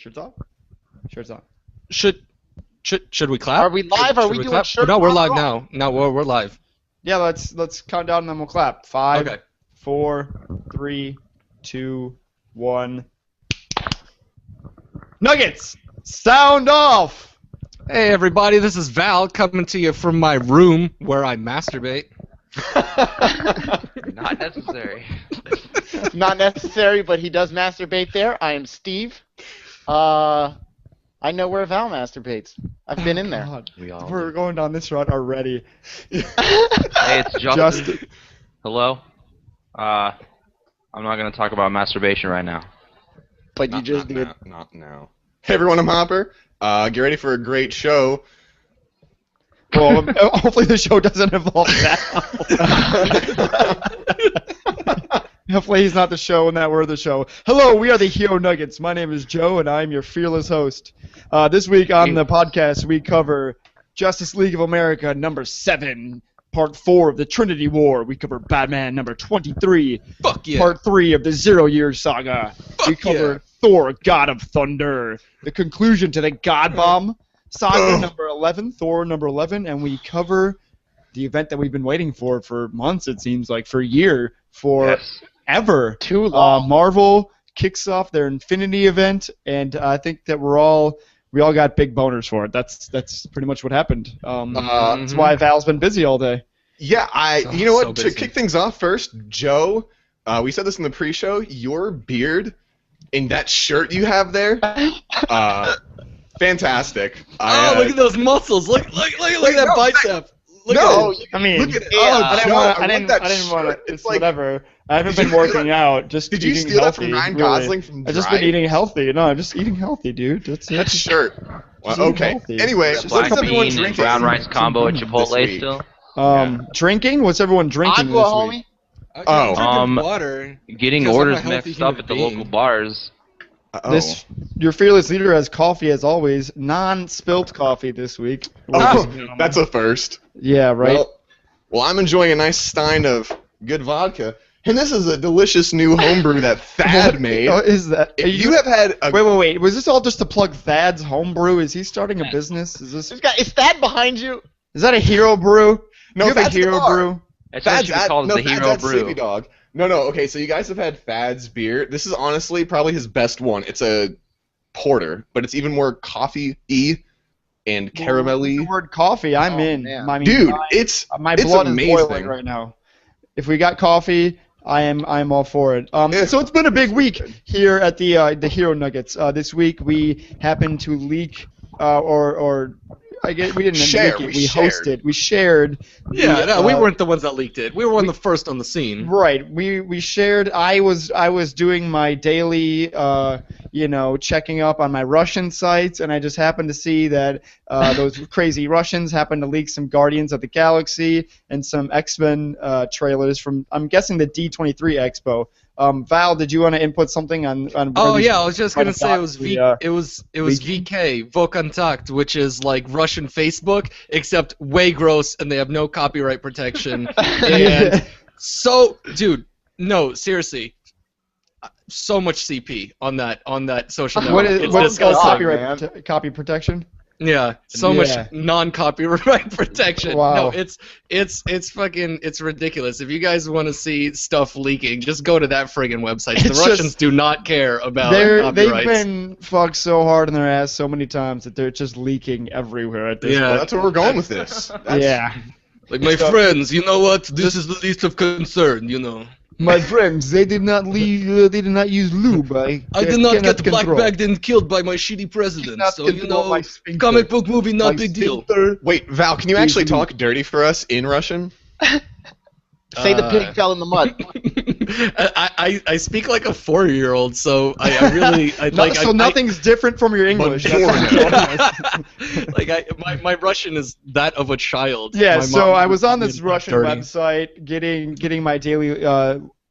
Shirts off? Shirts on. Should we clap? Are we live? Are we doing clap? shirts No, we're on live or now. No, we're live. Yeah, let's count down and then we'll clap. 5, Okay. 4, 3, 2, 1. Nuggets! Sound off! Hey everybody, this is Val coming to you from my room where I masturbate. Not necessary. Not necessary, but he does masturbate there. I am Steve. I know where Val masturbates. I've been in there. God. We all We're do. going down this route already. Hey, it's Justin. Hello. I'm not gonna talk about masturbation right now. But you just did. Not now. Hey everyone, I'm Hopper. Get ready for a great show. Well, hopefully the show doesn't involve that. Hopefully he's not the show and that we're the show. Hello, we are the Hero Nuggets. My name is Joe, and I'm your fearless host. This week on the podcast, we cover Justice League of America number 7, Part 4 of the Trinity War. We cover Batman number 23, Fuck yeah. Part 3 of the Zero Year Saga. We cover Thor, God of Thunder, the conclusion to the God Bomb Saga number 11, Thor number 11, and we cover the event that we've been waiting for months, it seems like, for a year, forever. Too long. Marvel kicks off their Infinity event, and I think that we all got big boners for it. That's pretty much what happened. That's why Val's been busy all day. Yeah, you know So what? busy. To kick things off first, Joe, we said this in the pre-show. Your beard and that shirt you have there, fantastic. Oh, look at those muscles! Look at that no, bicep! Look no, at it. I mean, look at it. yeah, Oh, I didn't Joe, want. I want that shirt. It's It's like, whatever. I haven't Did been you working out. Just did you eating steal that healthy, from Ryan really. Gosling from I've just been Drive? eating healthy. No, I'm just eating healthy, dude. That that shirt. Well, Just eat okay. healthy. Anyway, That what's black everyone bean and drinking? brown rice combo at this Chipotle week? still. Drinking? What's everyone drinking Aqua, this week? homie. Oh. I'm drinking water. Getting Because I'm a orders healthy mixed up human at the being. local bars. Your fearless leader has coffee as always. Non-spilt coffee this week. That's a first. Yeah, right. Well, I'm enjoying a nice stein of good vodka, and this is a delicious new homebrew that Thad made. Oh, is that? If you have had a Wait. Was this all just to plug Thad's homebrew? Is he starting a business? Is That behind you? that a hero brew? No, you have a that's the hero bar. brew? It's actually called the Thad's Hero at Brew. Sleepy Dog. No, okay, so you guys have had Thad's beer. This is honestly probably his best one. It's a porter, but it's even more coffee-y and caramelly. The word coffee, I'm in. man. I mean, Dude, my it's blood amazing. is boiling right now. If we got coffee, I'm all for it. Yeah. So it's been a big week here at the Hero Nuggets. This week we happened to leak, or I guess we didn't Share, leak it. we We shared. hosted. We shared. Yeah, no, we uh, weren't the ones that leaked it. We were one of the first on the scene. Right. We shared. I was doing my daily, checking up on my Russian sites, and I just happened to see that those crazy Russians happened to leak some Guardians of the Galaxy and some X-Men trailers from, I'm guessing, the D23 Expo. Val, did you want to input something on? Oh yeah, I was just gonna say it was the, it was VK Vokontakt, which is like Russian Facebook, except way gross, and they have no copyright protection. And so, dude, no, seriously, so much CP on that social network. It's What's disgusting. copy protection? Yeah, so much non-copyright protection. Wow. No, it's fucking ridiculous. If you guys want to see stuff leaking, just go to that friggin' website. The Russians do not care about They've copyrights. been fucked so hard in their ass so many times that they're just leaking everywhere at this Yeah. point. That's where we're going with this. Yeah. Like, my friends, you know what? This is the least of concern, you know. My friends, they did not use lube. I did not get blackbagged and killed by my shitty president, so, you know, comic book movie, not big deal. Wait, Val, can you actually talk dirty for us in Russian? Say the pig fell in the mud. I speak like a 4-year-old, so I really... nothing's different from your English. My Russian is that of a child. Yeah, My so mom I was on made this it Russian dirty. website getting my daily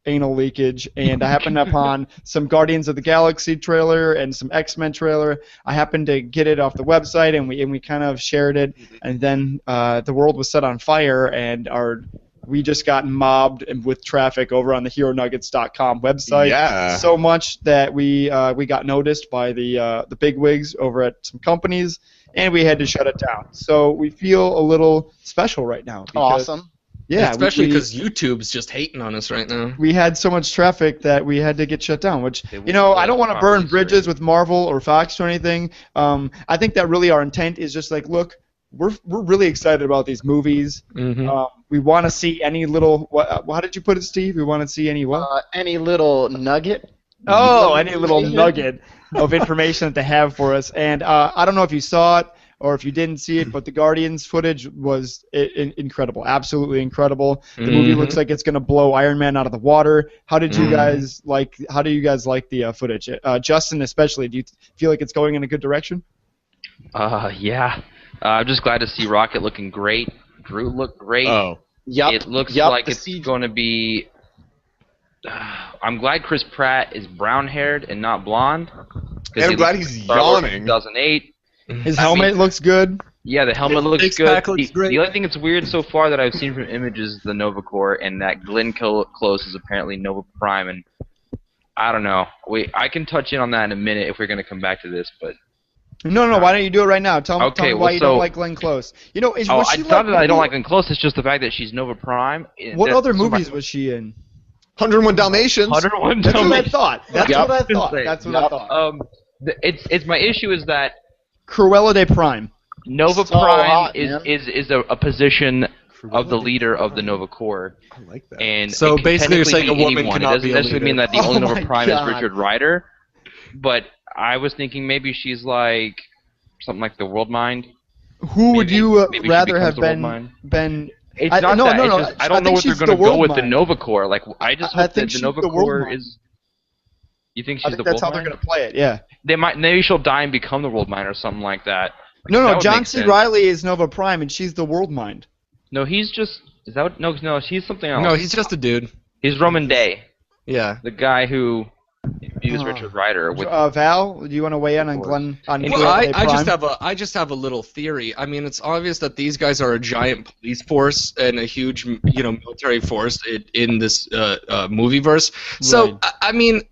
anal leakage, and I happened upon some Guardians of the Galaxy trailer and some X-Men trailer. I happened to get it off the website, and we kind of shared it, and then the world was set on fire, and our we just got mobbed with traffic over on the HeroNuggets.com website. Yeah. So much that we got noticed by the bigwigs over at some companies, and we had to shut it down. So we feel a little special right now. Because, Awesome. Yeah, Especially we- because YouTube's just hating on us right now. we had so much traffic that we had to get shut down, which, They you know, won't I don't let want to burn properties bridges free. with Marvel or Fox or anything. I think that really our intent is just like, look, we're really excited about these movies. Mm-hmm. We want to see any little, how did you put it, Steve? We want to see any what? Any little nugget? Any little nugget of information that they have for us. And I don't know if you saw it or if you didn't see it, but the Guardians footage was incredible, absolutely incredible. The movie looks like it's going to blow Iron Man out of the water. How did you guys like? How do you guys like the footage? Justin, especially, do you feel like it's going in a good direction? Yeah. I'm just glad to see Rocket looking great. Groot looked great. Oh. Yup. It looks yup, like the it's CG going to be. I'm glad Chris Pratt is brown-haired and not blonde. 'cause And I'm he glad looked he's like Star-Lord yawning. 2008. His helmet looks good. Yeah, the helmet looks Six good. pack looks great. The only thing that's weird so far that I've seen from images is the Nova Corps, and that Glenn Close is apparently Nova Prime, and I don't know. I can touch in on that in a minute if we're going to come back to this, but No, why don't you do it right now? Tell me Okay, why well, you don't so- like Glenn Close. You know, was it's she not that I don't like maybe- Glenn Close. It's just the fact that she's Nova Prime. What other movies was she in? 101 Dalmatians. 101 That's what I Dalmatians. thought. That's Yup. what I thought. Yup. That's what I thought. It's my issue is that Cruella de Prime. Nova So Prime hot, is man. is a position of the leader of the Nova Corps, I like that. and So it can basically you're technically saying be a woman anyone. cannot It doesn't be a necessarily mean leader. that the only Oh Nova my Prime God. is Richard Rider, but I was thinking maybe she's like something like the World Mind. Who would Maybe- you maybe she rather becomes have the World been Mind. been? It's I- not no, that. no, it's no, just, I I don't know think what they're she's going to the go World with the Mind. Nova Corps. Like I just I hope think that she's the Nova the World Corps Mind. is. You think I she's think the that's how World they're Mind? going to play it. Yeah. They might. Maybe she'll die and become the World Mind or something like that. No, That no. would John make C. sense. Riley is Nova Prime, and she's the World Mind. No, he's just. Is that what? No, he's something else. No, he's just a dude. He's Roman Day, Yeah. the guy who views Richard Rider with. Val, do you want to weigh in on course. Glenn? On Well, Cruella de I just have a little theory. I mean, it's obvious that these guys are a giant police force and a huge, military force in this movieverse. So, Right. I mean,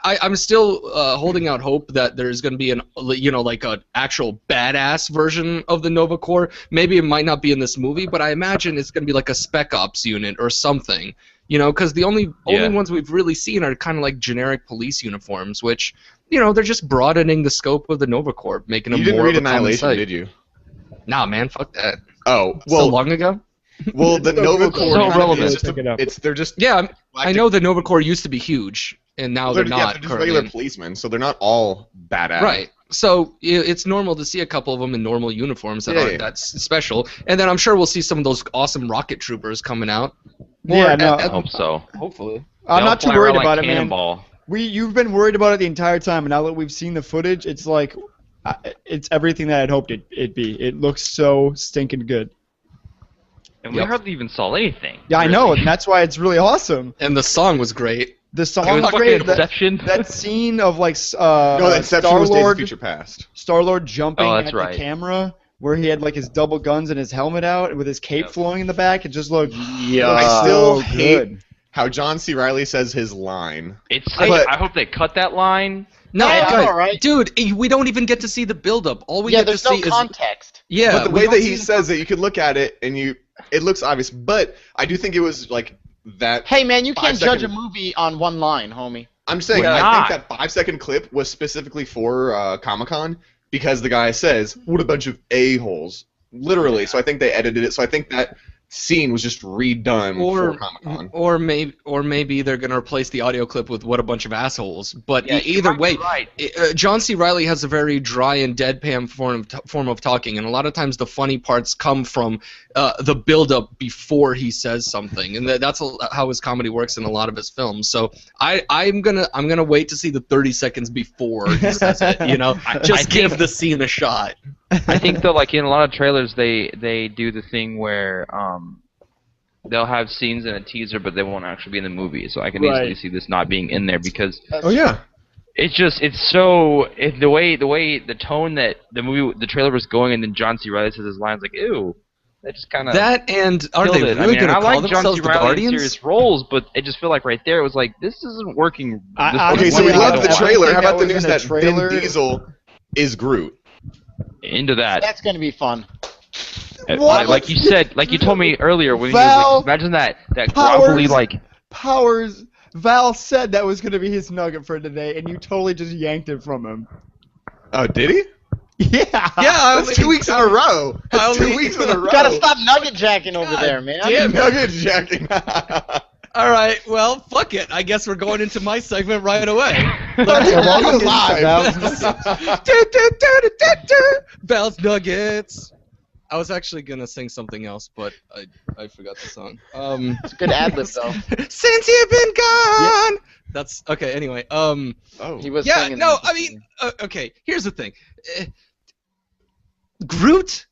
I'm still holding out hope that there's going to be like an actual badass version of the Nova Corps. Maybe it might not be in this movie, but I imagine it's going to be like a Spec Ops unit or something. Because the only ones we've really seen are kind of like generic police uniforms, which, they're just broadening the scope of the Nova Corps, making them You didn't more read of a common Annihilation, sight. did you? Nah, man, fuck that. Oh, So well, long ago? the Nova Corps So kind of relevant. is just Check it out. they're just Yeah, I galactic- know the Nova Corps used to be huge, and now they're yeah, not they're just currently. regular policemen, so they're not all badass. Right. So it's normal to see a couple of them in normal uniforms that Yeah, aren't yeah. that special, and then I'm sure we'll see some of those awesome rocket troopers coming out. Yeah, no, I hope so. Hopefully. I'm They'll not too fly worried around about like it, man. Cannonball. You've been worried about it the entire time, and now that we've seen the footage, it's like, it's everything that I'd hoped it'd be. It looks so stinking good. And we Yep. hardly even saw anything. Yeah, I know, really. and that's why it's really awesome. And the song was great. The It song was was fucking great. Inception. That scene of like No, Inception was Days of Star-Lord, Future Past. Star-Lord jumping Oh, at that's the right. camera, where he had like his double guns and his helmet out, with his cape Yep. flowing in the back. It just looked I still so hate good. how John C. Riley says his line. It's. But- I hope they cut that line. No, Yeah, guys, all right. dude, we don't even get to see the build-up. All we Yeah, get to there's no see is context. yeah. But the we way don't that see he the- says it, you could look at it and it looks obvious. But I do think it was like that. Hey, man, you 5 can't judge a second- movie on one line, homie. I'm saying We're I not. think that 5-second clip was specifically for Comic-Con because the guy says, "What a bunch of a-holes." Literally. So I think they edited it. So I think that scene was just redone for Comic-Con. or maybe they're gonna replace the audio clip with "What a bunch of assholes." But Yeah, you either might way, be right. John C. Riley has a very dry and deadpan form of talking, and a lot of times the funny parts come from the build-up before he says something, and that's how his comedy works in a lot of his films. So I'm gonna wait to see the 30 seconds before he says it. Just give the scene a shot. I think though, like in a lot of trailers, they do the thing where they'll have scenes in a teaser, but they won't actually be in the movie. So I can easily Right. see this not being in there because Oh yeah. the way the tone that the trailer was going, and then John C. Riley says his lines like, "Ew." That just kind of That and are they killed it. really going to I call like John themselves C. the Reilly in Guardians? serious roles, but I just feel like right there it was like this isn't working. Okay, so we Honestly, love the I trailer. think How about the that was news in a that trailer. Vin Diesel is Groot? Into that. That's gonna be fun. What? Like you said, like you told me earlier when you Val was like, imagine that Powers. grovelly like. Powers. Val said that was going to be his nugget for today, and you totally just yanked it from him. Oh, did he? Yeah. That's 2 weeks in a row. That's 2 weeks in a row. Gotta stop nugget jacking over there, man. damn it. Nugget jacking. All right, well, fuck it. I guess we're going into my segment right away. Welcome to Live. Val's Nuggets. I was actually gonna sing something else, but I forgot the song. It's a good ad lib though. Since you've been gone. That's okay. Anyway, Oh. He was yeah, singing no, that. I mean, okay. Here's the thing. Groot,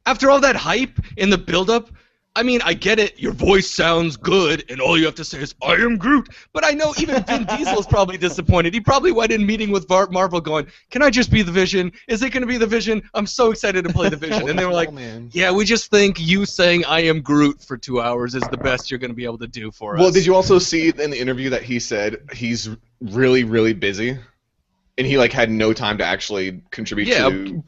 after all that hype in the build-up, I mean, I get it. Your voice sounds good, and all you have to say is, I am Groot. But I know even Vin Diesel is probably disappointed. He probably went in meeting with Marvel going, can I just be the Vision? Is it going to be the Vision? I'm so excited to play the Vision. And they were like, man. yeah, we just think you saying I am Groot for 2 hours is the best you're going to be able to do for us. Well, did you also see in the interview that he said he's really, really busy, and he like had no time to actually contribute Yeah, to?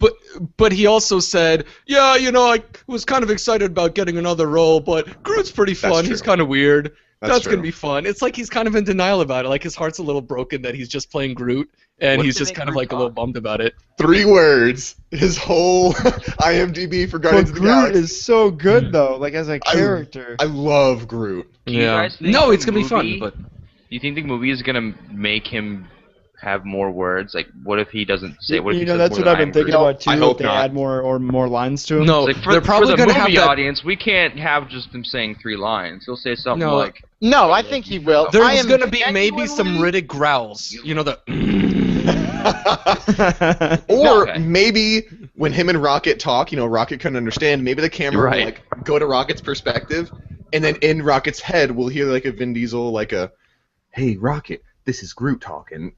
but he also said, yeah, you know, I was kind of excited about getting another role, but Groot's pretty fun. true. He's kind of weird. That's true. gonna be fun. It's like he's kind of in denial about it. Like his heart's a little broken that he's just playing Groot, and What he's if they just make kind of Groot like a little talk? bummed about it. 3 words. His whole IMDb for But Guardians of the Groot Galaxy. is so good, though, like as a character. I love Groot. Do you guys think No, the it's gonna be fun, movie- but Do you think the movie is gonna make him have more words? Like, what if he doesn't say? What if he says That's more what than I've been "I'm thinking Groot"? about too. I If hope they not. add more lines to him. no, Like, they're probably for the gonna have movie that. audience, we can't have just him saying 3 lines. He'll say something No, like, No, I think he will. I There's am gonna be maybe some genuinely- Riddick growls. You know the. Or Okay. maybe when him and Rocket talk, you know, Rocket couldn't understand. Maybe the camera Right. will like go to Rocket's perspective, and then in Rocket's head, we'll hear like a Vin Diesel, like a, "Hey, Rocket, this is Groot talking."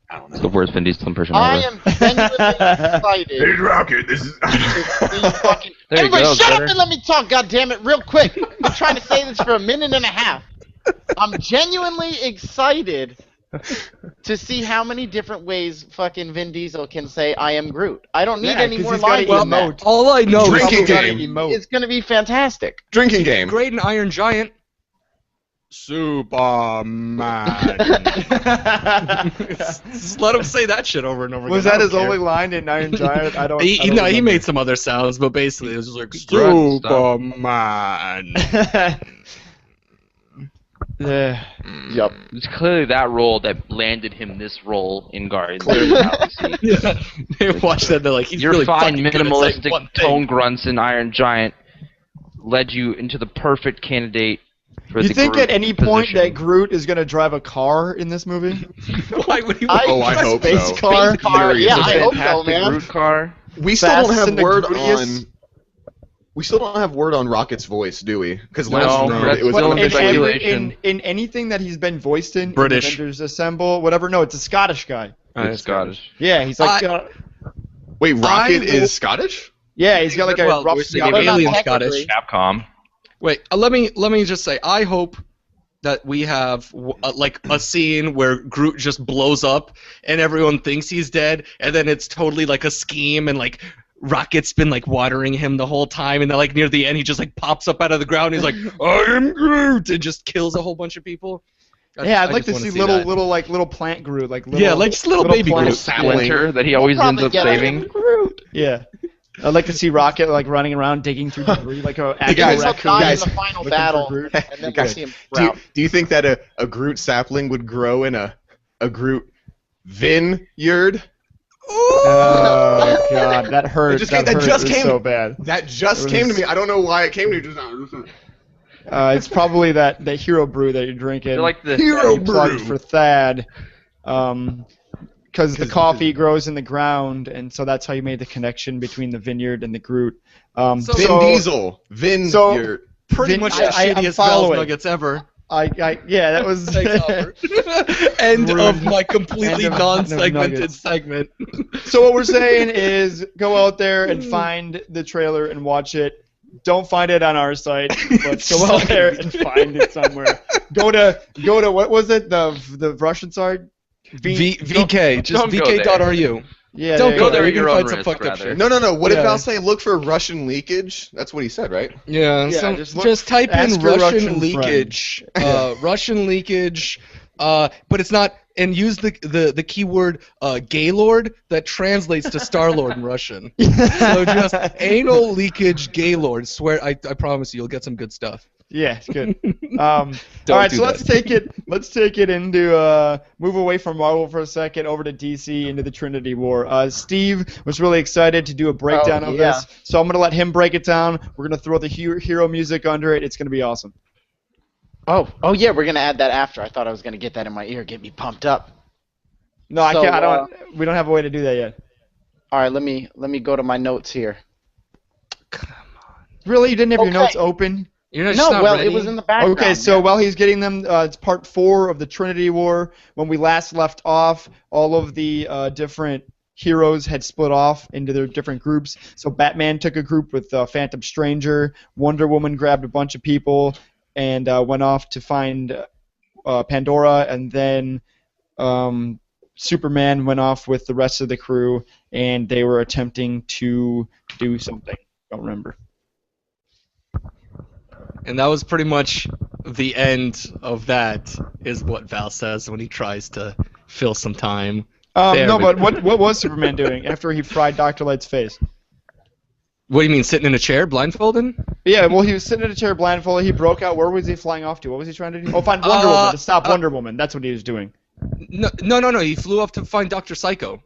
I don't know. the worst Vin Diesel impression I ever. am genuinely excited. Rocket, this is. to see fucking... There you Everybody, go, shut better. up and let me talk. God damn it, real quick. I've been trying to say this for a minute and a half. I'm genuinely excited to see how many different ways fucking Vin Diesel can say I am Groot. I don't need Yeah, any 'cause more he's gotta lines than that. emote. All I know Drinking is game. It's gonna be fantastic. Drinking game. great and Iron Giant. Superman. Just let him say that shit over and over Was again. that his only line in Iron Giant? I don't. He, I don't no, he remember. made some other sounds, but basically it was just like Strut stuff. Superman. Yeah. Yep. It's clearly that role that landed him this role in Guardians of the Galaxy. Yeah. They watched that. They're like, he's Your really fine fucking good at saying minimalistic one thing. tone grunts in Iron Giant led you into the perfect candidate for You the think Groot at any point position. that Groot is gonna drive a car in this movie? Why would he? Oh, I hope Space so. car. Space car, yeah, I hope so, Fantastic man. Groot car. We still Fast don't have and word Groot-ious. on. We still don't have word on Rocket's voice, do we? Because No, last round that's it was still in unofficially. speculation. in anything that he's been voiced in British. Avengers Assemble, whatever. No, it's a Scottish guy. It's Scottish. Yeah, he's like. Wait, Rocket will- is Scottish? yeah, he's got like a Well, rough we're saying Scottish. alien Not Scottish. technically. Capcom. Wait, let me just say, I hope that we have like a scene where Groot just blows up and everyone thinks he's dead, and then it's totally like a scheme, and like Rocket's been like watering him the whole time, and then like near the end he just like pops up out of the ground. And he's like, "I am Groot," and just kills a whole bunch of people. Yeah, I'd like just to wanna see that. little plant Groot, like little, Yeah, like just little baby plant Groot. Splinter that he always ends probably up get saving. Yeah, I'd like to see Rocket like running around digging through debris like a Hey, actual guys, He'll raccoon. die in guys, the final looking for battle, Groot. and then we'll Guys, see him Do you, sprout. do you think that a Groot sapling would grow in a Groot vineyard? Oh god, that hurt. It just came- that hurt. just It was came- so bad. That just It came to was- me. I don't know why it came to me just now. It's probably that hero brew that you're drinking. They're like the Hero you plugged brew. for Thad, because the coffee grows in the ground, and so that's how you made the connection between the vineyard and the Groot. So- Vin Diesel. Vineyard. Pretty Vin- much I- the I'm shittiest Bell's following. Nuggets ever. Yeah, that was. Thanks, Albert. End Rude. of my completely End of non-segmented Nuggets. segment. So what we're saying is, go out there and find the trailer and watch it. Don't find it on our site, but go out there and find it somewhere. Go to what was it? The Russian site? VK, just don't go there. vk.ru. Yeah. Don't there go you there. at You're your gonna own find some risk, fucked up rather. shit. No. What did Yeah. Val say? Look for Russian leakage. That's what he said, right? Yeah, Yeah, so just just, look- type in ask your Russian Russian leakage. Russian leakage. But it's not. And use the keyword Gaylord that translates to Star-Lord in Russian. So just anal leakage Gaylord. Swear, I promise you, you'll get some good stuff. Yeah, it's good. All right, do so that. let's take it into move away from Marvel for a second, over to DC, into the Trinity War. Steve was really excited to do a breakdown of yeah. this, so I'm gonna let him break it down. We're gonna throw the hero music under it. It's gonna be awesome. Oh yeah, we're gonna add that after. I thought I was gonna get that in my ear, get me pumped up. No, I So, can't. I don't. We don't have a way to do that yet. All right, let me go to my notes here. Really, you didn't have your Okay. notes open? You're No, not well, ready? it was in the background. Okay, so yeah. while he's getting them, it's part 4 of the Trinity War. When we last left off, all of the different heroes had split off into their different groups. So Batman took a group with Phantom Stranger, Wonder Woman grabbed a bunch of people, and went off to find Pandora, and then Superman went off with the rest of the crew, and they were attempting to do something. Don't remember. And that was pretty much the end of that, is what Val says when he tries to fill some time. There No, we but go. what was Superman doing after he fried Dr. Light's face? What do you mean, sitting in a chair, blindfolded? Yeah, well, he was sitting in a chair blindfolded. He broke out. Where was he flying off to? What was he trying to do? Oh, find Wonder Woman, to stop Wonder Woman. That's what he was doing. No. He flew up to find Dr. Psycho.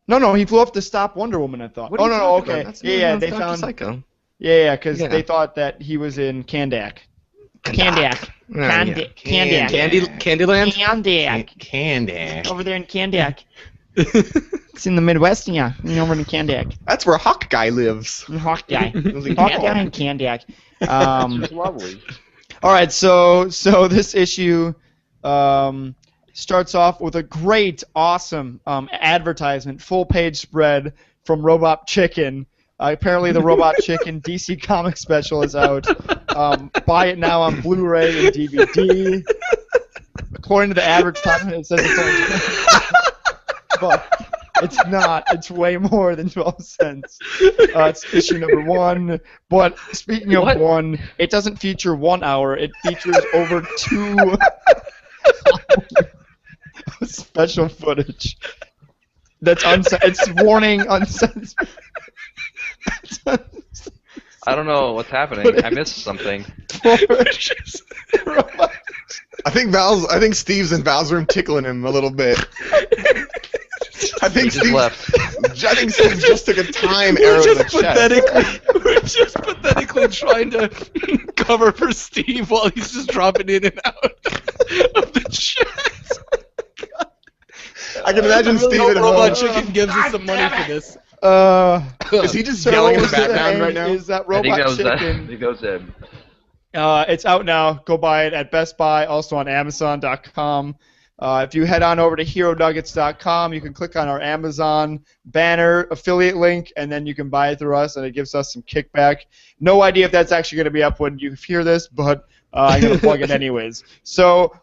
No, he flew up to stop Wonder Woman, I thought. What are Oh, you no, talking okay. about? That's Yeah, not they Dr. found. Psycho. Yeah, because Yeah. they thought that he was in Kandak. Kandak. Kandak. Candyland? Kandak. Candy. Over there in Kandak. It's in the Midwest, yeah. Over in Kandak. That's where Hawkeye lives. Hawkeye. Lives in Hawkeye and Kandak. It's lovely. All right, so this issue starts off with a great, awesome advertisement, full-page spread from Robot Chicken. Apparently, the Robot Chicken DC comic special is out. Buy it now on Blu-ray and DVD. According to the advertisement, it says it's only but it's not. It's way more than 12 cents. It's issue number 1. But speaking of What? 1, it doesn't feature 1 hour. It features over 2 special footage. That's it's warning uncensored. I don't know what's happening. I missed something. I think Steve's in Val's room tickling him a little bit. I think He just left. I think Steve just took a time arrow to the chest. We're just pathetically trying to cover for Steve while he's just dropping in and out of the chat. I can imagine I really Steve hope at Robot home. Chicken gives us some money for this. Is he just So yelling in the what was background saying right now? Is that I think Robot that was that. I Chicken? think that was it. It's out now. Go buy it at Best Buy, also on Amazon.com. If you head on over to HeroNuggets.com, you can click on our Amazon banner affiliate link, and then you can buy it through us, and it gives us some kickback. No idea if that's actually going to be up when you hear this, but I'm going to plug it anyways. So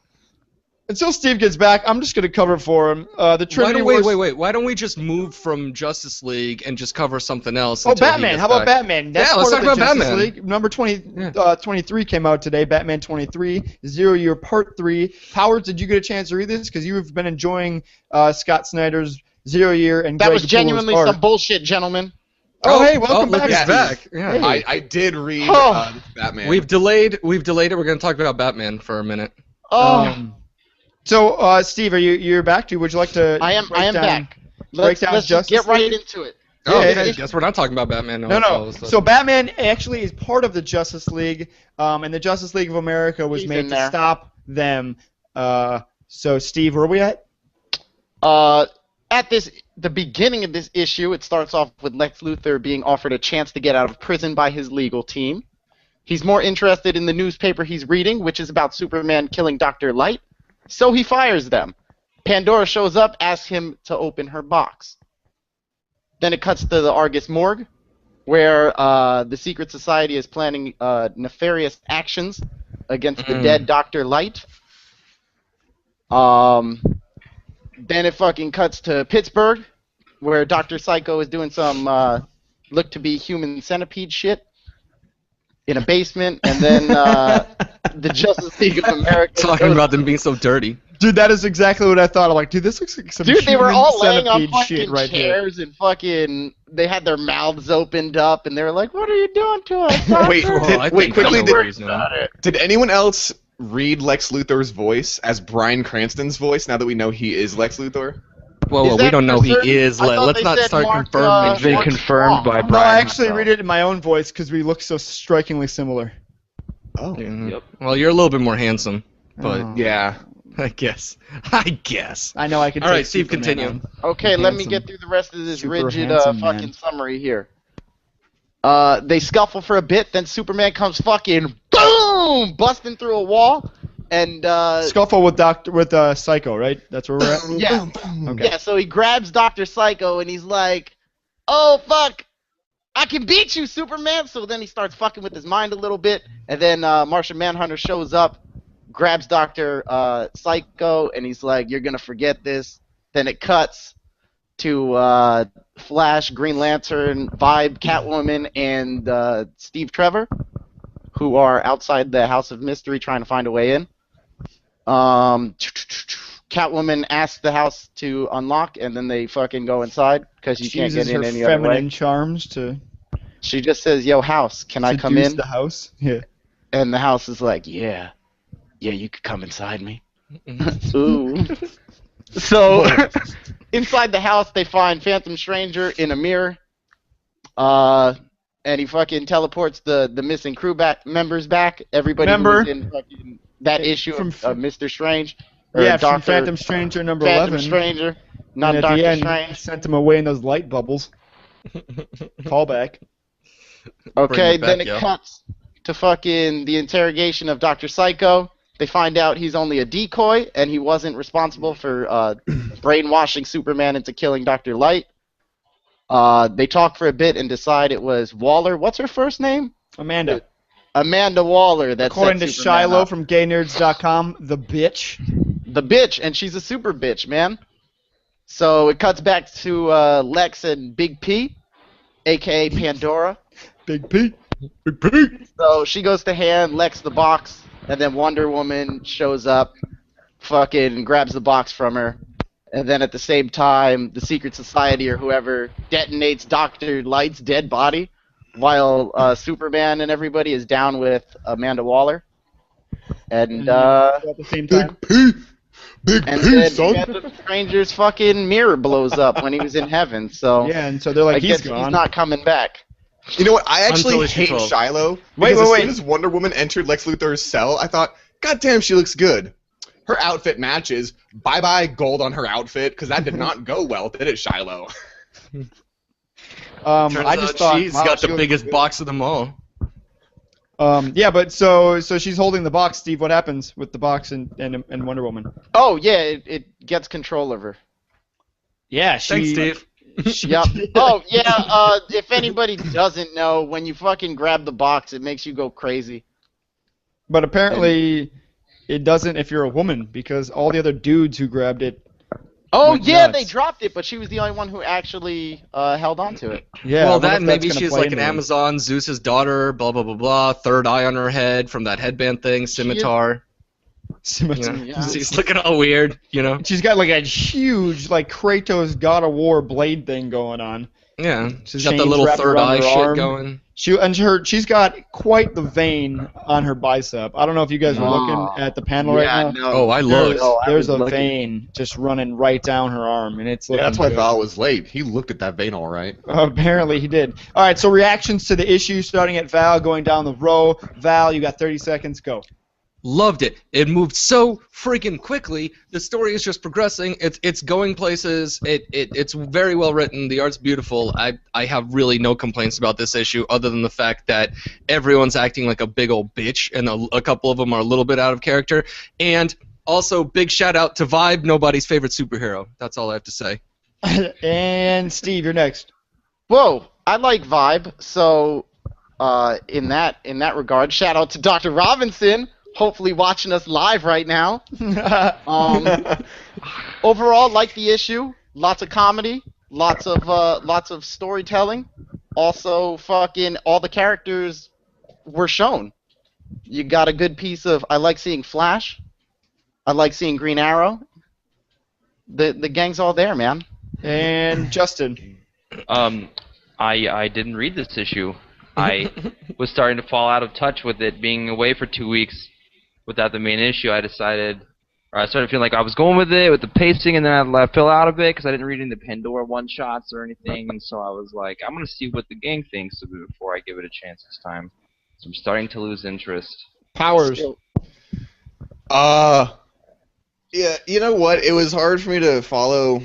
until Steve gets back, I'm just going to cover for him. The Trinity Wars. Wait. Why don't we just move from Justice League and just cover something else? Oh, until he Batman! gets How about back? Batman? That's Yeah, let's part talk of the about Justice Batman. League. Number 23 came out today. Batman 23, Zero Year Part 3. Howard, did you get a chance to read this? Because you've been enjoying Scott Snyder's Zero Year and That Greg was Capullo's genuinely art. some bullshit, gentlemen. Oh, hey, welcome look, back. he's Steve. back. Yeah. Hey. I did read Oh. Batman. We've delayed it. We're going to talk about Batman for a minute. Oh, So, Steve, you're back to? Would you like to? I am break down- back. break down Let's just Justice get right League? into it. Oh, Yeah, okay. it- Guess we're not talking about Batman. No. So Batman actually is part of the Justice League, and the Justice League of America was He's made in to there. stop them. So, Steve, where are we at? At the beginning of this issue, it starts off with Lex Luthor being offered a chance to get out of prison by his legal team. He's more interested in the newspaper he's reading, which is about Superman killing Dr. Light, so he fires them. Pandora shows up, asks him to open her box. Then it cuts to the Argus morgue. where the secret society is planning nefarious actions against the dead Dr. Light. Then it fucking cuts to Pittsburgh, where Dr. Psycho is doing some look-to-be human centipede shit in a basement, and then the Justice League of America Talking about them being so dirty. Dude, that is exactly what I thought. I'm like, dude, this looks like some Dude, they were human all laying on centipede shit fucking right here. chairs and fucking. They had their mouths opened up, and they were like, "What are you doing to us?" Wait, Doctor?" quickly, Don't did anyone else read Lex Luthor's voice as Bryan Cranston's voice now that we know he is Lex Luthor? Well, Is we that don't know for he certain? is. I thought Let's they not said start Mark, confirming. It's been Mark confirmed by Strong. No, I Brian actually himself. read it in my own voice because we look so strikingly similar. Oh. Yep. Well, you're a little bit more handsome, but Oh. Yeah. I guess. I know I can. All take right, Steve, Superman continue. on. Okay, let me Handsome. get through the rest of this Super rigid handsome fucking man. summary here. They scuffle for a bit, then Superman comes fucking boom, busting through a wall, and Scuffle with Psycho, right? That's where we're at. yeah, Okay. yeah. So he grabs Dr. Psycho, and he's like, "Oh fuck, I can beat you, Superman!" So then he starts fucking with his mind a little bit, and then Martian Manhunter shows up, grabs Dr. Psycho, and he's like, "You're gonna forget this." Then it cuts to Flash, Green Lantern, Vibe, Catwoman, and Steve Trevor, who are outside the House of Mystery trying to find a way in. Catwoman asks the house to unlock, and then they fucking go inside because you She can't uses get in her any other feminine way. charms to She just says, "Yo, house, can I come seduce in?" the house. Yeah. And the house is like, "Yeah, you could come inside me." Ooh. So, inside the house, they find Phantom Stranger in a mirror. And he fucking teleports the missing crew members back. Everybody who Remember? was in fucking that issue From of Mr. Strange. Or Yeah, from Doctor Phantom Stranger number Phantom 11. Stranger, not and at Doctor the end, Strange. sent him away in those light bubbles. Callback. Okay, it back, then it yo. cuts to fucking the interrogation of Dr. Psycho. They find out he's only a decoy, and he wasn't responsible for brainwashing Superman into killing Dr. Light. They talk for a bit and decide it was Waller. What's her first name? Amanda. Amanda Waller. That According set to Superman Shiloh up. from GayNerds.com, the bitch. The bitch, and she's a super bitch, man. So it cuts back to Lex and Big P, aka Pandora. Big P. Big P. So she goes to hand Lex the box, and then Wonder Woman shows up, fucking grabs the box from her, and then at the same time, the Secret Society or whoever detonates Dr. Light's dead body, while Superman and everybody is down with Amanda Waller. And At the same time. P. Big and P, then son. Phantom Stranger's fucking mirror blows up when he was in heaven. So Yeah, and so they're like, I guess he's gone. he's not coming back. You know what? I actually Until he's hate controlled. Shiloh. Wait, Because wait, as wait. soon as Wonder Woman entered Lex Luthor's cell, I thought, God damn, she looks good. Her outfit matches. Bye-bye gold on her outfit, because that did not go well, did it, Shiloh? Turns I just out thought she's wow, got she the looks biggest good. box of them all. Yeah, but so she's holding the box, Steve. What happens with the box and Wonder Woman? Oh yeah, it gets control of her. Yeah, Thanks, Steve. Yep. Oh yeah. If anybody doesn't know, when you fucking grab the box, it makes you go crazy. But apparently, it doesn't if you're a woman, because all the other dudes who grabbed it. Oh Went yeah, nuts. they dropped it, but she was the only one who actually held on to it. Yeah. I Well, wonder that if maybe that's gonna she's play like an into it. Amazon, Zeus's daughter, blah blah blah blah. Third eye on her head from that headband thing, scimitar. Scimitar. Yeah. Yeah. She's looking all weird, you know. She's got like a huge, like Kratos God of War blade thing going on. Yeah, she's got Chains that little wrapped third around eye her shit arm. going. She's got quite the vein on her bicep. I don't know if you guys were Oh. looking at the panel right now. no. Oh, I love it. No, I There's was a looking- vein just running right down her arm, and it's Yeah, looking that's why good. Val was late. He looked at that vein all right. Apparently he did. All right, so reactions to the issue, starting at Val, going down the row. Val, you got 30 seconds. Go. Loved it. It moved so freaking quickly. The story is just progressing. It's going places. It's very well written. The art's beautiful. I have really no complaints about this issue other than the fact that everyone's acting like a big old bitch and a couple of them are a little bit out of character. And also big shout out to Vibe, nobody's favorite superhero. That's all I have to say. And Steve, you're next. Whoa, I like Vibe. So, in that regard, shout out to Dr. Robinson, hopefully watching us live right now. Overall, like the issue. Lots of comedy, lots of storytelling. Also, fucking all the characters were shown. You got a good piece of. I like seeing Flash. I like seeing Green Arrow. The gang's all there, man. And Justin. I didn't read this issue. I was starting to fall out of touch with it, being away for 2 weeks without the main issue. I started feeling like I was going with it, with the pacing, and then I fell out of it because I didn't read any of the Pandora one-shots or anything, and so I was like, I'm going to see what the gang thinks of it before I give it a chance this time. So I'm starting to lose interest. Powers. Yeah, you know what? It was hard for me to follow.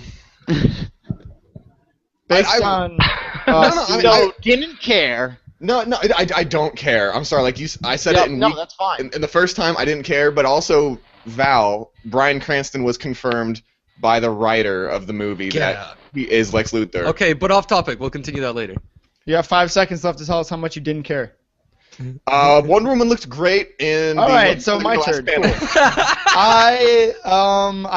Based on... didn't care. No, I don't care. I'm sorry. Like I said it in no, that's fine. in the first time I didn't care, but also Bryan Cranston was confirmed by the writer of the movie that he is Lex Luthor. Okay, but off topic. We'll continue that later. You have 5 seconds left to tell us how much you didn't care. Wonder Woman looked great in. All right, so my last turn. panel. I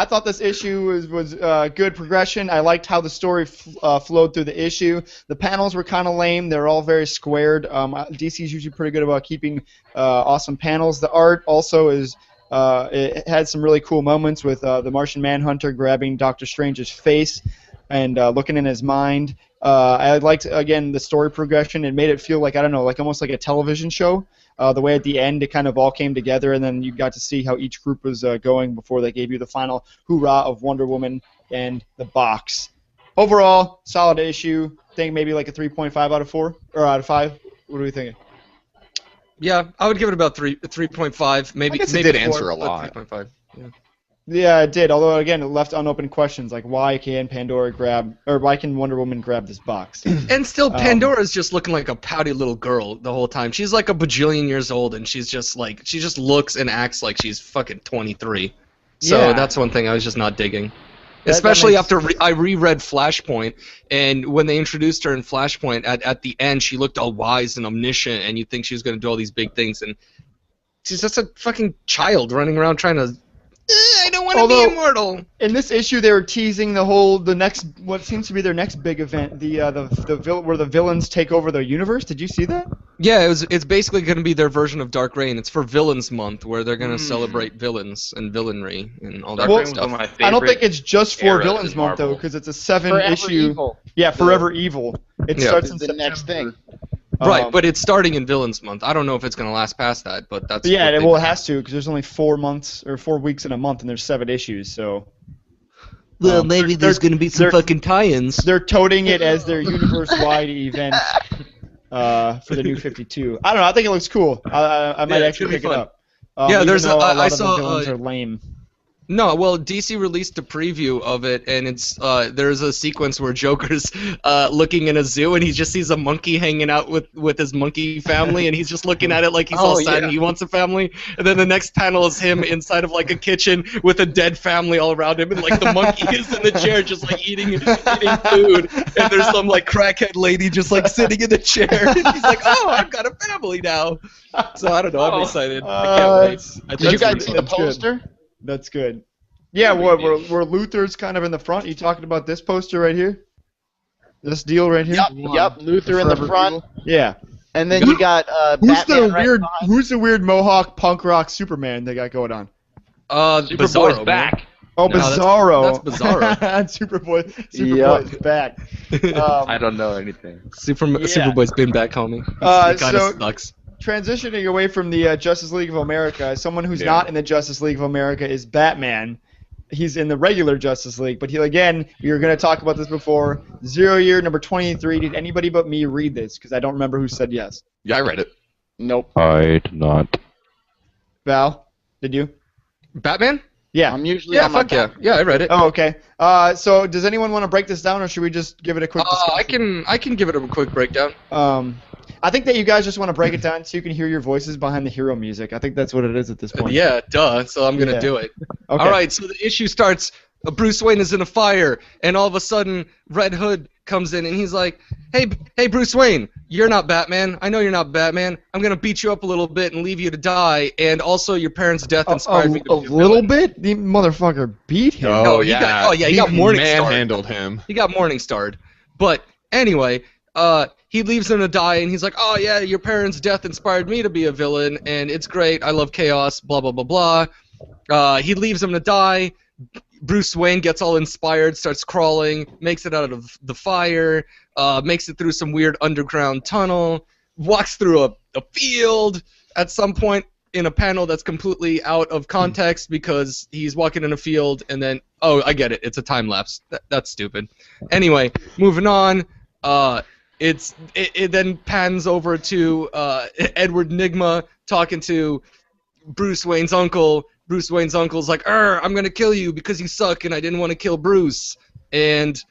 thought this issue was good progression. I liked how the story flowed through the issue. The panels were kind of lame. They're all very squared. DC is usually pretty good about keeping awesome panels. The art also is. It had some really cool moments with the Martian Manhunter grabbing Doctor Strange's face and looking in his mind. I liked, again, the story progression. It made it feel like, I don't know, like almost like a television show. The way at the end it kind of all came together, and then you got to see how each group was going before they gave you the final hoorah of Wonder Woman and the box. Overall, solid issue. I think maybe like a 3.5 out of 4 or out of 5. What are we thinking? Yeah, I would give it about 3.5, maybe. I guess maybe it did 4, answer a but lot. 3.5. Yeah. Yeah, it did. Although again, it left unopened questions like why can why can Wonder Woman grab this box? And still, Pandora's just looking like a pouty little girl the whole time. She's like a bajillion years old, and she just looks and acts like she's fucking 23. So Yeah. that's one thing I was just not digging. That Especially makes- after I reread Flashpoint, and when they introduced her in Flashpoint, at the end, she looked all wise and omniscient, and you'd think she was going to do all these big things, and she's just a fucking child running around trying to. I don't want to be Although- immortal. In this issue, they were teasing what seems to be their next big event, where the villains take over the universe. Did you see that? Yeah, it's basically going to be their version of Dark Reign. It's for Villains Month, where they're going to celebrate villains and villainry and all that Well, good stuff. One of my favorite I don't think it's just for eras Villains in Month though, Marvel. because it's a Forever 7-issue. Evil. Yeah, Forever Evil. It Yeah. starts in The September. next thing. Right, but it's starting in Villains Month. I don't know if it's going to last past that, but that's. Yeah, what well, it has to because there's only 4 months or 4 weeks in a month, and there's 7 issues. So Well, maybe there's going to be some fucking tie-ins. they're toting it as their universe-wide event for the New 52. I don't know. I think it looks cool. I might Yeah, it's actually gonna be pick it fun. up. Yeah, even there's though I lot of saw, the villains are lame. No, well, DC released a preview of it, and it's there's a sequence where Joker's looking in a zoo, and he just sees a monkey hanging out with his monkey family, and he's just looking at it like he's all sad and he wants a family. And then the next panel is him inside of like a kitchen with a dead family all around him, and like the monkey is in the chair just like eating food, and there's some like crackhead lady just like sitting in the chair, and he's like, oh, I've got a family now. So I don't know, I'm excited. I can't wait. I think Did you it's gonna guys be see the that's good. poster? That's good. Yeah, where Luthor's kind of in the front. You talking about this poster right here? This deal right here? Yep. Luther in the Forever front, Evil? Yeah. and then you got Batman right behind. Who's the weird Mohawk punk rock Superman they got going on? Superboy's Bizarro, man. back. Oh, No, that's- Bizarro. that's Bizarro. Superboy's back. I don't know anything. Superboy's been back, homie. He kind of so- sucks. Transitioning away from the Justice League of America, someone who's not in the Justice League of America is Batman. He's in the regular Justice League, but we were going to talk about this before. 0 Year, number 23. Did anybody but me read this? Because I don't remember who said yes. Yeah, I read it. Nope. I did not. Val, did you? Batman? Yeah. I'm usually Yeah, on my fuck yeah. Yeah, I read it. Oh, okay. So does anyone want to break this down, or should we just give it a quick discussion? I can give it a quick breakdown. I think that you guys just want to break it down so you can hear your voices behind the hero music. I think that's what it is at this point. Yeah, duh. So I'm gonna Yeah. do it. Okay. All right. So the issue starts Bruce Wayne is in a fire, and all of a sudden Red Hood comes in and he's like, hey Bruce Wayne, you're not Batman. I know you're not Batman. I'm gonna beat you up a little bit and leave you to die, and also your parents' death inspired me to be a little bit? The motherfucker beat him. No, he got Morningstarred. Manhandled him. He got Morningstarred. But anyway, he leaves him to die, and he's like, oh yeah, your parents' death inspired me to be a villain, and it's great. I love chaos. Blah blah blah blah. He leaves him to die. Bruce Wayne gets all inspired, starts crawling, makes it out of the fire, makes it through some weird underground tunnel, walks through a field at some point in a panel that's completely out of context because he's walking in a field and then, oh, I get it, it's a time lapse. That's stupid. Anyway, moving on, it then pans over to Edward Nygma talking to Bruce Wayne's uncle. Bruce Wayne's uncle's like, I'm gonna kill you because you suck and I didn't want to kill Bruce. And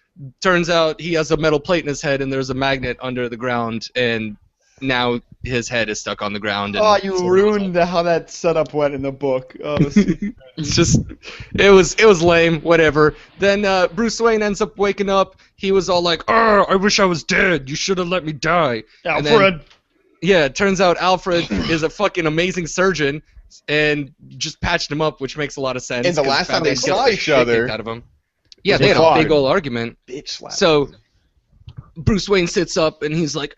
turns out he has a metal plate in his head and there's a magnet under the ground and now his head is stuck on the ground. And you ruined how that setup went in the book. It's just, it was lame, whatever. Then Bruce Wayne ends up waking up. He was all like, I wish I was dead. You should have let me die. Alfred. Yeah, it turns out Alfred is a fucking amazing surgeon and just patched him up, which makes a lot of sense. And the last time they saw each other, out of him. Yeah, they had a big old argument. Bitch slap. So Bruce Wayne sits up and he's like,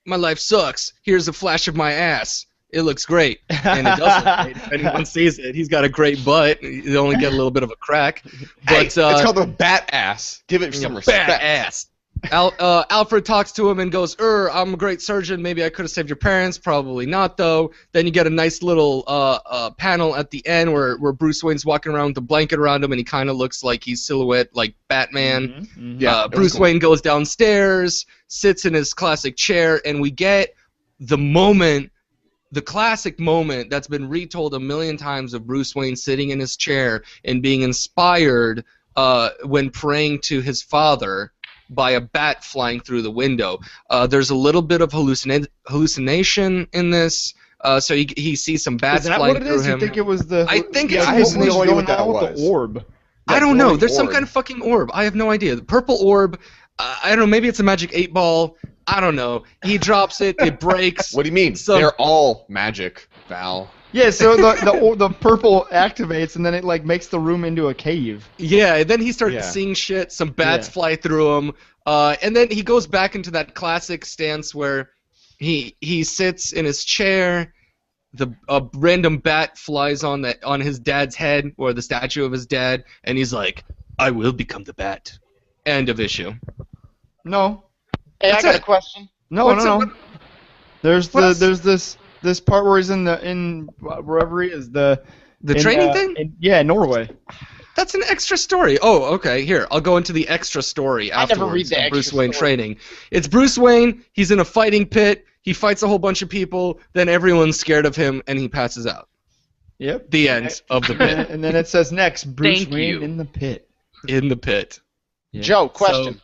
my life sucks. Here's a flash of my ass. It looks great. And it doesn't. If anyone sees it, he's got a great butt. You only get a little bit of a crack. But hey, it's called the bat ass. Give it some respect. Bat ass. Alfred talks to him and goes, I'm a great surgeon. Maybe I could have saved your parents. Probably not, though. Then you get a nice little panel at the end where Bruce Wayne's walking around with a blanket around him, and he kind of looks like he's silhouette like Batman. Mm-hmm. Mm-hmm. Yeah, Bruce cool. Wayne goes downstairs, sits in his classic chair, and we get the moment, the classic moment that's been retold a million times of Bruce Wayne sitting in his chair and being inspired when praying to his father by a bat flying through the window. There's a little bit of hallucination in this, so he sees some bats flying through him. Is that what it is? You think it was the... I think it's I have no idea what that was. The orb. I don't know. There's some orb. kind of fucking orb. I have no idea. The purple orb, I don't know, maybe it's a magic 8-ball. I don't know. He drops it, it breaks. What do you mean? They're all magic, Val. Yeah, so the purple activates and then it like makes the room into a cave. Yeah, and then he started seeing shit. Some bats fly through him, and then he goes back into that classic stance where he sits in his chair. A random bat flies on his dad's head or the statue of his dad, and he's like, "I will become the bat." End of issue. No. Hey, I got a question. No. There's this part where he's in wherever he is the training thing. Norway. That's an extra story. Oh, okay. Here, I'll go into the extra story afterwards. I never read the extra Bruce Wayne story. training. It's Bruce Wayne. He's in a fighting pit. He fights a whole bunch of people. Then everyone's scared of him, and he passes out. Yep. The end of the pit. And then it says next, Bruce Thank Wayne you. in the pit. In the pit. Yeah. Joe, question.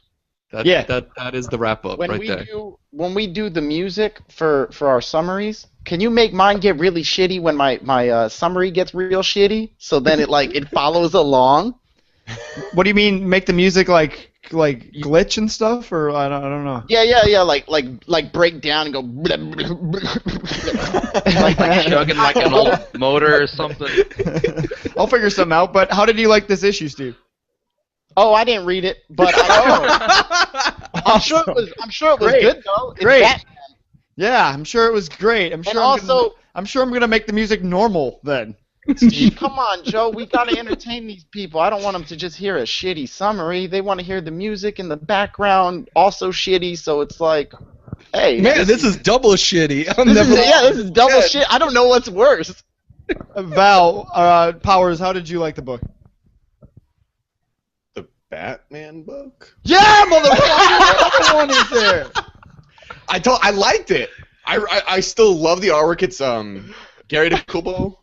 That is the wrap up When right we there. when we do the music for our summaries, can you make mine get really shitty when my summary gets real shitty? So then it follows along. What do you mean? Make the music like glitch and stuff, or I don't know. Yeah. Like break down and go. like chugging like an old motor or something. I'll figure something out. But how did you like this issue, Steve? Oh, I didn't read it, but I'm sure it was Great. good though. It's Great. Batman. Yeah, I'm sure it was great. I'm sure I'm gonna make the music normal then. Come on, Joe. We gotta entertain these people. I don't want them to just hear a shitty summary. They want to hear the music in the background, also shitty. So it's like, hey, Man, this is double shitty. this is double shit. I don't know what's worse. Val, Powers, how did you like the book? The Batman book? Yeah, motherfucker! What one is there? I liked it. I still love the artwork. It's Gary DeCupo.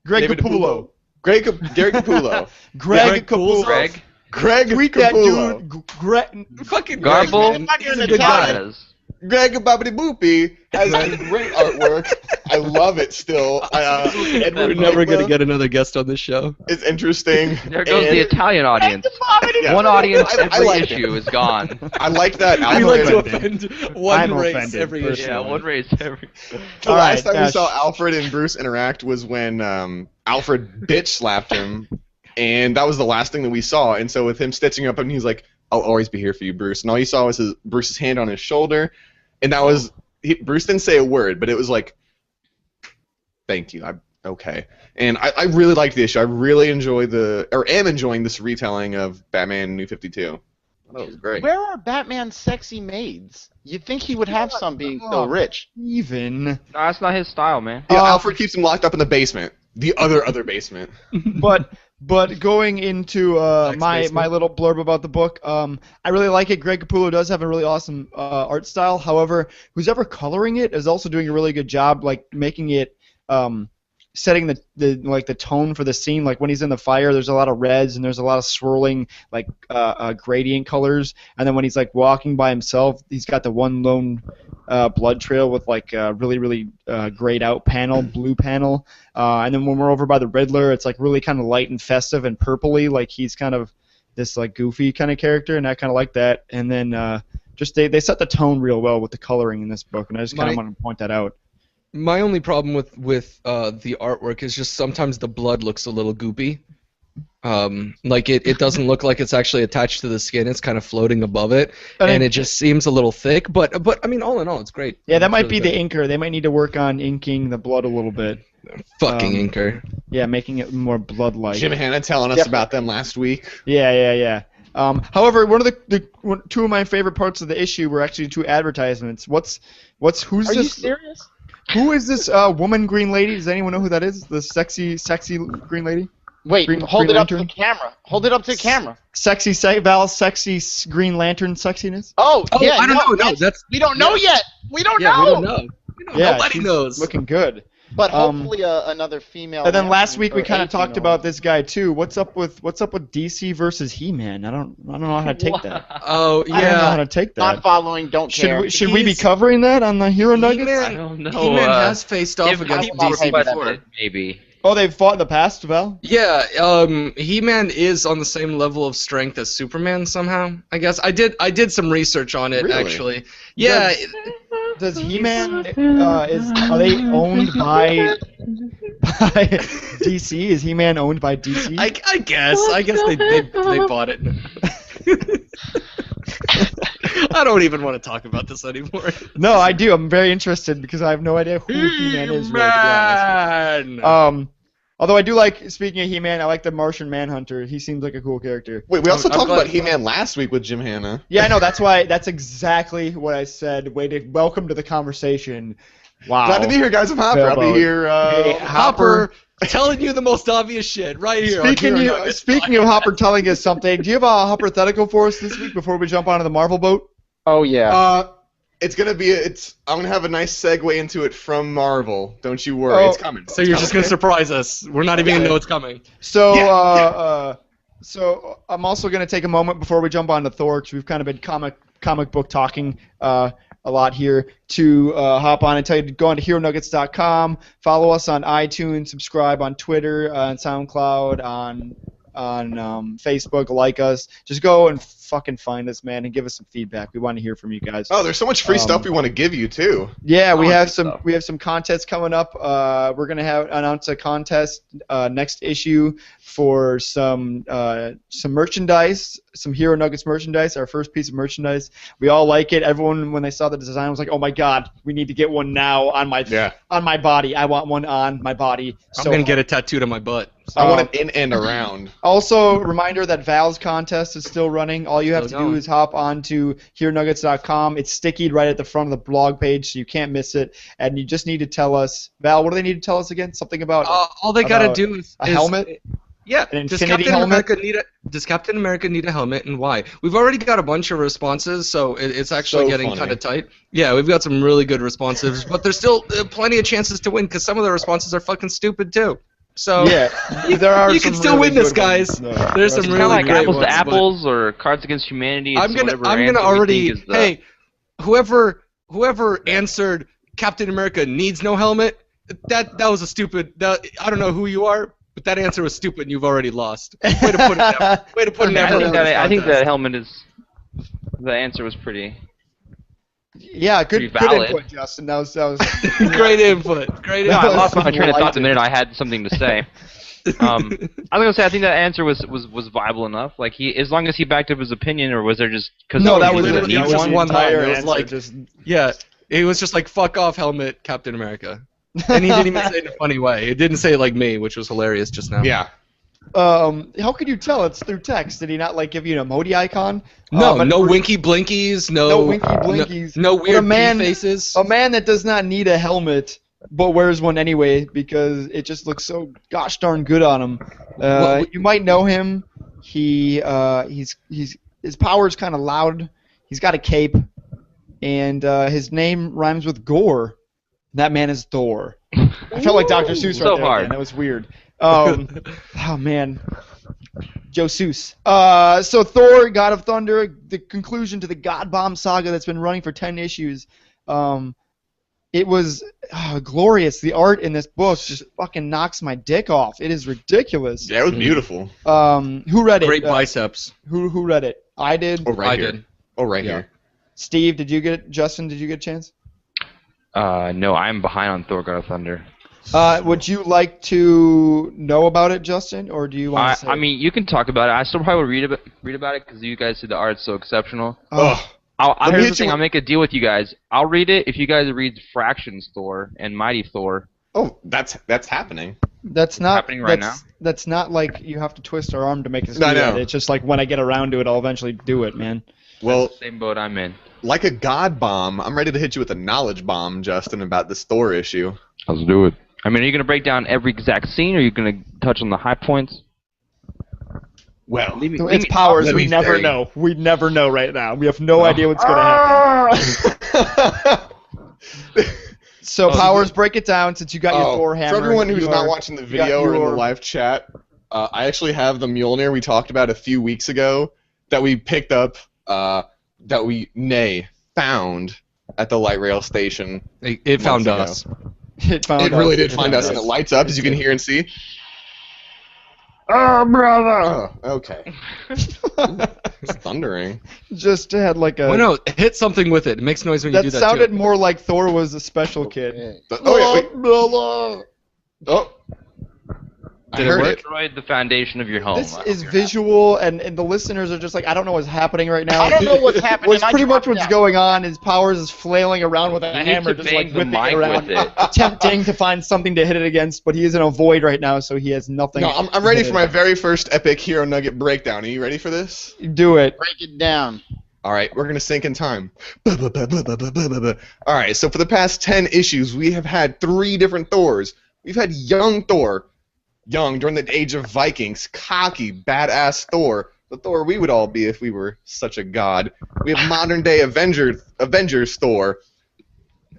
Greg David Capullo. Gary Capullo. Greg Capullo. Greg? Tweet that Capullo. dude. Greg. Fucking Garble? Fucking He's a good guy. Italian. Greg Bobbity Boopy has great artwork. I love it still. Edward We're never Nigma gonna get another guest on this show. is interesting. There goes and the Italian audience. Yeah. One audience I every like it. issue is gone. I like that. We I'm like to offended. offend one I'm race offended, every issue. Yeah, one race every. The All last right, time we Ash. saw Alfred and Bruce interact was when Alfred bitch slapped him, and that was the last thing that we saw. And so with him stitching up, and he's like, "I'll always be here for you, Bruce." And all you saw was Bruce's hand on his shoulder, and that was Bruce didn't say a word, but it was like, "Thank you." Okay. And I really liked the issue. I really am enjoying this retelling of Batman New 52. I thought it was great. Where are Batman's sexy maids? You'd think he would have some being so rich. Even. No, that's not his style, man. Yeah, Alfred keeps him locked up in the basement. The other basement. but going into my little blurb about the book, I really like it. Greg Capullo does have a really awesome art style. However, who's ever coloring it is also doing a really good job, like making it setting the tone for the scene. Like when he's in the fire, there's a lot of reds and there's a lot of swirling like gradient colors. And then when he's like walking by himself, he's got the one lone blood trail with like really grayed out panel, blue panel. And then when we're over by the Riddler, it's like really kind of light and festive and purpley. Like he's kind of this like goofy kind of character, and I kind of like that. And then just they set the tone real well with the coloring in this book, and I just kind of want to point that out. My only problem with the artwork is just sometimes the blood looks a little goopy. Like it doesn't look like it's actually attached to the skin. It's kind of floating above it, and it just seems a little thick. But I mean, all in all, it's great. Yeah, that might really be the inker. They might need to work on inking the blood a little bit. fucking inker. Yeah, making it more blood-like. Jim Hanna telling us about them last week. Yeah. However, one of the two of my favorite parts of the issue were actually two advertisements. Who's Are this? you serious? Who is this woman green lady? Does anyone know who that is? The sexy green lady? Wait, hold Green it up to Lantern? the camera. Hold it up to the camera. Val's sexy Green Lantern sexiness? Oh, yeah. I don't know. No, that's we don't know yet. We don't yeah. know. We don't know. Yeah, Nobody she's knows. Looking good. But hopefully another female. And then last Lantern week we or kind a of talked female about this guy too. What's up with DC versus He-Man? I don't know how to take that. Oh I don't know how yeah. to take Not that. following. Don't care. Should we be covering that on the Hero Nuggets? I don't know. He-Man has faced off If against I'm not DC paying for that before. bit. maybe. Oh, they've fought in the past, Val? Yeah, He-Man is on the same level of strength as Superman somehow. I guess I did some research on it Really? actually. Yeah, Does He-Man are they owned by DC? Is He-Man owned by DC? I guess they bought it. I don't even want to talk about this anymore. No, I do. I'm very interested because I have no idea who He-Man is. Really, to be honest. Man! Although I do like, speaking of He-Man, I like the Martian Manhunter. He seems like a cool character. Wait, we also I'm talked glad- about He-Man last week with Jim Hanna. Yeah, I know. That's exactly what I said. Welcome to the conversation. Wow. Glad to be here, guys. I'm Hopper. I'll Bilbo. be here. Hey, Hopper telling you the most obvious shit right here. Speaking of Hopper telling us something, do you have a hypothetical for us this week before we jump onto the Marvel boat? Oh yeah. It's gonna be. I'm gonna have a nice segue into it from Marvel. Don't you worry, it's coming. So you're just gonna surprise us. We're not even gonna know it's coming. So, so I'm also going to take a moment before we jump on to Thor, because we've kind of been comic book talking a lot here, to hop on and tell you to go on to HeroNuggets.com, follow us on iTunes, subscribe on Twitter, on SoundCloud, on Facebook, like us. Just go and fucking find us, man, and give us some feedback. We want to hear from you guys. Oh, there's so much free stuff we want to give you too. Yeah, we have stuff. some contests coming up. We're gonna announce a contest next issue for some merchandise, some Hero Nuggets merchandise. Our first piece of merchandise. We all like it. Everyone, when they saw the design, was like, "Oh my god, we need to get one now on my body. I want one on my body." I'm gonna get it tattooed on my butt. I want it in and around. Also, reminder that Val's contest is still running. All you have to do is hop onto HeroNuggets.com. It's stickied right at the front of the blog page, so you can't miss it. And you just need to tell us, Val, what do they need to tell us again? Something about All they gotta do is a helmet? Yeah. An Does Infinity Captain helmet? Does Captain America need a helmet, and why? We've already got a bunch of responses, so it's actually So getting funny. kind of tight. Yeah, we've got some really good responses, but there's still plenty of chances to win because some of the responses are fucking stupid too. So Yeah, there are. you some can still really win this, good ones. guys. No, There's some Kind really of like great apples ones, to but apples or Cards Against Humanity. It's I'm gonna whatever I'm answer gonna we already think is the- hey, whoever answered Captain America needs no helmet, that was a stupid. I don't know who you are, but that answer was stupid, and you've already lost. Way to put it. Way to put an effort in this I think contest. the helmet is. The answer was pretty. Yeah, Pretty good valid. input, Justin. That was Great input. Great No, input. I lost my train of thought the Enlightened. minute I had something to say. I was gonna say I think that answer was viable enough. Like as long as he backed up his opinion, or was there just because No, that was literally it. That just was the one line. entire It was answer, like- just Yeah, it was just like fuck off, helmet, Captain America, and he didn't even say it in a funny way. It didn't say like me, which was hilarious just now. Yeah. How could you tell it's through text? Did he not like give you an emoji icon? No, But no winky blinkies, No winky blinkies. no But weird pea faces. A man that does not need a helmet but wears one anyway because it just looks so gosh darn good on him. You might know him. His power's kind of loud. He's got a cape, and his name rhymes with gore. That man is Thor. I felt like Dr. Seuss right So there. hard. Again. That was weird. Oh man, Joe Seuss. So Thor, God of Thunder, the conclusion to the God Bomb saga that's been running for 10 issues. It was glorious. The art in this book just fucking knocks my dick off. It is ridiculous. Yeah, it was beautiful. Who read it? Great biceps. Who read it? I did. Oh, right I here. did. Oh, right Yeah. here. Steve, did you get it? Justin, did you get a chance? No, I'm behind on Thor: God of Thunder. Would you like to know about it, Justin, or do you want to say? I mean, you can talk about it. I still probably would read about it because you guys said the art's so exceptional. Oh, Let me Here's hit the thing. you I'll make a deal with you guys. I'll read it if you guys read Fractions Thor and Mighty Thor. oh, that's happening. That's not happening right That's not like you have to twist our arm to make us do No, I that. know. It's just like when I get around to it, I'll eventually do it, man. Well, Same boat I'm in. like a god bomb, I'm ready to hit you with a knowledge bomb, Justin, about this Thor issue. Let's do it. I mean, are you gonna break down every exact scene, or are you gonna touch on the high points? Well, It's powers. let We me never say- know. We never know right now. We have no idea what's going to happen. So powers, break it down since you got your Thor hammer. For everyone who's you not are- watching the you got video or in the your- live chat, I actually have the Mjolnir we talked about a few weeks ago that we picked up, that we found at the light rail station. It found months us. It found It us. really did find us, and it lights up as you can hear and see. Oh, brother! Oh, okay. It's thundering. Just had like a. Oh no, hit something with it. It makes noise when you that do that sounded too. more like Thor was a special kid. Oh, wait, wait. Oh. I Did it heard work? it. Destroyed the foundation of your home. This is visual, and the listeners are just like, I don't know what's happening right now. I don't know what's happening. What's I pretty much dropped what's out. going on is Powers is flailing around with a You need hammer, to just like bang the whipping mic it around, with it. attempting to find something to hit it against, but he is in a void right now, so he has nothing. No, I'm ready for my very first epic Hero Nugget breakdown. Are you ready for this? Do it. Break it down. All right, we're gonna sync in time. All right, so for the past 10 issues, we have had 3 different Thors. We've had young Thor, young during the age of Vikings, cocky, badass Thor, the Thor we would all be if we were such a god. We have modern day Avengers Thor,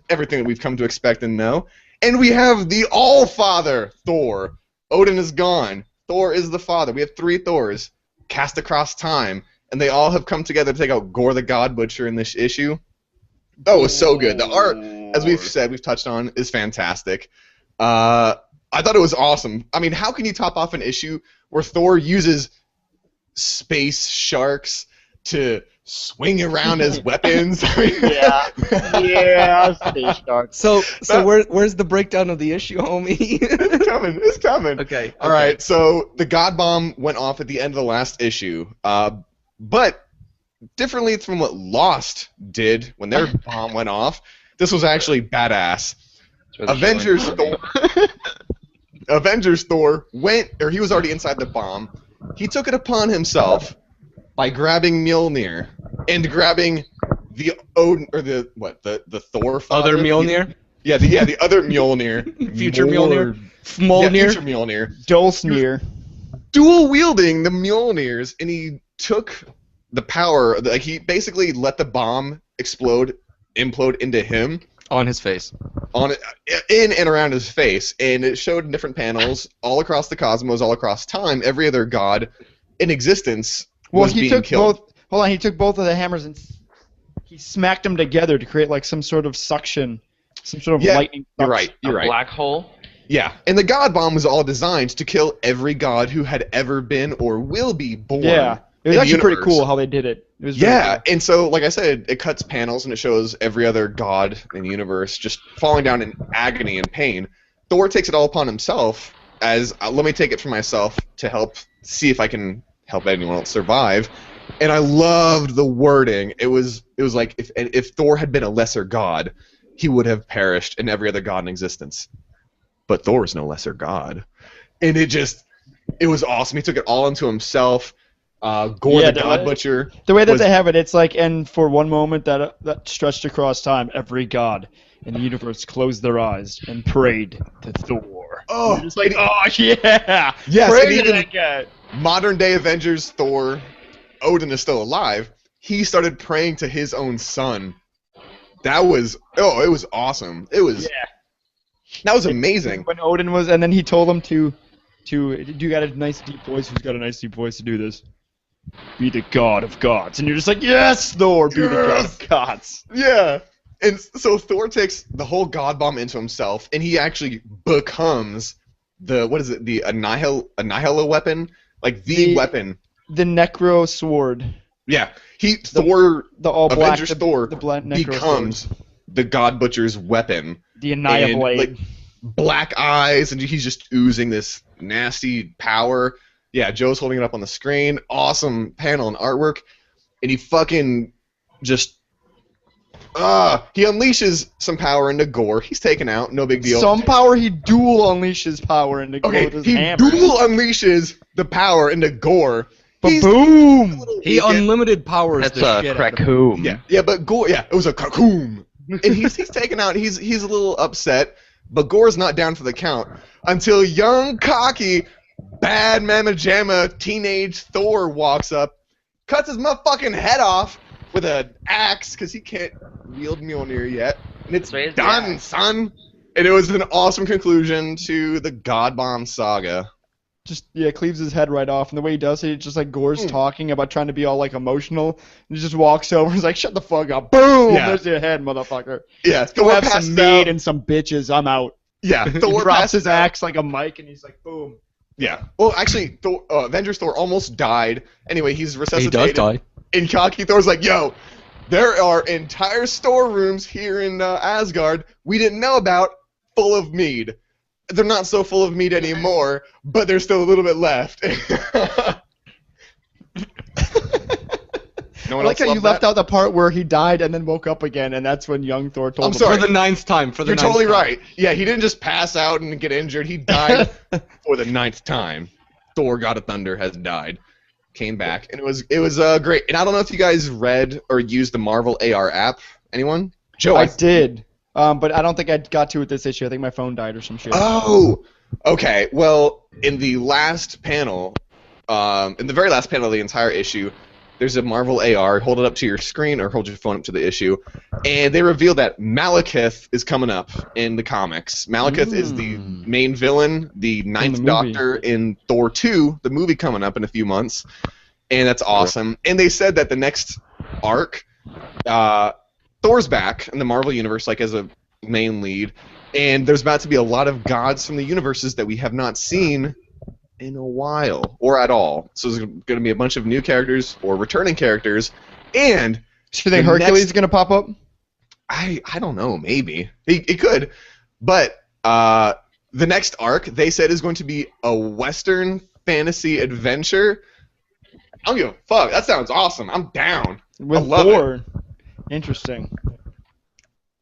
everything that we've come to expect and know. And we have the All-Father Thor. Odin is gone. Thor is the father. We have 3 Thors cast across time, and they all have come together to take out Gore the God Butcher in this issue. Oh, it was so good. The art, as we've said, we've touched on, is fantastic. I thought it was awesome. I mean, how can you top off an issue where Thor uses space sharks to swing around as weapons? I mean, Yeah, Space Shark. So where's the breakdown of the issue, homie? It's coming. Okay. All right, so the God Bomb went off at the end of the last issue, but differently from what Lost did when their bomb went off, this was actually badass. Avengers Thor he was already inside the bomb. He took it upon himself by grabbing Mjolnir and grabbing the Odin or the Thor father? Other Mjolnir? The other Mjolnir. Future Mjolnir? Yeah, Mjolnir? future Mjolnir. Dulcnir. Dual wielding the Mjolnirs, and he took the power. Like he basically let the bomb implode into him On his face. in and around his face, and it showed in different panels all across the cosmos, all across time. Every other god in existence was he being took killed. both. Hold on, he took both of the hammers and he smacked them together to create like some sort of suction. Some sort of Yeah, lightning. You're right. You're A right. black hole. Yeah, and the God Bomb was all designed to kill every god who had ever been or will be born. Yeah, it was in the actually pretty universe. cool how they did it. It was very Yeah, cool. and so, like I said, it cuts panels and it shows every other god in the universe just falling down in agony and pain. Thor takes it all upon himself as, let me take it for myself to help see if I can help anyone else survive. And I loved the wording. It was like if Thor had been a lesser god, he would have perished and every other god in existence. But Thor is no lesser god. And it was awesome. He took it all into himself. Gore Yeah, the God Butcher. The way that was- they have it, it's like, and for one moment that stretched across time, every god in the universe closed their eyes and prayed to Thor. Oh, You're just like, oh yeah, Yes, pray and to even- that guy. modern day Avengers Thor, Odin is still alive. He started praying to his own son. It was awesome. That was amazing. When Odin was, and then he told him to you got a nice deep voice. Who's got a nice deep voice to do this? Be the god of gods, and you're just like, yes, Thor, be the god of gods. Yeah. And so Thor takes the whole God Bomb into himself, and he actually becomes the Annihilo weapon, like the weapon. The Necro sword, Yeah, Thor, the all black, Avengers Thor the black Necro becomes sword. the God Butcher's weapon. The Annihilate. And, like, black eyes, and he's just oozing this nasty power. Yeah, Joe's holding it up on the screen. Awesome panel and artwork. And he fucking just... he unleashes some power into Gore. He's taken out. No big deal. Some power, he dual unleashes power into Okay, with his he hammer. dual unleashes the power into Gore. He's Ba-boom! He unlimited powers That's the a shit out of him. crackoom. Yeah, but Gore, it was a cocoon. And he's taken out. He's a little upset, but Gore's not down for the count until young, cocky, bad mamma jamma teenage Thor walks up, cuts his motherfucking head off with an axe because he can't wield Mjolnir yet, and it's Straight as the done, axe. son. And it was an awesome conclusion to the God Bomb saga. Just cleaves his head right off, and the way he does it, it's just like Gore's talking about trying to be all like emotional, and he just walks over and is like, "Shut the fuck up!" Boom! Yeah. There's your head, motherfucker. Yeah, Go Thor have passed some meat out. and some bitches. I'm out. Yeah, He Thor drops passed his out. axe like a mic, and he's like, "Boom." Yeah. Well, actually, Avengers Thor almost died. Anyway, he's He resuscitated. does die. And cocky Thor's like, yo, there are entire storerooms here in Asgard we didn't know about full of mead. They're not so full of mead anymore, but there's still a little bit left. No I one like else how you loved left that? out the part where he died and then woke up again, and that's when young Thor told I'm him. sorry. For the ninth time. For the You're ninth totally time. right. Yeah, he didn't just pass out and get injured. He died for the 9th time. Thor, God of Thunder, has died. Came back, and it was great. And I don't know if you guys read or used the Marvel AR app. Anyone? Joe, I did, but I don't think I got to with this issue. I think my phone died or some shit. Oh, okay. Well, in the last panel, in the very last panel of the entire issue, there's a Marvel AR. Hold it up to your screen or hold your phone up to the issue, and they reveal that Malekith is coming up in the comics. Malekith is the main villain, the Ninth movie. Doctor in Thor 2, the movie coming up in a few months, and that's awesome. And they said that the next arc, Thor's back in the Marvel Universe, like as a main lead, and there's about to be a lot of gods from the universes that we have not seen in a while, or at all. So there's going to be a bunch of new characters or returning characters, and Do you think the Hercules next- is gonna pop up? I don't know, maybe it could, but the next arc they said is going to be a Western fantasy adventure. I don't give a fuck. That sounds awesome. I'm down. With love Thor. Interesting.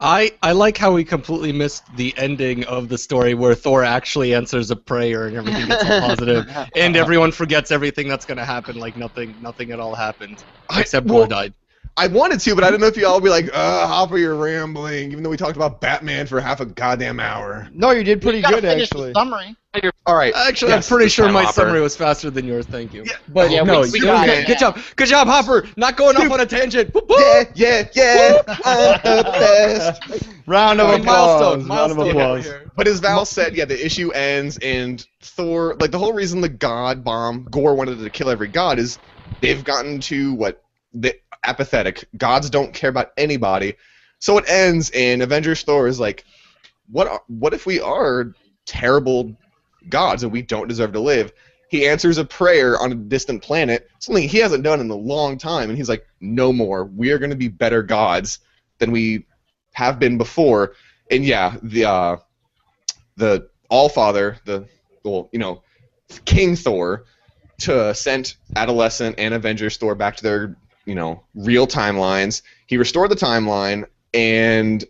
I like how we completely missed the ending of the story where Thor actually answers a prayer and everything gets all positive, and everyone forgets everything that's gonna happen, like nothing at all happened, except well, Thor died. I wanted to, but I didn't know if you all would be like, Hopper, you're rambling, even though we talked about Batman for half a goddamn hour. No, you did pretty You gotta good finish actually. the summary. All right. Actually, Yes, I'm pretty this sure time, my Hopper. summary was faster than yours. Thank you. Yeah. But Yeah, no, we you got did. it. Good job, Hopper. Not going off on a tangent. Whoop, whoop. Yeah. I'm the best. Round of Okay, applause. milestone Round of over applause. here. But as Val said, yeah, the issue ends, and Thor, like the whole reason the God Bomb, Gore wanted to kill every god is they've gotten to the apathetic. Gods don't care about anybody. So it ends, and Avengers Thor is like, what if we are terrible gods and we don't deserve to live? He answers a prayer on a distant planet, something he hasn't done in a long time, and he's like, no more. We are going to be better gods than we have been before. And yeah, the Allfather, King Thor, sent Adolescent and Avengers Thor back to their, real timelines. He restored the timeline, and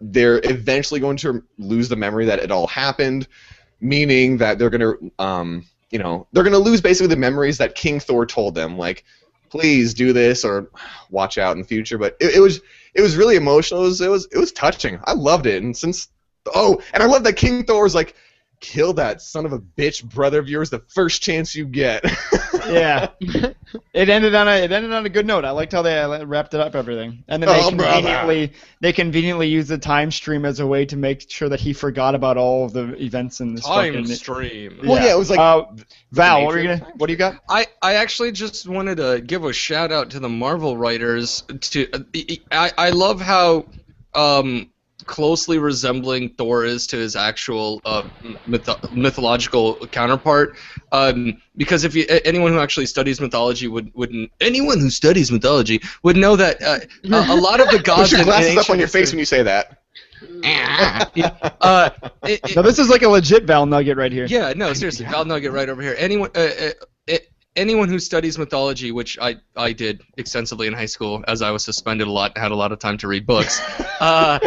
they're eventually going to lose the memory that it all happened, meaning that they're going to, they're going to lose basically the memories that King Thor told them, like, please do this or watch out in the future. But it was really emotional. It was touching. I loved it, and and I love that King Thor was like, kill that son of a bitch brother of yours the first chance you get. Yeah, it ended on a good note. I liked how they wrapped it up, everything, and then they conveniently used the time stream as a way to make sure that he forgot about all of the events in this time stream. Well, yeah, it was like Val. What do you got? I actually just wanted to give a shout out to the Marvel writers. I love how closely resembling Thor is to his actual mythological counterpart. Because if anyone who actually studies mythology would know that a lot of the gods. Put your glasses up on your face when you say that. No, this is like a legit Val Nugget right here. Yeah, no, seriously, Val Nugget right over here. Anyone who studies mythology, which I did extensively in high school, as I was suspended a lot and had a lot of time to read books, a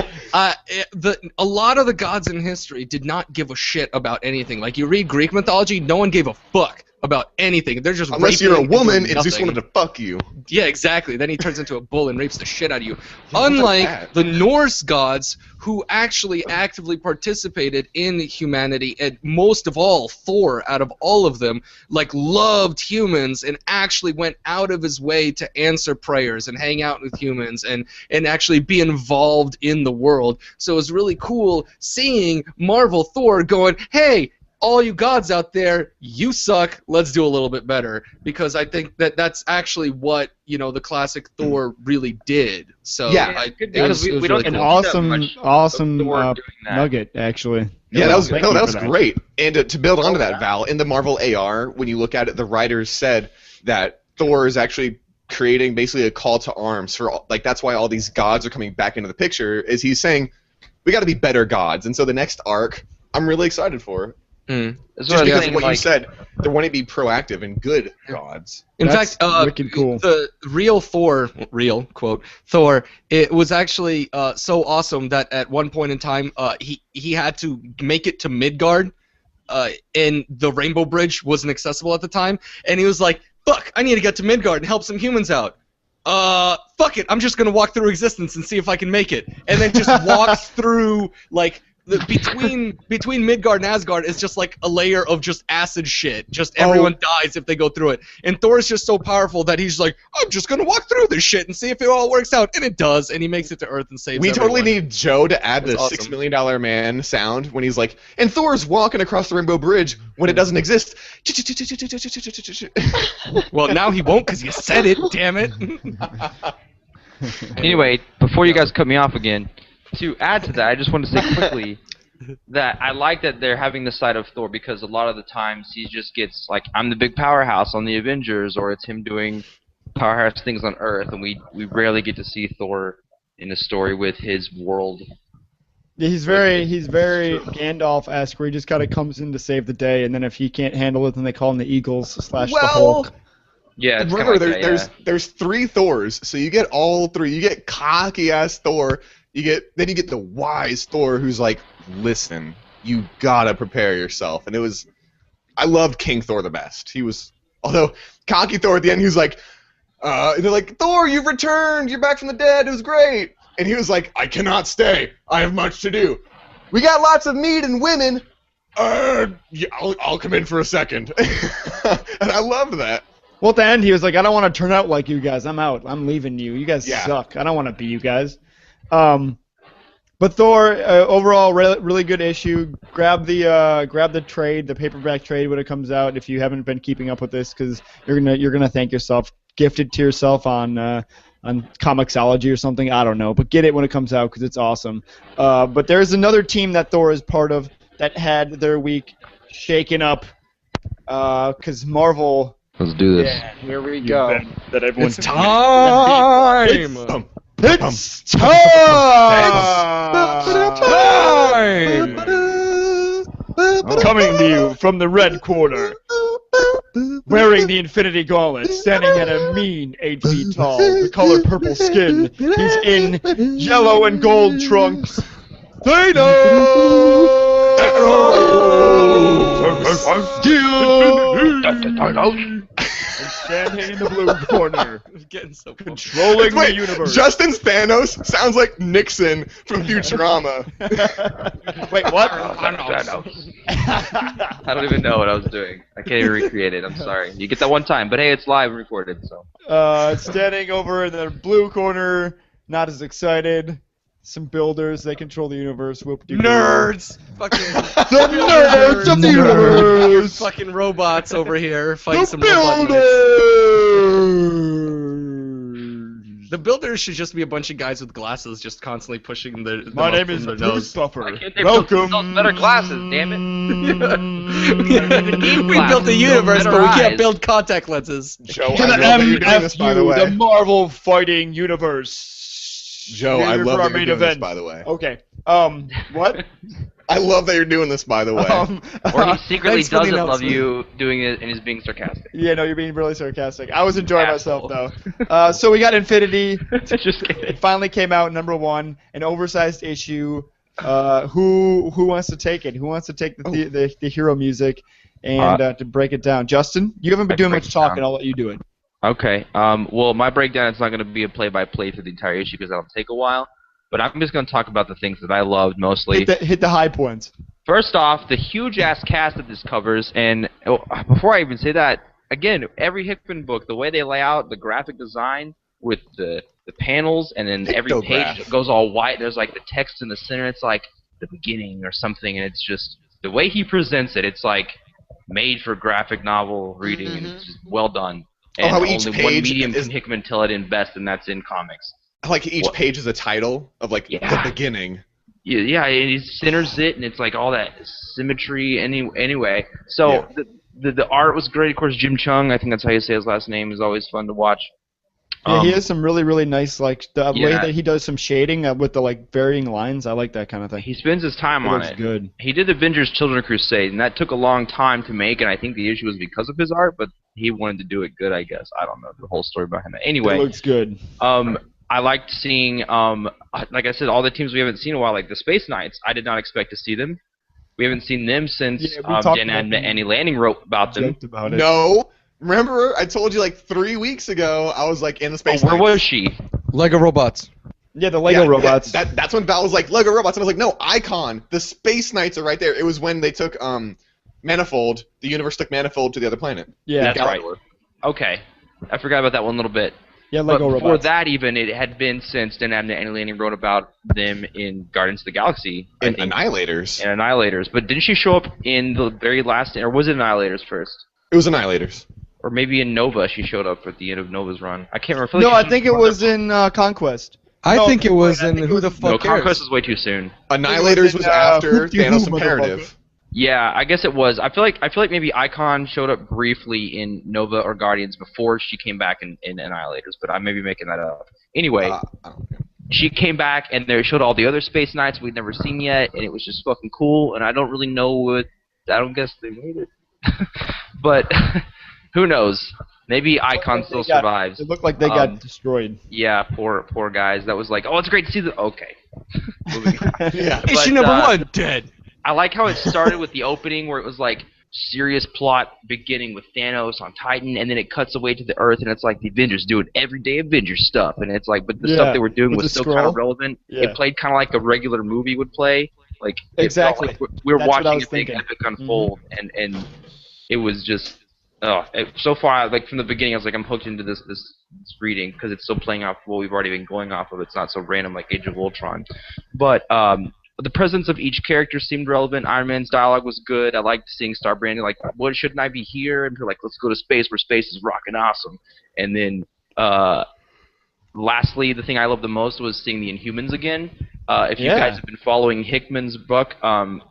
lot of the gods in history did not give a shit about anything. Like, you read Greek mythology, no one gave a fuck about anything. They're just unless you're a woman and Zeus wanted to fuck you. Yeah, exactly. Then he turns into a bull and rapes the shit out of you. Unlike the Norse gods, who actually actively participated in humanity, and most of all, Thor, out of all of them, like, loved humans and actually went out of his way to answer prayers and hang out with humans and actually be involved in the world. So it was really cool seeing Marvel Thor going, hey, all you gods out there, you suck, let's do a little bit better. Because I think that's actually what, the classic Thor really did. So yeah, it was we really don't cool. An awesome nugget, actually. Yeah, that was great. And to build onto that, Val, in the Marvel AR, when you look at it, the writers said that Thor is actually creating basically a call to arms for, like, that's why all these gods are coming back into the picture, is he's saying, we got to be better gods. And so the next arc, I'm really excited for. That's just because of what you said, they want to be proactive and good gods. In fact, wicked cool. The real Thor, Thor, it was actually so awesome that at one point in time, he had to make it to Midgard, and the Rainbow Bridge wasn't accessible at the time, and he was like, fuck, I need to get to Midgard and help some humans out. Fuck it, I'm just gonna walk through existence and see if I can make it. And then just walks through, like, between Midgard and Asgard is just like a layer of just acid shit. Just everyone dies if they go through it. And Thor is just so powerful that he's like, I'm just gonna walk through this shit and see if it all works out. And it does, and he makes it to Earth and saves everyone. Totally need Joe to add the awesome. $6 Million Man sound when he's like, and Thor's walking across the Rainbow Bridge when it doesn't exist. Well, now he won't because you said it, damn it. Anyway, before you guys cut me off again, to add to that, I just want to say quickly that I like that they're having the side of Thor, because a lot of the times he just gets like, I'm the big powerhouse on the Avengers, or it's him doing powerhouse things on Earth, and we rarely get to see Thor in a story with his world. Yeah, he's very Gandalf-esque, where he just kind of comes in to save the day, and then if he can't handle it, then they call him the Eagles / the Hulk. Yeah, it's remember, like there's 3 Thors, so you get all 3. You get cocky-ass Thor. Then you get the wise Thor who's like, listen, you gotta prepare yourself. And I loved King Thor the best. Although cocky Thor at the end, he was like, and they're like, Thor, you've returned, you're back from the dead, it was great. And he was like, I cannot stay, I have much to do. We got lots of meat and women. Yeah, I'll come in for a second. And I loved that. Well, at the end, he was like, I don't want to turn out like you guys. I'm out. I'm leaving you. You guys suck. I don't want to be you guys. But Thor, overall, really good issue. Grab the trade, the paperback trade when it comes out. If you haven't been keeping up with this, because you're gonna thank yourself. Gift it to yourself on Comixology or something. I don't know, but get it when it comes out because it's awesome. But there's another team that Thor is part of that had their week shaken up because Marvel. Let's do this. Yeah, here we go. That everyone's It's time! It's time! Coming to you from the red corner, wearing the Infinity Gauntlet, standing at a mean 8 feet tall, the color purple skin. He's in yellow and gold trunks. Thanos! And standing in the blue corner, Getting so controlling the Wait, universe. Justin's Thanos sounds like Nixon from Futurama. Wait, what? I don't even know what I was doing. I can't even recreate it. I'm sorry. You get that one time, but hey, it's live recorded, so. Standing over in the blue corner, not as excited. Some builders, they control the universe. Whoop-de-doo. Nerds! Fucking The nerds of the universe! fucking robots over here fighting The some robot knights. builders! The builders should just be a bunch of guys with glasses just constantly pushing their My them name up is from their Bruce nose. Buffer. Why can't they build Welcome. themselves better glasses, damn it? We built the universe, but we can't build contact lenses. Joe, To I the love that you're doing this, by the MFU, way. the Marvel Fighting Universe. Joe, I Here love for our that you're main doing this, event. by the way. Okay. What? I love that you're doing this, by the way. Or he secretly Thanks for the doesn't love announcement. you doing it and is being sarcastic. Yeah, no, you're being really sarcastic. I was enjoying Asshole. myself though. So we got Infinity. Just kidding. It finally came out #1, an oversized issue. Who wants to take it? Who wants to take the hero music and to break it down? Justin, you haven't been I doing break much it talking. down. I'll let you do it. Okay. Well, my breakdown is not going to be a play-by-play through the entire issue because that'll take a while. But I'm just going to talk about the things that I loved mostly. Hit the high points. First off, the huge-ass cast that this covers, and before I even say that, again, every Hickman book, the way they lay out the graphic design with the panels, and then every Pictograph. page goes all white, there's like the text in the center, it's like the beginning or something, and it's just, the way he presents it, it's like made for graphic novel reading, and it's just well done. And how each only one page medium is- can Hickman tell it in best, and that's in comics. Like each What? page is a title of like Yeah. the beginning. Yeah, and he centers it, and it's like all that symmetry. Anyway, so the art was great. Of course, Jim Chung, I think that's how you say his last name, is always fun to watch. Yeah, he has some really, really nice, like, the way yeah. that he does some shading with the, like, varying lines. I like that kind of thing. He spends his time It on looks it. good. He did Avengers Children Crusade, and that took a long time to make, and I think the issue was because of his art, but he wanted to do it good, I guess. I don't know the whole story behind that. It Anyway, looks good. I liked seeing, like I said, all the teams we haven't seen in a while, like the Space Knights. I did not expect to see them. We haven't seen them since Yeah, we talked Dan about and them. Annie Lanning wrote about them. Joked about it. No, remember I told you like 3 weeks ago I was like in the space. Oh, where Knights. was she? Lego robots. Yeah, the Lego Yeah, robots. That's when Val was like Lego robots, and I was like, no, Icon. The Space Knights are right there. It was when they took Manifold. The universe took Manifold to the other planet. yeah, That's right. Galilor. Okay. I forgot about that one little bit. yeah, But Lego before robots. that, even, it had been since Dan and Annie Lanning wrote about them in Guardians of the Galaxy, I And think, Annihilators. and Annihilators. But didn't she show up in the very last, or was it Annihilators first? It was Annihilators. Or maybe in Nova she showed up at the end of Nova's run. I can't remember. No, I think it was in Conquest. I No, think it was I in think it Who was- the No, Fuck Cares? Conquest is way too soon. Annihilators was in, after Hoop-de-Who, Thanos motherfucker. Imperative. Yeah, I guess it was. I feel like maybe Icon showed up briefly in Nova or Guardians before she came back in Annihilators, but I may be making that up. Anyway, I don't know. she came back and they showed all the other Space Knights we'd never seen yet, and it was just fucking cool. And I don't really know what. I don't guess they made it, but who knows? Maybe Icon still survives. It looked like they got destroyed. Yeah, poor guys. That was like, oh, it's great to see the. Okay. Moving on. Yeah. Issue But, number 1, dead. I like how it started with the opening where it was like serious plot beginning with Thanos on Titan, and then it cuts away to the Earth, and it's like the Avengers doing everyday Avengers stuff, and it's like, but the Yeah, stuff they were doing with was the still kind of scroll. relevant. Yeah. It played kind of like a regular movie would play, like it felt Exactly. like we were That's what I watching was a big thinking. epic unfold, and it was just. So far, like from the beginning, I was like, I'm hooked into this reading because it's still playing off what we've already been going off of. It's not so random like Age of Ultron, but the presence of each character seemed relevant. Iron Man's dialogue was good. I liked seeing Star Brand like, "What shouldn't I be here?" And they're like, "Let's go to space where space is rocking awesome." And then lastly, the thing I loved the most was seeing the Inhumans again. If you Yeah. guys have been following Hickman's book,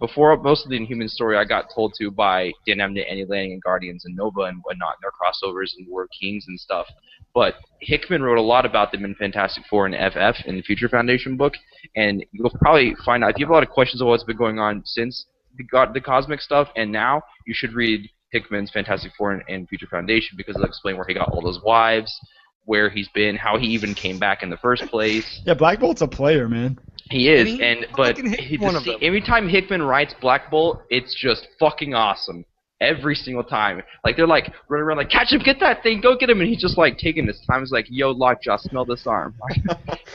before most of the Inhuman story I got told to by Dan Abnett, Andy Lanning, and Guardians and Nova and whatnot, their crossovers and War Kings and stuff. But Hickman wrote a lot about them in Fantastic Four and FF in the Future Foundation book, and you'll probably find out if you have a lot of questions of what's been going on since the cosmic stuff and now, you should read Hickman's Fantastic Four and Future Foundation because it'll explain where he got all those wives, where he's been, how he even came back in the first place. Yeah, Black Bolt's a player, man. He is, And he and but fucking hit one of them. every time Hickman writes Black Bolt, it's just fucking awesome. Every single time. Like, they're like, running around like, catch him, get that thing, go get him, and he's just like, taking his time. He's like, yo, Lockjaw, smell this arm.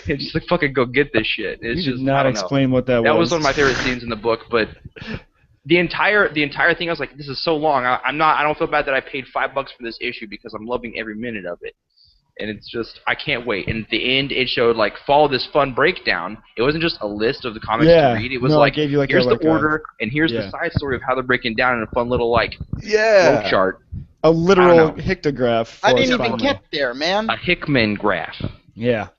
And just like, fucking go get this shit. It's You just, did not I don't know. explain what that was. That was one of my favorite scenes in the book, but the entire thing, I was like, this is so long. I don't feel bad that I paid $5 for this issue because I'm loving every minute of it. And it's just, I can't wait. And at the end, it showed, like, follow this fun breakdown. It wasn't just a list of the comics Yeah. to read. It was No, like, it gave you, like, here's a- the order, and here's yeah. the side story of how they're breaking down in a fun little, like, Yeah. flow chart. A I literal don't know. hictograph. For I didn't even Spider-Man. get there, man. A Hickman graph. Yeah.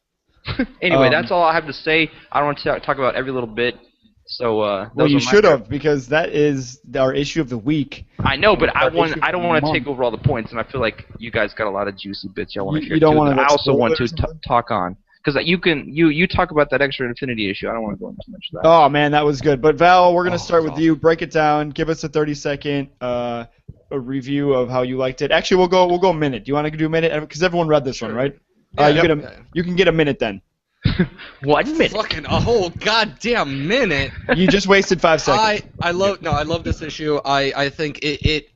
Anyway, Um, that's all I have to say. I don't want to talk about every little bit. So, Well, those you are my should favorite- have, because that is our issue of the week. I know, but I Our don't issue want of the to take month. over all the points, and I feel like you guys got a lot of juicy bits y'all want to You share don't too. wanna That I also want to spoil it or talk on because you talk about that extra Infinity issue. I don't want to go into too much of that. Oh, man, that was good. But, Val, we're going to Oh, start with awesome. you. Break it down. Give us a 30-second a review of how you liked it. Actually, we'll go a minute. Do you want to do a minute? Because everyone read this one, right? You can get a minute then. 1 minute. Fucking a whole goddamn minute. You just wasted 5 seconds. I love this issue. I think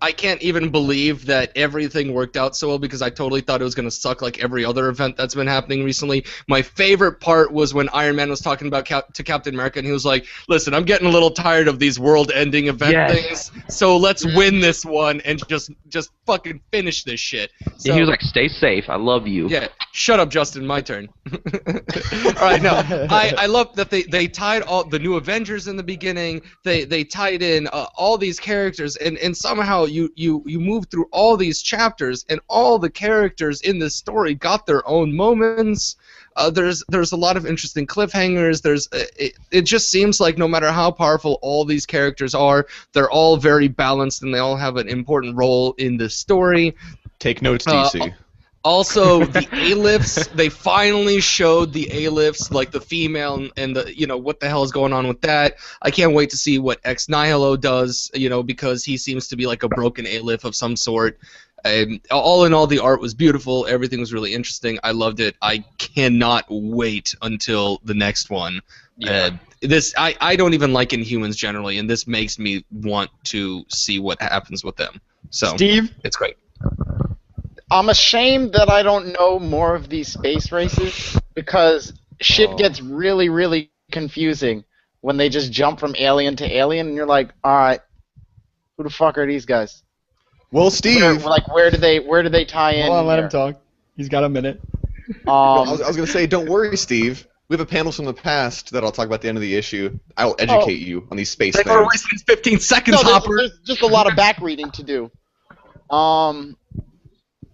I can't even believe that everything worked out so well because I totally thought it was gonna suck like every other event that's been happening recently. My favorite part was when Iron Man was talking about to Captain America and he was like, "Listen, I'm getting a little tired of these world-ending event Yes. things, so let's win this one and just fucking finish this shit." So, Yeah, he was like, "Stay safe. I love you." yeah, shut up, Justin. My turn. All right, no, I love that they tied all the new Avengers in the beginning. They tied in all these characters, and somehow you move through all these chapters, and all the characters in this story got their own moments. There's a lot of interesting cliffhangers. It just seems like no matter how powerful all these characters are, they're all very balanced, and they all have an important role in the story. Take notes, DC. Also, the A-lifts, they finally showed the A-lifts, like the female and the, what the hell is going on with that. I can't wait to see what Ex Nihilo does, because he seems to be like a broken A-lift of some sort. All in all, the art was beautiful. Everything was really interesting. I loved it. I cannot wait until the next one. Yeah. I don't even like Inhumans generally, and this makes me want to see what happens with them. So, Steve? it's great. I'm ashamed that I don't know more of these space races because shit gets really, really confusing when they just jump from alien to alien, and you're like, all right, who the fuck are these guys? Well, Steve. Where do they tie in? Hold on, let here? him talk. He's got a minute. I was going to say, don't worry, Steve. We have a panel from the past that I'll talk about at the end of the issue. I'll educate you on these space They've things. already wasted 15 seconds, No, Hopper. there's just a lot of back reading to do.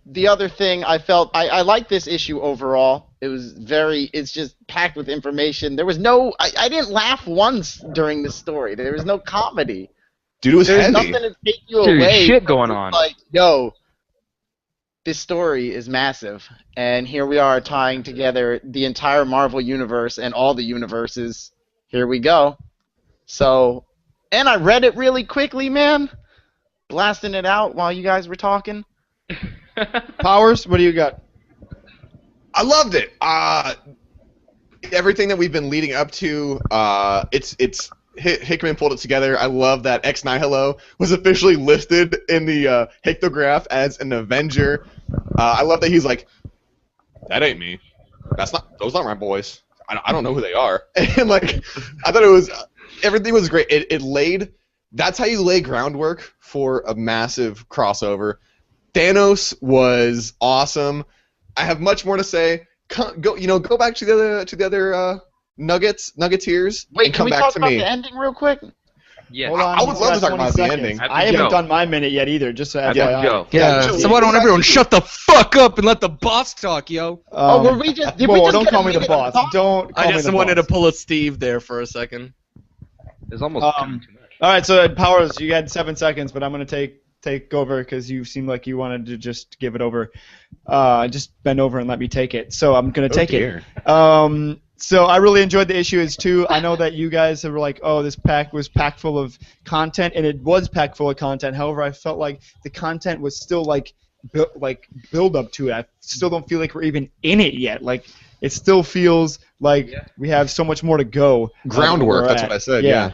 The other thing I felt, I liked this issue overall. It's just packed with information. There was I didn't laugh once during this story. There was no comedy. Dude, it was There's heavy. nothing to take you Serious away. shit from going just on. Like, yo, this story is massive. And here we are tying together the entire Marvel universe and all the universes. Here we go. So, and I read it really quickly, man. Blasting it out while you guys were talking. Powers, what do you got? I loved it. Everything that we've been leading up to, Hickman pulled it together. I love that Ex Nihilo was officially listed in the Hictograph as an Avenger. I love that he's like, that ain't me. Those aren't my boys. I don't know who they are. And like, I thought it was, everything was great. That's how you lay groundwork for a massive crossover. Thanos was awesome. I have much more to say. Go back to the other Nuggeteers Wait, and can come we back talk to about me. the ending real quick? Yes. Hold on, I would he's love got to talk 20 about the seconds. ending. I haven't Joe. done my minute yet either, just so I've got FYI. Joe. Yeah. Joe, So why don't let's everyone see. shut the fuck up and let the boss talk, yo? Oh, were we just? Did whoa, we just don't get a call me the minute boss. to talk? Don't call I me just the wanted to boss. pull a Steve there for a second. It's almost too much. All right, so Powers, you had 7 seconds, but I'm gonna take over because you seemed like you wanted to just give it over. Just bend over and let me take it. So I'm gonna take it. So I really enjoyed the issues too. I know that you guys were like, oh, this pack was packed full of content, and it was packed full of content. However, I felt like the content was still like build up to it. I still don't feel like we're even in it yet. Like it still feels like we have so much more to go. Groundwork. That's what I said. Yeah.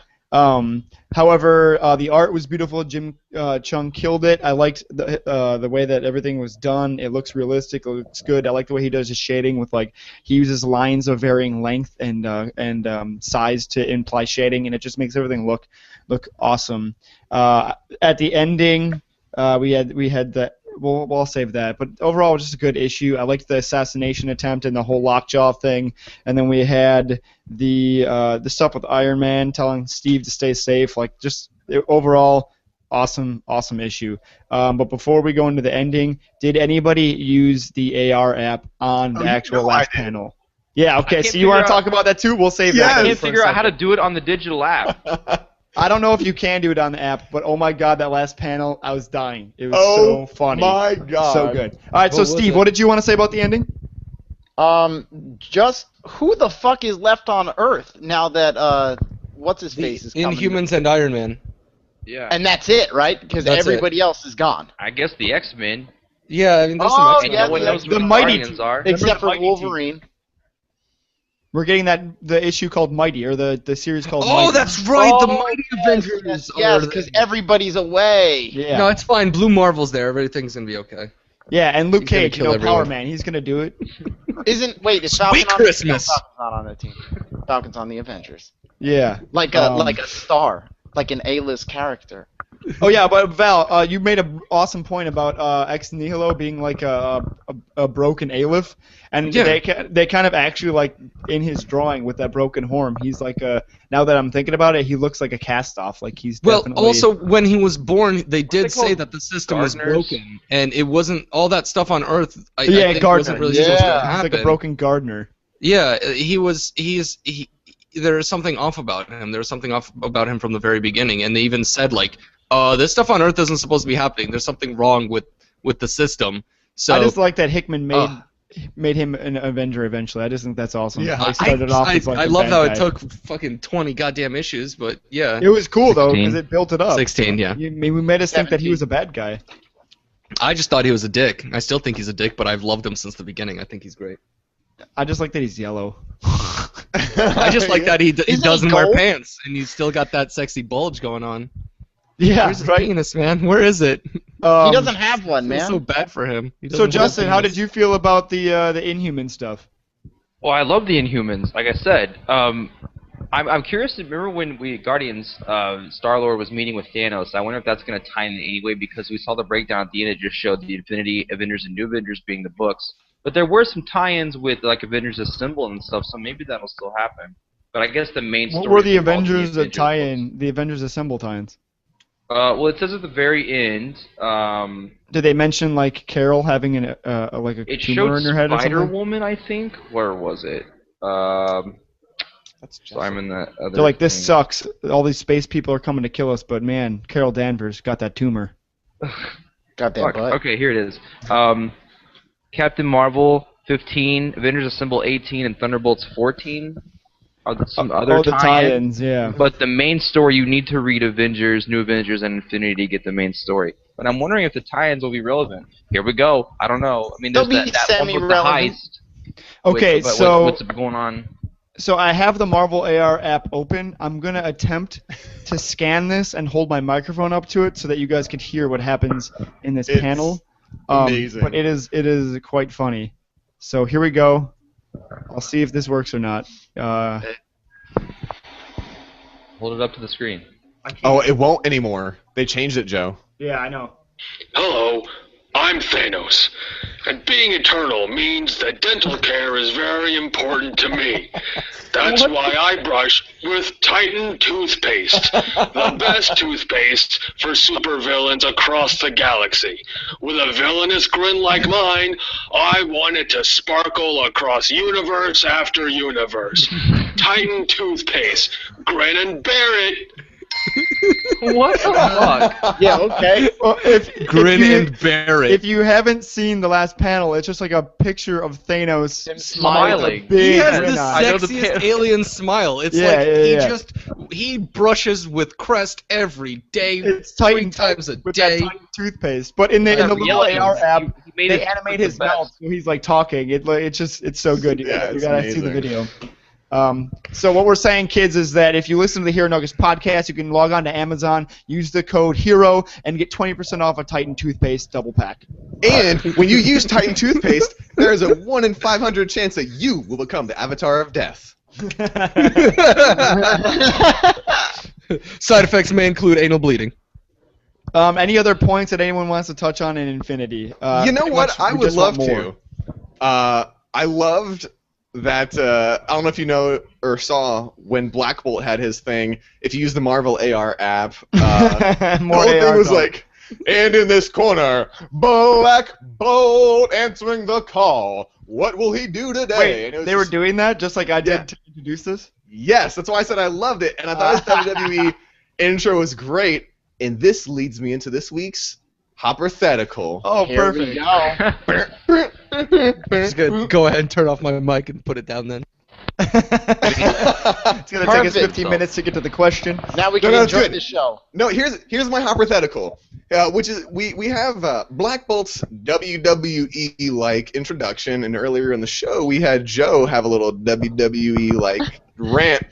However, the art was beautiful. Jim Chung killed it. I liked the way that everything was done. It looks realistic. It looks good. I like the way he does his shading with like he uses lines of varying length and size to imply shading, and it just makes everything look awesome. At the ending, we had the. We'll save that. But overall, just a good issue. I liked the assassination attempt and the whole lockjaw thing. And then we had the stuff with Iron Man telling Steve to stay safe. Like, just overall, awesome issue. But before we go into the ending, did anybody use the AR app on the actual last panel? Yeah, okay. So you want to talk about that too? We'll save that. I can't for a figure out how to second. do it on the digital app. I don't know if you can do it on the app, but oh my god, that last panel, I was dying. It was so funny. My God. So good. All right, so What was Steve, it? what did you want to say about the ending? Just who the fuck is left on Earth now that what's his face is coming? Inhumans and Iron Man. Yeah. And that's it, right? Because That's everybody else is gone. I guess the X-Men. Yeah, I mean, there's Oh, some yeah, No one knows the who the Mighty Guardians are. Except the for Mighty Team? Wolverine. We're getting the issue called Mighty, or the series called Mighty. Oh, that's right, the Oh, Mighty yes, Avengers. Yes, are because the- everybody's away. Yeah. No, it's fine. Blue Marvel's there. Everything's gonna be okay. Yeah, and Luke He's gonna Cage, kill Power everyone. Man, he's gonna do it. Wait, is Sweet Falcon on Christmas. No, Falcon's not on the team. Falcon's on the Avengers. Yeah. Like a star, like an A-list character. Oh yeah, but Val, you made an awesome point about Ex Nihilo being like a broken Aleph, and Yeah. they kind of actually like in his drawing with that broken horn, he's like now that I'm thinking about it, he looks like a cast-off, like he's Well, definitely. also when he was born, they did they say called? that the system was Gardeners? broken, and it wasn't all that stuff on Earth. I yeah, think Gardner. wasn't really yeah, supposed to he's happen. like a broken gardener. Yeah, there is something off about him. There was something off about him from the very beginning, and they even said like, this stuff on Earth isn't supposed to be happening. There's something wrong with the system. So I just like that Hickman Ugh. made him an Avenger eventually. I just think that's awesome. Yeah. How he started off as like I a love bad how guy. it took fucking 20 goddamn issues, but yeah, It was cool though 16. because it built it up. 16. Yeah, We made us think that he 17. was a bad guy. I just thought he was a dick. I still think he's a dick, but I've loved him since the beginning. I think he's great. I just like that he's yellow. I just like that he Isn't he doesn't wear gold? pants and he's still got that sexy bulge going on. Yeah, Where's his right. penis, man? Where is it? He doesn't have one, I feel man. so bad for him. He So doesn't have a Justin, how penis. did you feel about the Inhuman stuff? Well, I love the Inhumans. Like I said, I'm curious to remember when Guardians, Star-Lord was meeting with Thanos. I wonder if that's going to tie in anyway because we saw the breakdown at the end. It just showed the Infinity Avengers and New Avengers being the books. But there were some tie-ins with like Avengers Assemble and stuff, so maybe that'll still happen. But I guess the main story. What were the is involved in Avengers that Avengers tie books. in? The Avengers Assemble tie-ins. Well, it says at the very end. Did they mention like Carol having like a It tumor showed in her head or Spider something? Woman, I think. Where was it? That's So I'm in that other. They're like, this thing. sucks. All these space people are coming to kill us, but man, Carol Danvers got that tumor. Goddamn Fuck. butt. Okay, here it is. Captain Marvel 15, Avengers Assemble 18, and Thunderbolts 14 are some other Oh, the tie-ins. tie-ins, yeah. But the main story, you need to read Avengers, New Avengers, and Infinity to get the main story. But I'm wondering if the tie-ins will be relevant. Here we go. I don't know. I mean, there's They'll be that one with the semi-relevant. heist. Okay, But so what's going on? so I have the Marvel AR app open. I'm gonna attempt to scan this and hold my microphone up to it so that you guys can hear what happens in this It's panel. amazing. But it is quite funny. So here we go. I'll see if this works or not. Hold it up to the screen. Oh, it won't anymore. They changed it, Joe. Yeah, I know. Hello, I'm Thanos, And being eternal means that dental care is very important to me. That's why I brush with Titan toothpaste, the best toothpaste for supervillains across the galaxy. With a villainous grin like mine, I want it to sparkle across universe after universe. Titan toothpaste, grin and bear it. What the fuck? Yeah, okay. Well, Grin if you, and bear it. If you haven't seen the last panel, it's just like a picture of Thanos Him smiling. with a big He has grin the on. I know the sexiest pan- alien smile. It's Yeah, like yeah, he brushes with Crest every day, It's 3 Titan times a with day. that Titan toothpaste. But in the Yeah, little reality AR is app, he made they it animate the his best. mouth, so he's like talking. It's so good. You Yeah, it's gotta see the amazing. video. So what we're saying, kids, is that if you listen to the Hero Nuggets podcast, you can log on to Amazon, use the code HERO, and get 20% off a Titan toothpaste double pack. And when you use Titan toothpaste, there is a 1 in 500 chance that you will become the Avatar of Death. Side effects may include anal bleeding. Any other points that anyone wants to touch on in Infinity? You know pretty what? much I we would just want love more. to. I loved that. I don't know if you know or saw when Black Bolt had his thing. If you use the Marvel AR app, the More whole thing AR was talk. like, and in this corner, Black Bolt answering the call. What will he do today? Wait, And it was they were just- doing that just like I did Yeah. to introduce this? Yes, that's why I said I loved it, and I thought his WWE intro was great. And this leads me into this week's Hopperthetical. Oh, Here we perfect. go. Just gonna go ahead and turn off my mic and put it down then. It's gonna take us Perfect. 15 minutes to get to the question. Now we can No, it's enjoy good. the show. No, here's my Hopperthetical, which is we have Black Bolt's WWE like introduction, and earlier in the show we had Joe have a little WWE like rant.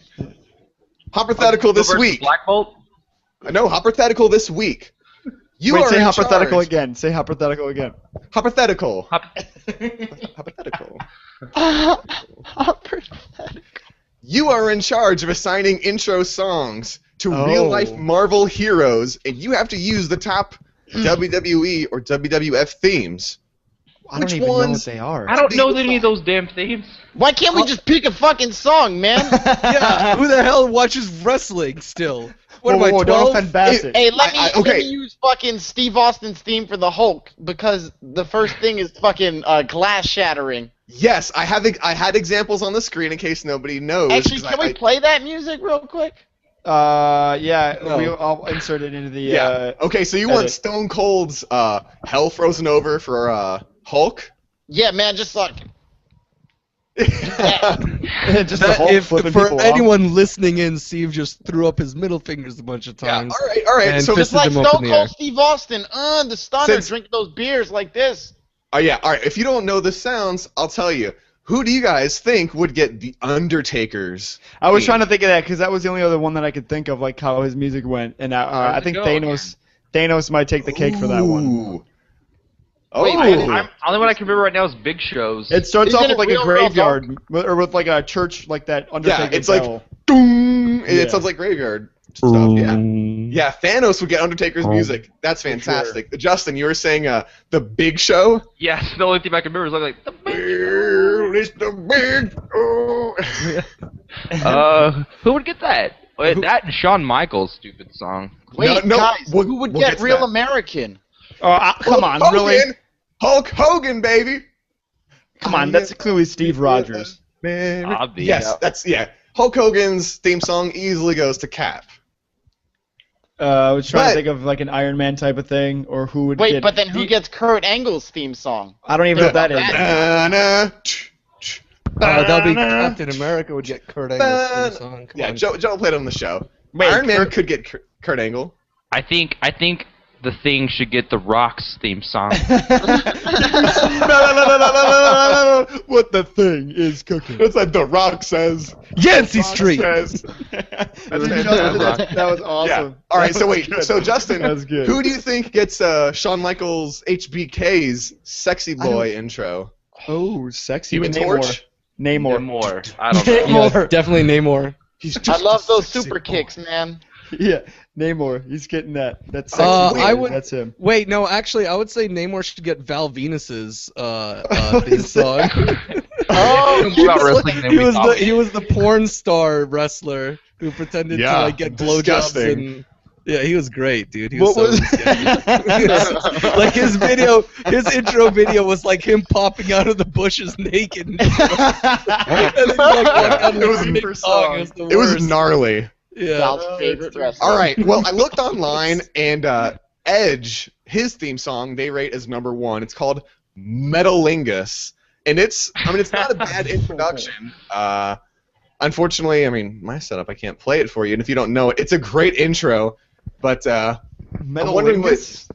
Hopperthetical this Versus week. Black Bolt? No, Hopperthetical this week. You Wait, are say in hypothetical charge. again. Say hypothetical again. Hopperthetical. Hop- Hypothetical. You are in charge of assigning intro songs to Oh. real-life Marvel heroes, and you have to use the top WWE or WWF themes. I don't Which even know what ones? they are. I don't know any of those damn themes. Why can't we just pick a fucking song, man? Yeah, who the hell watches wrestling still? What am I, Whoa, 12? don't offend Bassett. Hey, let me okay. use fucking Steve Austin's theme for the Hulk because the first thing is fucking glass shattering. Yes, I had examples on the screen in case nobody knows. Actually, 'cause can we play that music real quick? Yeah, No. I'll insert it into the. Yeah. Okay, so you want edit. Stone Cold's Hell Frozen Over for Hulk? Yeah, man, just like just the That, Hulk if flipping for people off. anyone listening in, Steve just threw up his middle fingers a bunch of Yeah. times. All right. And So fist- just like them up Stone in the air. Cold Steve Austin, the stunner, Since- drink those beers like this. yeah. All right. If you don't know the sounds, I'll tell you. Who do you guys think would get the Undertaker's? I was theme? trying to think of that because that was the only other one that I could think of, like how his music went, and I How's it think go? Thanos might take the cake for that one. Ooh. Oh. Wait, Only one I can remember right now is Big Show's. It starts Isn't off with it like a Real Real graveyard, or with like a church, like that Undertaker it's like- bell. Doom. Yeah. It sounds like graveyard stuff. Yeah. Yeah. Thanos would get Undertaker's music. That's fantastic. Justin, you were saying the Big Show. Yes, the only thing I can remember is like the Big It's the Big. Who would get that? Wait, that and Shawn Michaels' stupid song. Wait, no, guys, we'll- who would we'll get get to Real that. American? Come on, Hulk really? Hogan. Hulk Hogan, baby. Come on, that's clearly Steve Rogers. Obvious. Yes, Hulk Hogan's theme song easily goes to Cap. I was trying But- to think of like an Iron Man type of thing, or who would Wait, get. but then who gets Kurt Angle's theme song? I don't even know what that is. Da-na, That would be Captain America would get Kurt Angle's theme song. Come Yeah, on. Joe played on the show. Wait, Iron Man could get Kurt Angle. I think the Thing should get the Rock's theme song. No. What the thing is cooking? It's like The Rock says. Yancey Rock Street! says. That was awesome. Yeah. All right, That so was wait. good. So Justin, That was good. who do you think gets Shawn Michaels HBK's Sexy Boy intro? Oh, sexy. Human Torch? Namor. More. I don't know. Yeah, definitely Namor. He's I just love a those sexy super boy. kicks, man. Yeah, Namor. He's getting that. That's I would- That's him. Wait, no, actually, I would say Namor should get Val Venus's theme song. Oh, More about wrestling than we thought. He was the porn star wrestler who pretended to Yeah, like get blowjobs disgusting. and yeah, he was great, dude. He was What was? like his intro video was like him popping out of the bushes naked. And he's like, walking on It was the super song. It was, It was worst. gnarly. Yeah. Val's favorite wrestler. All right. Well, I looked online, and Edge, his theme song, they rate as #1. It's called Metalingus, and it's not a bad introduction. Unfortunately, my setup, I can't play it for you, and if you don't know it, it's a great intro. But I'm wondering Metalingus?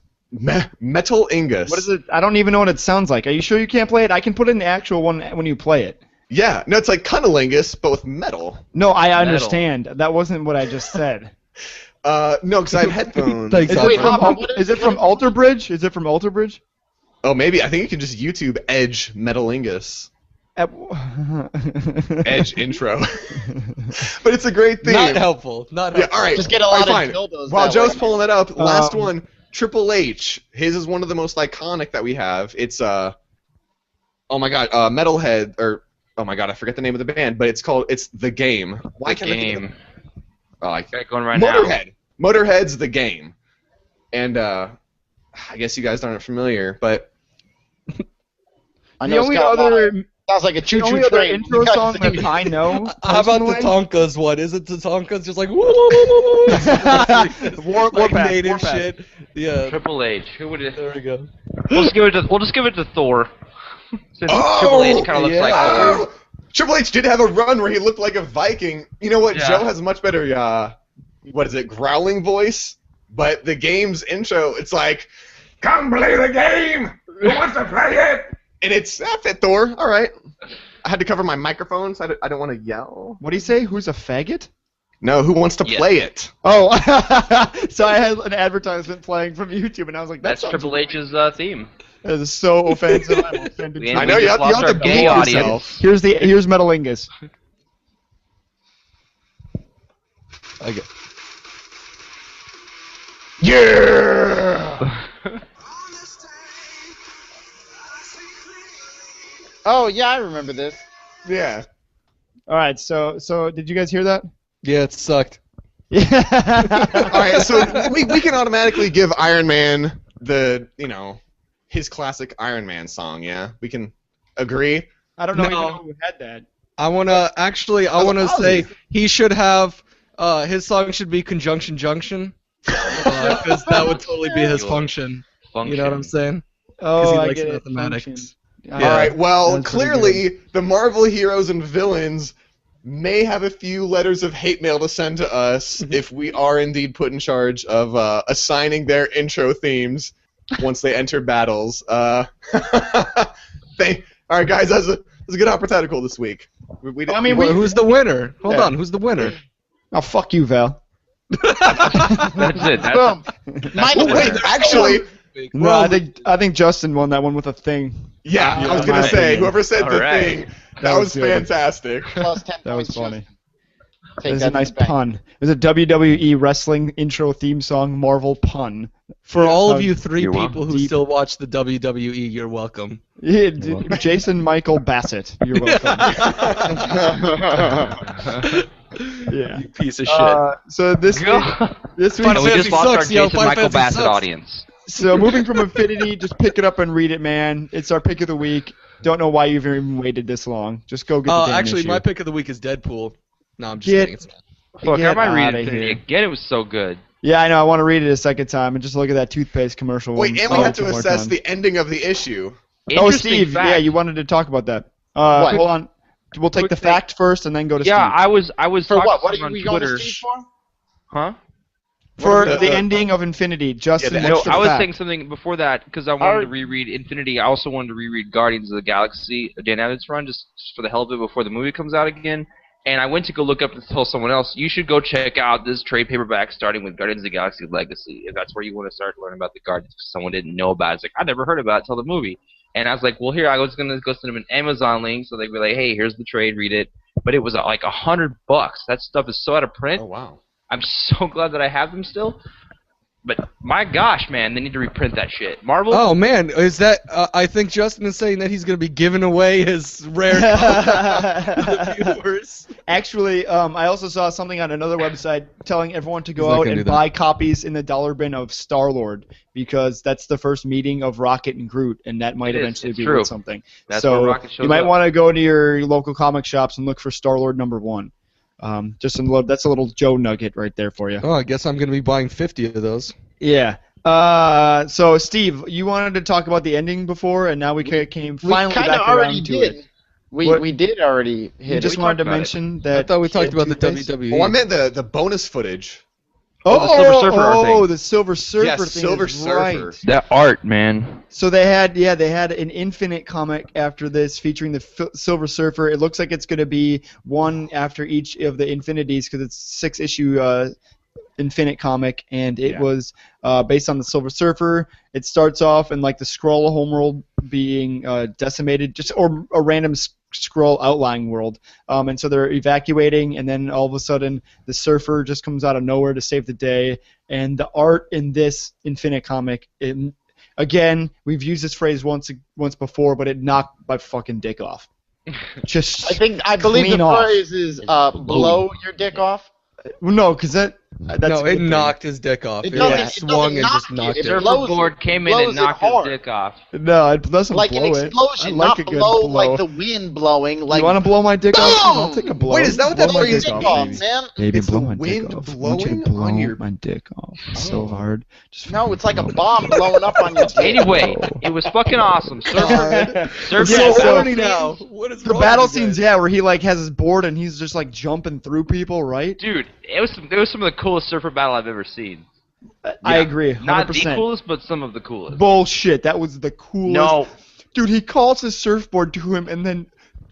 Metal Ingus. What is it? I don't even know what it sounds like. Are you sure you can't play it? I can put in the actual one when you play it. Yeah, no, it's like Cunnilingus, but with metal. No, I understand. That wasn't what I just said. No, because I have headphones. Thanks, Is Wait, it from, Hopper, what is it from Alter Bridge? Is it from Alter Bridge? Oh, maybe. I think you can just YouTube Edge Metalingus. Edge intro. But it's a great theme. Not helpul. Not Yeah, helpful. all right. Just get a lot of fine. dildos While that Joe's way. pulling it up, last Um, one, Triple H. His is one of the most iconic that we have. It's oh my god, Metalhead, or oh my god, I forget the name of the band, but it's The Game. Why The can't I think of Game. Oh, I Got it going right now. Motorhead. Motorhead's The Game. And I guess you guys aren't familiar, but I The know it's only got a lot of- other, sounds like a the only choo-choo other train. intro You guys song sing that it. I know. How about personally- Tatanka's one? Is it Tatanka's just like Warpath, native Warpath. shit? Yeah. Triple H. Who would it? There we go. We'll just give it to Thor. Since Oh, Triple H kind of looks like Thor. oh, Triple H did have a run where he looked like a Viking. You know what? Yeah. Joe has a much better growling voice. But The Game's intro, it's like, "Come play the game. Who wants to play it?" And it's fit Thor. All right. I had to cover my microphone, so I don't want to yell. What do you say? Who's a faggot? No, who wants to Yeah. play it? Oh, so I had an advertisement playing from YouTube, and I was like, That's sounds Triple H's theme. That is so offensive. I'm offended. We I know, you just have- you lost have our to gay beat audience. Here's Metalingus. Okay. Yeah. Oh, yeah, I remember this. Yeah. All right, so did you guys hear that? Yeah, it sucked. Yeah. All right, so we can automatically give Iron Man his classic Iron Man song. Yeah, we can agree. I don't know No. even who had that. I wanna say he should have his song should be Conjunction Junction. Because that would totally be his function. You know what I'm saying? Oh, he I likes get it. mathematics. Function. Yeah. All right. Well, That's pretty clearly the Marvel heroes and villains may have a few letters of hate mail to send to us if we are indeed put in charge of assigning their intro themes once they enter battles. All right, guys, that's a good hypothetical this week. I mean, Who's the winner? Hold Yeah. on, who's the winner? Oh, fuck you, Val. That's it. That's Boom. Mine Oh, wait, actually, No, I think Justin won that one with a thing. yeah, I was in gonna my say opinion. whoever said the All right. thing, that That was was good. fantastic. plus 10 That was points, funny. Justin. It Take was that a in nice the bank. pun. It was a WWE wrestling intro theme song, Marvel pun. For all of Oh, you three you're people who welcome. still watch the WWE, you're welcome. Yeah, Jason Michael Bassett. You're welcome. Yeah. You piece of shit. So this week, God. this week, Final And we just Fantasy lost our sucks, yo. Jason Final Michael Fantasy Bassett sucks. audience. so moving from Infinity, just pick it up and read it, man. It's our pick of the week. Don't know why you've even waited this long. Just go get the damn Actually, issue. my pick of the week is Deadpool. No, I'm just Get- kidding. It's not. Fuck, Get I might read outta Infinity here. again. It was so good. Yeah, I know. I want to read it a second time and just look at that toothpaste commercial. Wait, and we one have or to two more assess times. the ending of the issue. Oh, Interesting Steve. fact. Yeah, you wanted to talk about that. What? Hold on. We'll take Quick the thing. fact first and then go to Yeah, Steve. I was For talking what? to What someone are we on going Twitter. to Steve for? Huh? For What are the ending of Infinity, Justin. Yeah, No, what's the I was fact? saying something before that because I wanted to reread Infinity. I also wanted to reread Guardians of the Galaxy, Dan Abbott's run, just for the hell of it before the movie comes out again. And I went to go look up and tell someone else, you should go check out this trade paperback starting with Guardians of the Galaxy Legacy, if that's where you want to start learning about the Guardians. Because someone didn't know about it. It's like, I never heard about it until the movie. And I was like, well, here, I was going to go send them an Amazon link so they'd be like, hey, here's the trade, read it. But it was like $100. That stuff is so out of print. Oh wow. I'm so glad that I have them still. But my gosh, man, they need to reprint that shit. Marvel. Oh man, is that? I think Justin is saying that he's going to be giving away his rare to the viewers. Actually, I also saw something on another website telling everyone to go He's not out gonna do and that. buy copies in the dollar bin of Star-Lord because that's the first meeting of Rocket and Groot, and that might It is, eventually it's be true. worth something. That's so where Rocket shows you might up. want to go to your local comic shops and look for Star-Lord #1. Just a little, that's a little Joe nugget right there for you. Oh, I guess I'm going to be buying 50 of those. Yeah. So Steve, you wanted to talk about the ending before, and now we came finally we kind back of around already to did. it. We What- we did already You hit just it. wanted to about it. mention I that. thought we talked about the Toothpaste? WWE. Oh, I meant the bonus footage. Oh, the Silver Surfer thing. the Silver Surfer Yes, thing Silver is Surfer. right. That art, man. So they had an Infinite comic after this featuring the Silver Surfer. It looks like it's going to be one after each of the Infinities because it's 6-issue Infinite comic, and it was based on the Silver Surfer. It starts off in like the Skrull homeworld being decimated, or a random Skrull outlying world, and so they're evacuating, and then all of a sudden the Surfer just comes out of nowhere to save the day. And the art in this Infinite comic, again, we've used this phrase once before, but it knocked my fucking dick off. Just I believe clean the off. phrase is blow your dick off. No, because that's no, a good it thing. knocked his dick off. It It, doesn't- like it swung doesn't and just knock knocked it. it. It blows- Surfboard came in blows and it knocked his hard. dick off. No, it doesn't Like blow an it. explosion, I like not a good blow blow. like the wind blowing. Like You want to blow my dick off? I'll Boom! take a blow. Wait, is that what blow that my phrase dick dick off, off, baby? man. Baby, It's blow the my wind dick off. I want you to blowing blow on your- my dick off so hard. Just No, it's like a bomb blowing up on your dick. Anyway, it was fucking awesome. Surfer, I'm Surfer, so so horny now. What is the wrong battle with you scenes, guys? yeah, where he like has his board and he's just like jumping through people, right? dude, it was some of the coolest Surfer battle I've ever seen. I agree, 100%. Not the coolest, but some of the coolest. Bullshit, that was the coolest. No, Dude, he calls his surfboard to him and then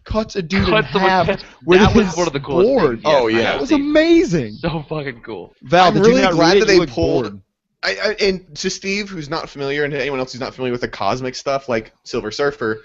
cuts a dude in Cuts him in half half. with That was his one of the coolest board. things, yes, Oh, yeah. I've That ever was seen. amazing. So fucking cool. Val, I'm did really you not glad read that it? they You look pulled- bored. And to Steve, who's not familiar, and to anyone else who's not familiar with the cosmic stuff like Silver Surfer,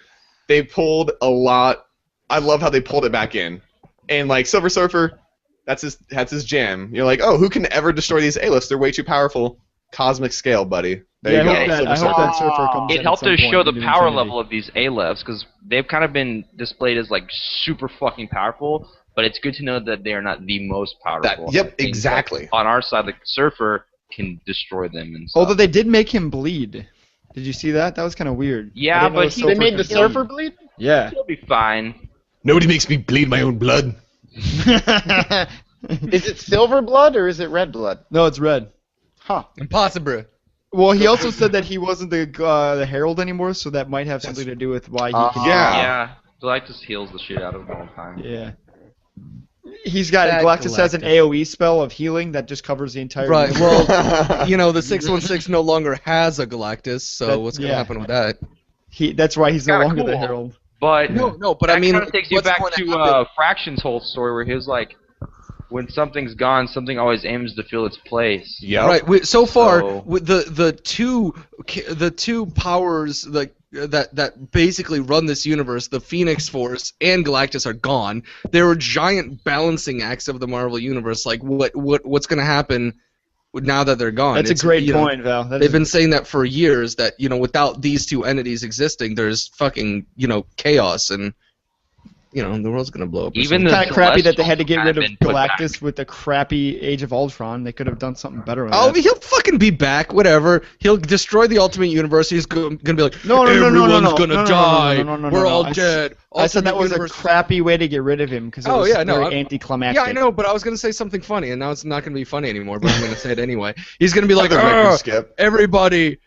they pulled a lot. I love how they pulled it back in, and like Silver Surfer, that's his jam. You're like, oh, who can ever destroy these A-lifts? They're way too powerful. Cosmic scale, buddy. There you go. I hope Silver that Surfer. surfer comes in It at helped some to point show the into power Infinity. level of these A-lefts because they've kind of been displayed as like super fucking powerful, but it's good to know that they are not the most powerful. Yep, Things exactly. like on our side, like Surfer can destroy them and stuff. Although they did make him bleed. Did you see that? That was kind of weird. Yeah, I didn't know but the he- They surfer made the could surfer bleed. bleed? Yeah. He'll be fine. Nobody makes me bleed my own blood. Is it silver blood or is it red blood? No, it's red. Huh. Impossible. Well, he also said that he wasn't the Herald anymore, so that might have something to do with why he can. Yeah. Yeah, Galactus heals the shit out of him all the time. Yeah. He's got Bad Galactus has an Galactus. AOE spell of healing that just covers the entire. Right. universe. Well, you know, the 616 no longer has a Galactus, so That- what's gonna yeah. happen with that? That's why he's no Kinda longer the cool. Herald. But No, but that I mean, kind of takes you what's back going to happen? Fraction's whole story where he was like, when something's gone, something always aims to fill its place. Yep. Right. So far, So- with the two powers like that basically run this universe, the Phoenix Force and Galactus, are gone. They were giant balancing acts of the Marvel universe. Like what's going to happen now that they're gone? That's a It's, great you know, point, Val. That They've is- been saying that for years. That without these two entities existing, there's fucking chaos and the world's gonna blow up. or Even something. the kind of crappy that they had to Celestials get rid of have been put back. Galactus with the crappy Age of Ultron. They could have done something better with Oh, that. he'll fucking be back. Whatever. He'll destroy the Ultimate Universe. He's gonna be like, No, everyone's gonna no, die. no, no, We're no. all I s- dead. I said that Ultimate was Universe- a crappy way to get rid of him because it Oh, was yeah, no, very I'm- anticlimactic. Yeah, I know, but I was gonna say something funny, and now it's not gonna be funny anymore. But I'm gonna say it anyway. He's gonna be like, Another record "Ugh, skip. everybody,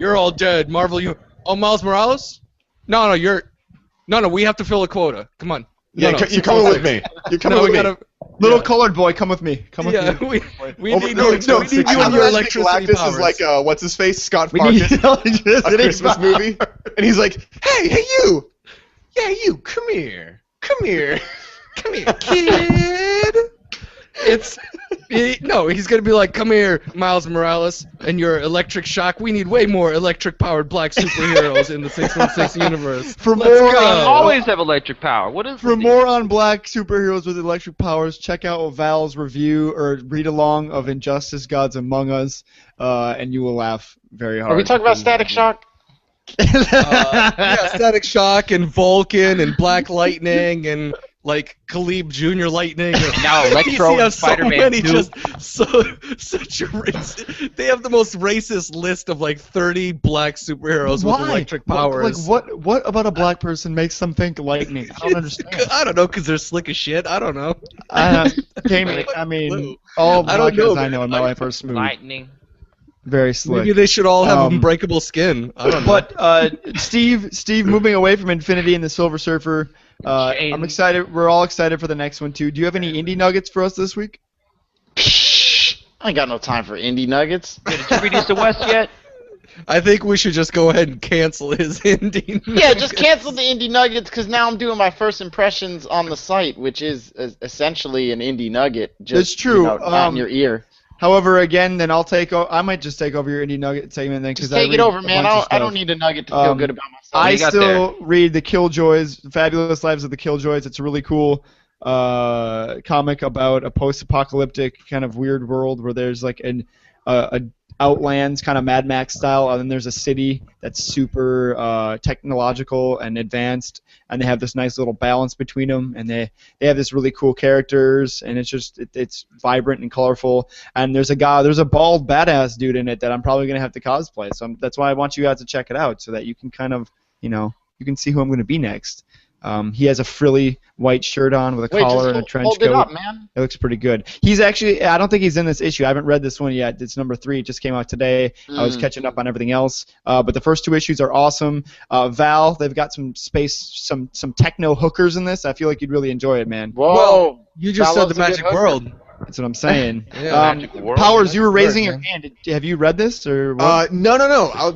you're all dead. Marvel, oh, Miles Morales? No, we have to fill a quota. Come on. Yeah, No, you're coming with me. You're coming No, with we me. gotta. Little colored boy, come with me. Come with Yeah, me. we Over- need no, you. no, We need I you and imagine your electricity Galactus powers. is like what's his face, Scott We need Farkas, a electricity Christmas powers. movie, and he's like, hey you, yeah you, come here, come here. kid. It's No, he's gonna be like, "Come here, Miles Morales, and your electric shock. We need way more electric-powered black superheroes in the 616 universe." For Let's more, go. Always have electric power. What is For more on black superheroes with electric powers, check out Val's review or read along of Injustice: Gods Among Us, and you will laugh very hard. Are we talking about Static Shock? Yeah, Static Shock and Vulcan and Black Lightning and like Khalib Jr. Lightning. Now Electro You and see, have so Spider-Man many 2. just such a they have the most racist list of like 30 black superheroes Why? with electric powers. What about a black person makes them think lightning? I don't understand. I don't know, because they're slick as shit. I don't know. Jamie, I mean, all I don't black know, guys I know in my man. life are smooth. Lightning. Very slick. Maybe they should all have Um, unbreakable skin. I don't know. But Steve, moving away from Infinity and the Silver Surfer, Shane. I'm excited. We're all excited for the next one too. Do you have any indie nuggets for us this week? I ain't got no time for indie nuggets. Did you read East to West yet? I think we should just go ahead and cancel his ending. Yeah, just cancel the indie nuggets because now I'm doing my first impressions on the site, which is essentially an indie nugget. Just, It's true, not in your ear. However, again, then I might just take over your indie nugget segment then because Just take it over, man. I don't need a nugget to feel good about myself. I you got still read the Killjoys, Fabulous Lives of the Killjoys. It's a really cool comic about a post-apocalyptic kind of weird world where there's like an Outlands kind of Mad Max style, and then there's a city that's super technological and advanced, and they have this nice little balance between them, and they have this really cool characters, and it's just it's vibrant and colorful. And there's a bald badass dude in it that I'm probably gonna have to cosplay. So that's why I want you guys to check it out so that you can kind of you can see who I'm gonna be next. He has a frilly white shirt on with a collar and a trench hold coat. it up, man. It looks pretty good. He's actually, I don't think he's in this issue. I haven't read this one yet. It's number 3. It just came out today. I was catching up on everything else. But the first 2 issues are awesome. Val, they've got some some techno hookers in this. I feel like you'd really enjoy it, man. Whoa. Well, you just Val said the loves a good magic hooker. world. That's what I'm saying. Yeah. Magic World. Powers, you were Magic raising World, your hand. Have you read this or what? No.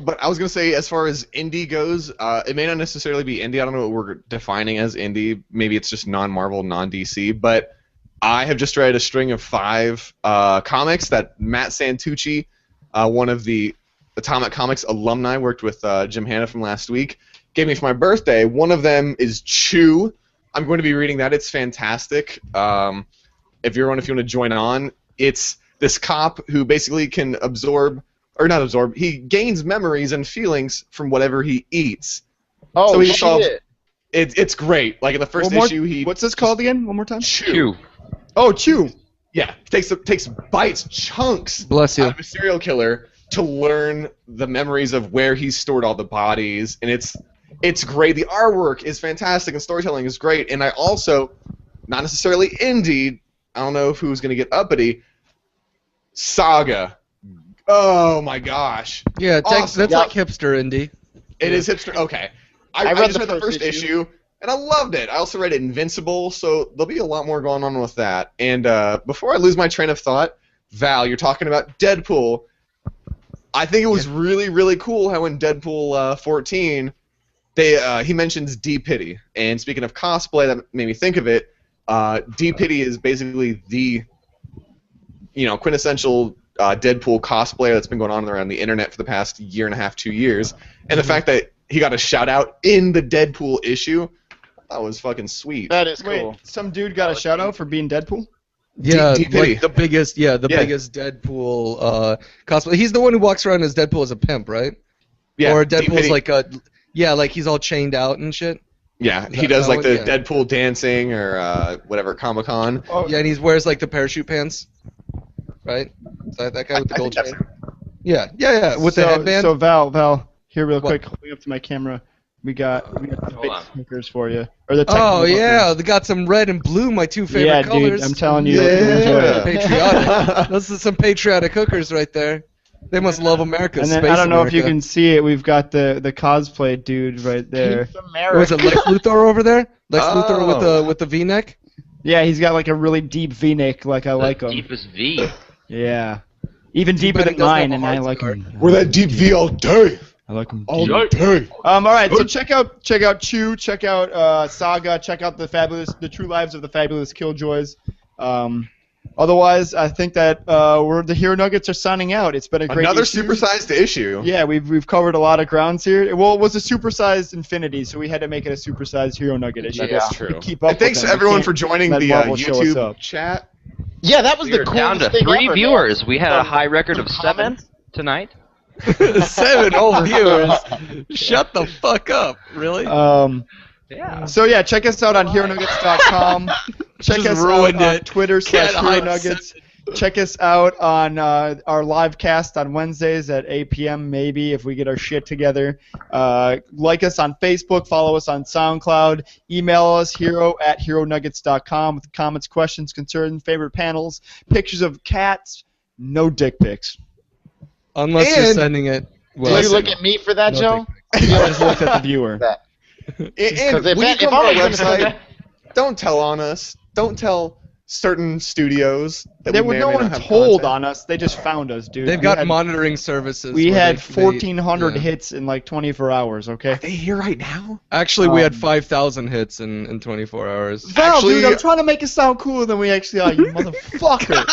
But I was gonna say, as far as indie goes, it may not necessarily be indie. I don't know what we're defining as indie. Maybe it's just non-Marvel, non-DC. But I have just read a string of 5 comics that Matt Santucci, one of the Atomic Comics alumni, worked with Jim Hanna from last week, gave me for my birthday. One of them is Chew. I'm going to be reading that. It's fantastic. If you want to join on, it's this cop who basically can he gains memories and feelings from whatever he eats. Oh, so he shit. solves. It's great. Like in the first issue, What's this called again? One more time? Chew. Oh, Chew. Yeah, takes bites, chunks Bless you. out of a serial killer to learn the memories of where he's stored all the bodies, and it's great. The artwork is fantastic, and storytelling is great. And I also, not necessarily indie, I don't know who's going to get uppity, Saga. Oh my gosh. Yeah, Awesome. that's like hipster indie. It is hipster. Okay. I read just the read the first first issue, and I loved it. I also read Invincible, so there'll be a lot more going on with that. And before I lose my train of thought, Val, you're talking about Deadpool. I think it was really, really cool how in Deadpool 14, he mentions D-Pity. And speaking of cosplay, that made me think of it. D-Pity is basically the quintessential Deadpool cosplayer that's been going on around the internet for the past year and a half, 2 years. And the fact that he got a shout out in the Deadpool issue, that was fucking sweet. That is cool. Wait, some dude got a shout out for being Deadpool? Yeah, D-Pity. like the biggest Deadpool cosplay. He's the one who walks around as Deadpool as a pimp, right? Yeah, Or Deadpool's D-Pity. like he's all chained out and shit. Yeah, he that does like one? the Yeah. Deadpool dancing or whatever, Comic-Con. Oh, Yeah, and he wears like the parachute pants, right? That guy with the I gold think chain. that's- Yeah, with the headband. So Val, here real What? quick, holding up to my camera, we got the Hold big on. hookers for you. Or the Oh technical yeah, they got some red and blue, my 2 favorite Yeah, colors. dude, I'm telling you, Yeah. you'll enjoy it. Patriotic. Those are some patriotic hookers right there. They must love America. And then Space I don't know if you America. can see it. We've got the cosplay dude right there. Peace Was America. it Lex Luthor over there? Lex Luthor Oh. with the V-neck. Yeah, he's got like a really deep V-neck, like I like The him. deepest V. Yeah, even deeper bad than he doesn't mine, have a and I heart like scar. him. We're that deep V all day. I like him. All Yikes. day. All right, so check out Chew, check out Saga, check out the True Lives of the Fabulous Killjoys. Otherwise, I think that the Hero Nuggets are signing out. It's been a great Another issue. supersized issue. Yeah, we've covered a lot of grounds here. Well, it was a supersized Infinity, so we had to make it a supersized Hero Nugget issue. That's to true. keep up And thanks with them. We everyone can't for joining let the Marvel show us YouTube up. chat. Yeah, that was We the are coolest down to thing 3 ever, viewers. man. We had a high record of 7 Comments? tonight. 7 whole viewers. Shut the fuck up. Really? Yeah. So yeah, check us out on HeroNuggets.com. Check Just us out ruined on it. Twitter Can't hide /HeroNuggets. Check us out on our live cast on Wednesdays at 8 p.m. maybe if we get our shit together. Like us on Facebook. Follow us on SoundCloud. Email us hero@heronuggets.com with comments, questions, concerns, favorite panels, pictures of cats. No dick pics. Unless you're And- sending it. Did Well, you look at me for that, No Joe? I just looked at the viewer. And 'Cause if when you if come to I our was gonna website, don't tell on us. Don't tell certain studios that They we were may no or may one not have told content. on us. They just found us, dude. they've We got had- monitoring services. We where had they- 1,400 yeah. hits in like 24 hours. Okay. Are they here right now? Actually, we had Um, 5,000 hits in 24 hours. Val, Actually- dude, I'm trying to make it sound cooler than we actually are, you motherfucker.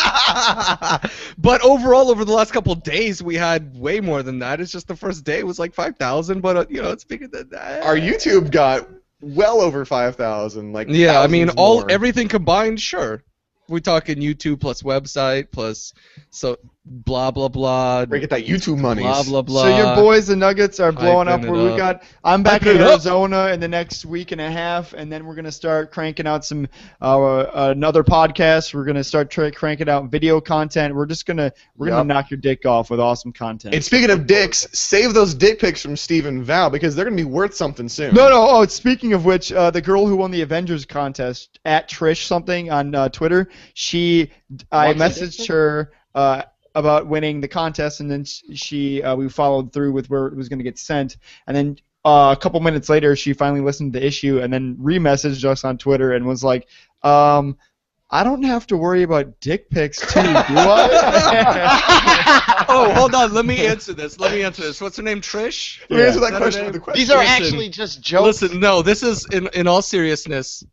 But overall, over the last couple of days, we had way more than that. It's just the first day was like 5,000, but it's bigger than that. Our YouTube got well over 5,000. Like Yeah, I mean, thousands more. everything combined, sure. We're talking YouTube plus website plus blah blah blah. We get that YouTube money. Blah blah blah. So your boys, the Nuggets, are blowing up. Hyping it Where we up. got. I'm back Hyping in it up. Arizona in the next week and a half, and then we're gonna start cranking out some another podcast. We're gonna start cranking out video content. We're gonna Yup. knock your dick off with awesome content. And speaking of dicks, save those dick pics from Steve and Val because they're gonna be worth something soon. No. Oh, speaking of which, the girl who won the Avengers contest at Trish something on Twitter, I Wants a messaged dick her about winning the contest, and then we followed through with where it was going to get sent, and then a couple minutes later, she finally listened to the issue, and then re-messaged us on Twitter and was like, I don't have to worry about dick pics too, do I? Oh, hold on. Let me answer this. What's her name? Trish? Let me answer Yeah. that question with a question. These are Listen. actually just jokes. Listen, no. This is in all seriousness.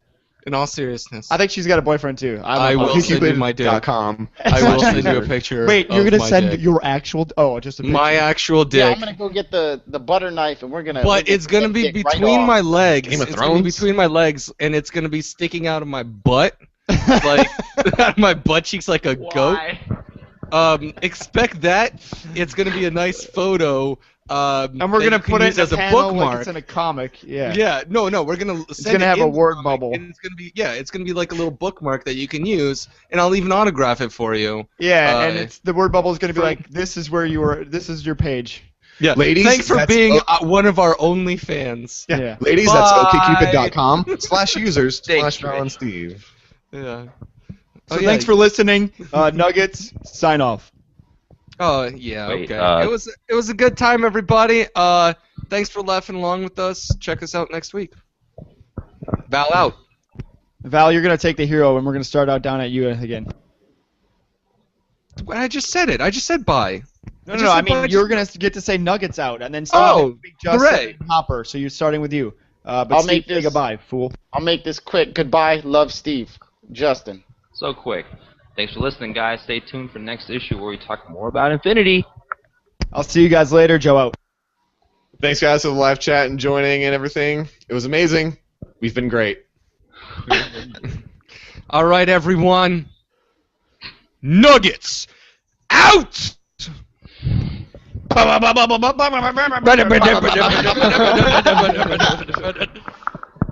In all seriousness. I think she's got a boyfriend too. I will send you my dick. Cupid.com. I will send you a picture. Wait, you're of gonna my send dick. your actual? Oh, just a picture. My actual dick. Yeah, I'm gonna go get the butter knife, and we're gonna. But it's gonna be dick right between off. my legs. Game of It's gonna be Thrones? between my legs, and it's gonna be sticking out of my butt, like out of my butt cheeks, like a goat. Expect that. It's gonna be a nice photo. And we're that gonna you can put it use in as a a panel bookmark. like it's in a comic. Yeah. Yeah, no, we're gonna send gonna it have a in the word comic, bubble. and it's gonna be like a little bookmark that you can use, and I'll even autograph it for you. Yeah, and Uh, it's the word bubble is gonna be for- like, this is where you were. This is your page. Yeah, Ladies, thanks for that's being up. one of our only fans. Yeah. Ladies, Bye. that's okcupid.com/users Thanks, /Val and Steve. Yeah. So thanks for listening. Nuggets, sign off. Oh yeah, Wait, okay. It was a good time, everybody. Thanks for laughing along with us. Check us out next week. Val out. Val, you're gonna take the hero, and we're gonna start out down at you again. I just said it. I just said bye. No, just no, I said mean bye. you're gonna get to say Nuggets out, and then Oh, Big Justin hooray. and Hopper. So you're starting with you. But I'll Steve, make say this- goodbye, fool. I'll make this quick. Goodbye. Love, Steve. Justin. So quick. Thanks for listening, guys. Stay tuned for the next issue where we talk more about Infinity. I'll see you guys later. Joe out. Thanks, guys, for the live chat and joining and everything. It was amazing. We've been great. All right, everyone. Nuggets out.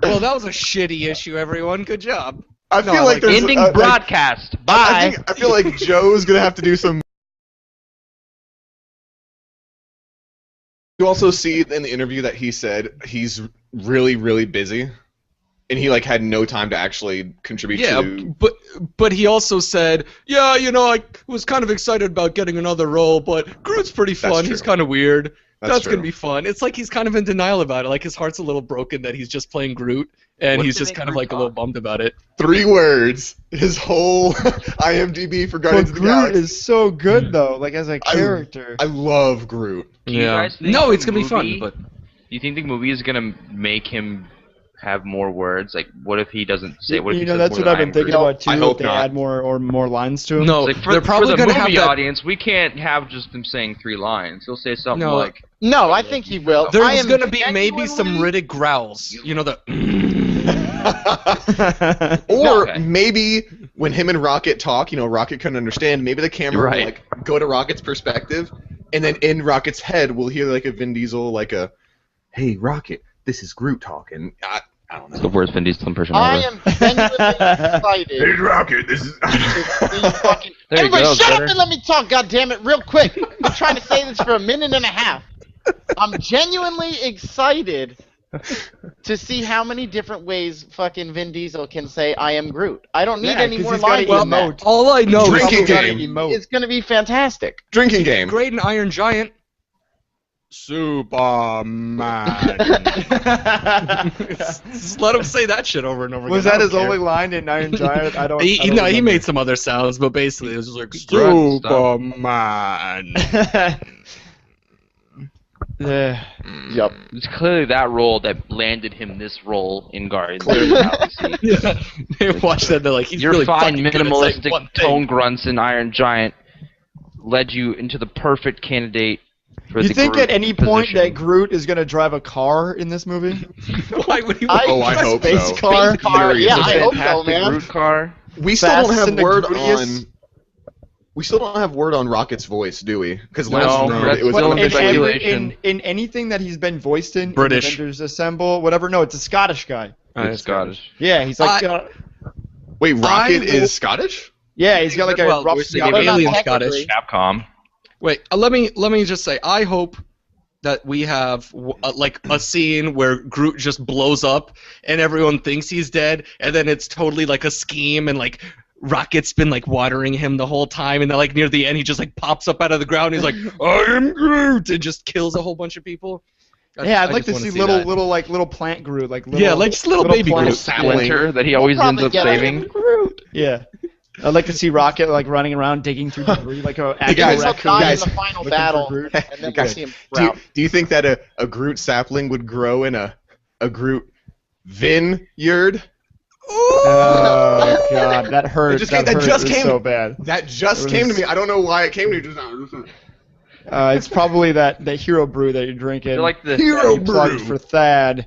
Well, that was a shitty issue, everyone. Good job. I No, feel I like like there's Ending like, broadcast. Bye. I feel like Joe's gonna have to do some. You also see in the interview that he said he's really, really busy, and he like had no time to actually contribute Yeah, to. but he also said, yeah, I was kind of excited about getting another role, but Groot's pretty That's fun. true. He's kind of weird. That's true. gonna be fun. It's like he's kind of in denial about it. Like his heart's a little broken that he's just playing Groot, and What he's did just they kind of Groot like a little talk? bummed about it. 3 words. His whole IMDb for But Guardians of the Groot Galaxy. is so good though, like as a character. I love Groot. Do you guys think No, the it's gonna be fun, movie- but Do you think the movie is gonna make him have more words? Like, what if he doesn't say? What if he says that's more what than I've been I am thinking Groot? about too. I If hope they not. add more lines to him. No, Like they're probably for the gonna have movie that. audience, we can't have just them saying 3 lines. He'll say something No. like, No, I think he will. I There's am gonna be maybe some genuinely- Riddick growls. You know the. Or Okay. maybe when him and Rocket talk, Rocket couldn't understand. Maybe the camera Right. will like go to Rocket's perspective, and then in Rocket's head, we'll hear like a Vin Diesel, like a, "Hey, Rocket, this is Groot talking." I don't "It's know. the worst Vin Diesel impression I ever." am genuinely excited. Rocket, this is. to see fucking... There you Everybody, go, shut better. up and let me talk, goddammit, real quick. I'm trying to say this for a minute and a half. I'm genuinely excited to see how many different ways fucking Vin Diesel can say I am Groot. I don't need Yeah, any 'cause more he's gotta lines than emote. that. All I know Drinking is game. Emote. It's gonna be fantastic. Drinking game. great in Iron Giant. Superman. Just let him say that shit over and over again. Was I that don't his care. only line in Iron Giant? I don't. He, I don't no, he remember. made some other sounds, but basically it was just like Strut stuff. Superman. Yeah. Yep. It's clearly that role that landed him this role in Guardians of the Galaxy. Yeah. They watched that. They're like, he's Your really fine fucking good at saying minimalistic one tone thing. grunts in Iron Giant led you into the perfect candidate for You the think Groot at any point position. that Groot is gonna drive a car in this movie? Why would he? Oh, I hope Space so. car? Space car, yeah, The I hope so, fantastic man. Groot car. We still Fast don't have and the word Grootiest? on. We still don't have word on Rocket's voice, do we? Because No, last round that's it was still But in in, speculation. in anything that he's been voiced in British. Avengers Assemble, whatever. No, it's a Scottish guy. It's Scottish. Yeah, he's like. Wait, Rocket will- is Scottish? Yeah, he's got like a Well, rough we're thinking Scottish. not alien technically. Scottish. Capcom. Wait, let me just say, I hope that we have like a scene where Groot just blows up and everyone thinks he's dead, and then it's totally like a scheme, and like Rocket's been like watering him the whole time, and then like near the end he just like pops up out of the ground. And he's like, "I am Groot," and just kills a whole bunch of people. Yeah, I'd like just to wanna see that. little plant Groot, like little, Yeah, like just little baby plant Groot. Splinter that he always ends up probably get saving. Yeah, I'd like to see Rocket like running around digging through debris like a Hey, actual guys, He'll raccoon. die in guys, the final looking for battle, Groot. and then we'll Guys, see him Do you, sprout. do you think that a Groot sapling would grow in a Groot vineyard? Oh god, that hurt. It just came- that hurt. just It was came- so bad. That just It came to was- me. I don't know why it came to me just now. It's probably that hero brew that you're drinking. They're like the Hero you plugged brew. for Thad,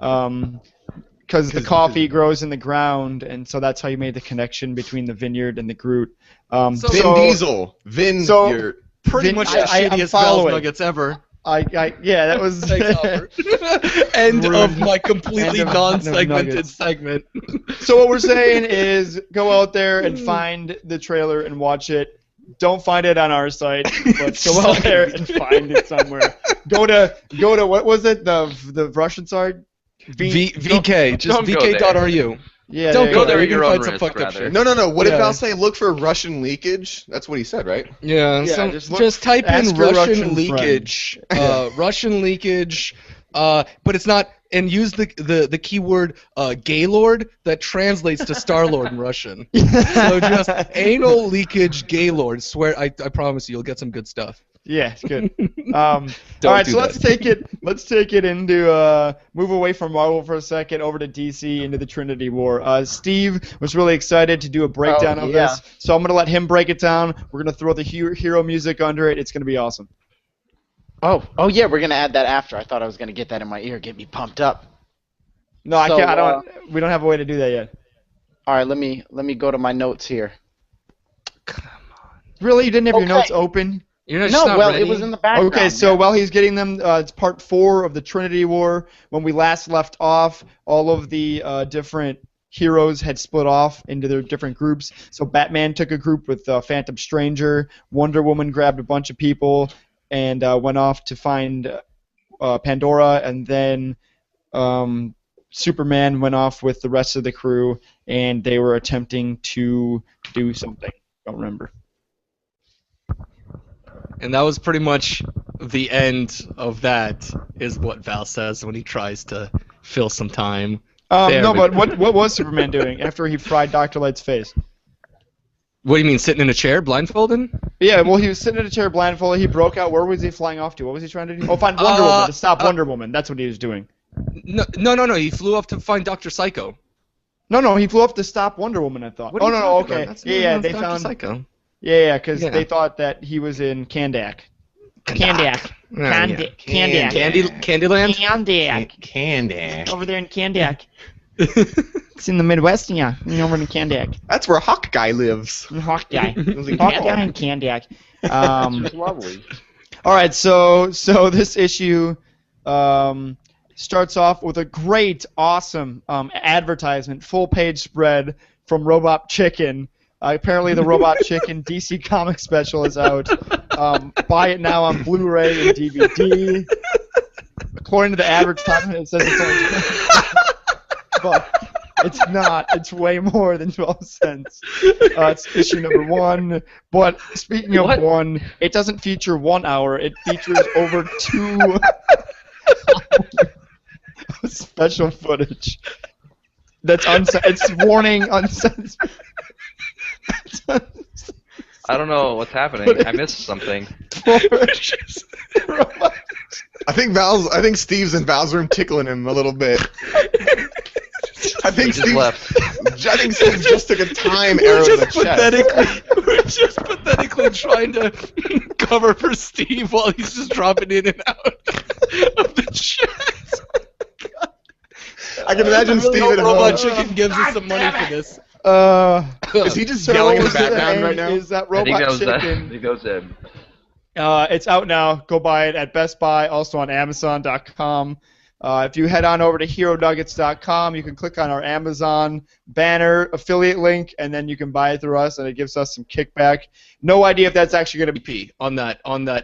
because the coffee grows in the ground, and so that's how you made the connection between the vineyard and the Groot. Vin So- Diesel. Vineyard. So- Pretty Vin- much I- the I'm shittiest Bells following. Nuggets ever. Yeah, that was. Thanks, Albert. End of my completely End of non-segmented Nuggets. segment. So what we're saying is, go out there and find the trailer and watch it. Don't find it on our site, but go out there and find it somewhere. Go to what was it? The Russian site? VK, just don't go there. VK.ru. Yeah, Don't there go you there. at You your can own find some risk, fucked up rather. shit. No. What did Yeah. Val say? Look for Russian leakage. That's what he said, right? Yeah, Yeah, some, just just, look- type ask in your Russian Russian leakage. Russian leakage. But it's not. And use the keyword Gaylord that translates to Star-Lord in Russian. So just anal leakage Gaylord. Swear, I promise you'll get some good stuff. Yeah, it's good. All right, do so let's that. take it into move away from Marvel for a second, over to DC, into the Trinity War. Steve was really excited to do a breakdown of yeah. this, so I'm gonna let him break it down. We're gonna throw the hero music under it. It's gonna be awesome. Oh yeah, we're gonna add that after. I thought I was gonna get that in my ear, get me pumped up. No, I So, can't. I don't. We don't have a way to do that yet. All right, let me go to my notes here. Really, you didn't have your Okay. notes open? You're not, No, just not well, ready? it was in the background. Okay, so man. while he's getting them, it's part 4 of the Trinity War. When we last left off, all of the different heroes had split off into their different groups. So Batman took a group with Phantom Stranger. Wonder Woman grabbed a bunch of people and went off to find Pandora, and then Superman went off with the rest of the crew, and they were attempting to do something. Don't remember. And that was pretty much the end of that, is what Val says when he tries to fill some time. There No, we but go. what was Superman doing after he fried Dr. Light's face? What do you mean, sitting in a chair, blindfolded? Yeah, well, he was sitting in a chair blindfolded. He broke out. Where was he flying off to? What was he trying to do? Oh, find Wonder Woman, to stop Wonder Woman. That's what he was doing. No. He flew up to find Dr. Psycho. No, he flew up to stop Wonder Woman, I thought. What Oh, are you no, talking okay. about? That's Yeah, not they Dr. found... Psycho. Yeah, because Yeah. they thought that he was in Kandak. Kandak. Kandak. Candyland? Kandak. Over there in Kandak. It's in the Midwest, yeah. Over in Kandak. That's where Hawkeye lives. Hawkeye. Lives in Hawkeye Canada. and Kandak. It's lovely. All right, so this issue starts off with a great, awesome advertisement, full-page spread from Robot Chicken. Apparently, the Robot Chicken DC comic special is out. Buy it now on Blu-ray and DVD. According to the advertisement, it says it's only but it's not. It's way more than 12 cents. It's issue number 1. But speaking of What? 1, it doesn't feature 1 hour. It features over 2 special footage. That's it's warning uncensored. I don't know what's happening. I missed something. I think Steve's in Val's room tickling him a little bit. I think He just left. I think Steve just took a time arrow to the chest. We're just pathetically trying to cover for Steve while he's just dropping in and out of the chat. I can imagine I really Steve hope at Robot home. Chicken gives us some money for this. Is he just So yelling in the what was background saying right now? Is that I think Robot that was that. I Chicken? think that was him. It's out now. Go buy it at Best Buy, also on Amazon.com. If you head on over to HeroNuggets.com, you can click on our Amazon banner affiliate link, and then you can buy it through us, and it gives us some kickback. No idea if that's actually going to be. P on that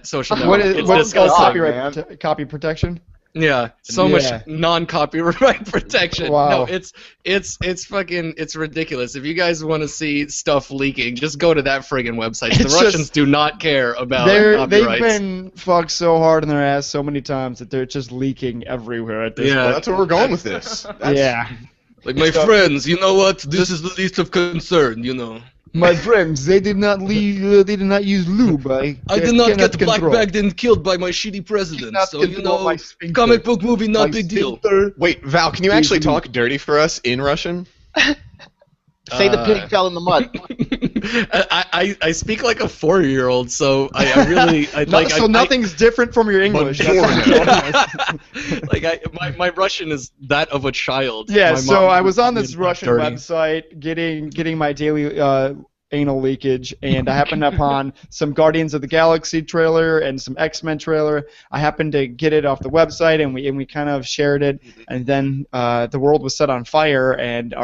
social What network. is It's what's disgusting. called copy protection? Yeah, so Yeah. much non-copyright protection. Wow. No, it's fucking ridiculous. If you guys want to see stuff leaking, just go to that friggin' website. The It's Russians just- do not care about They've copyrights. been fucked so hard in their ass so many times that they're just leaking everywhere at this Yeah. Well, that's where we're going with this. point. Yeah. Like, my So- friends, you know what? This is the least of concern, you know. My friends, they did not use lube. I did not get blackbagged and killed by my shitty president, so, you know, comic book movie, not big deal. Wait, Val, can you actually talk dirty for us in Russian? Say the pig fell in the mud. I speak like a 4-year-old, so I really Nothing's different from your English. my Russian is that of a child. Yeah, My so mom I was on made this it Russian dirty. website getting my daily anal leakage, and I happened upon some Guardians of the Galaxy trailer and some X-Men trailer. I happened to get it off the website, and we kind of shared it, and then the world was set on fire, and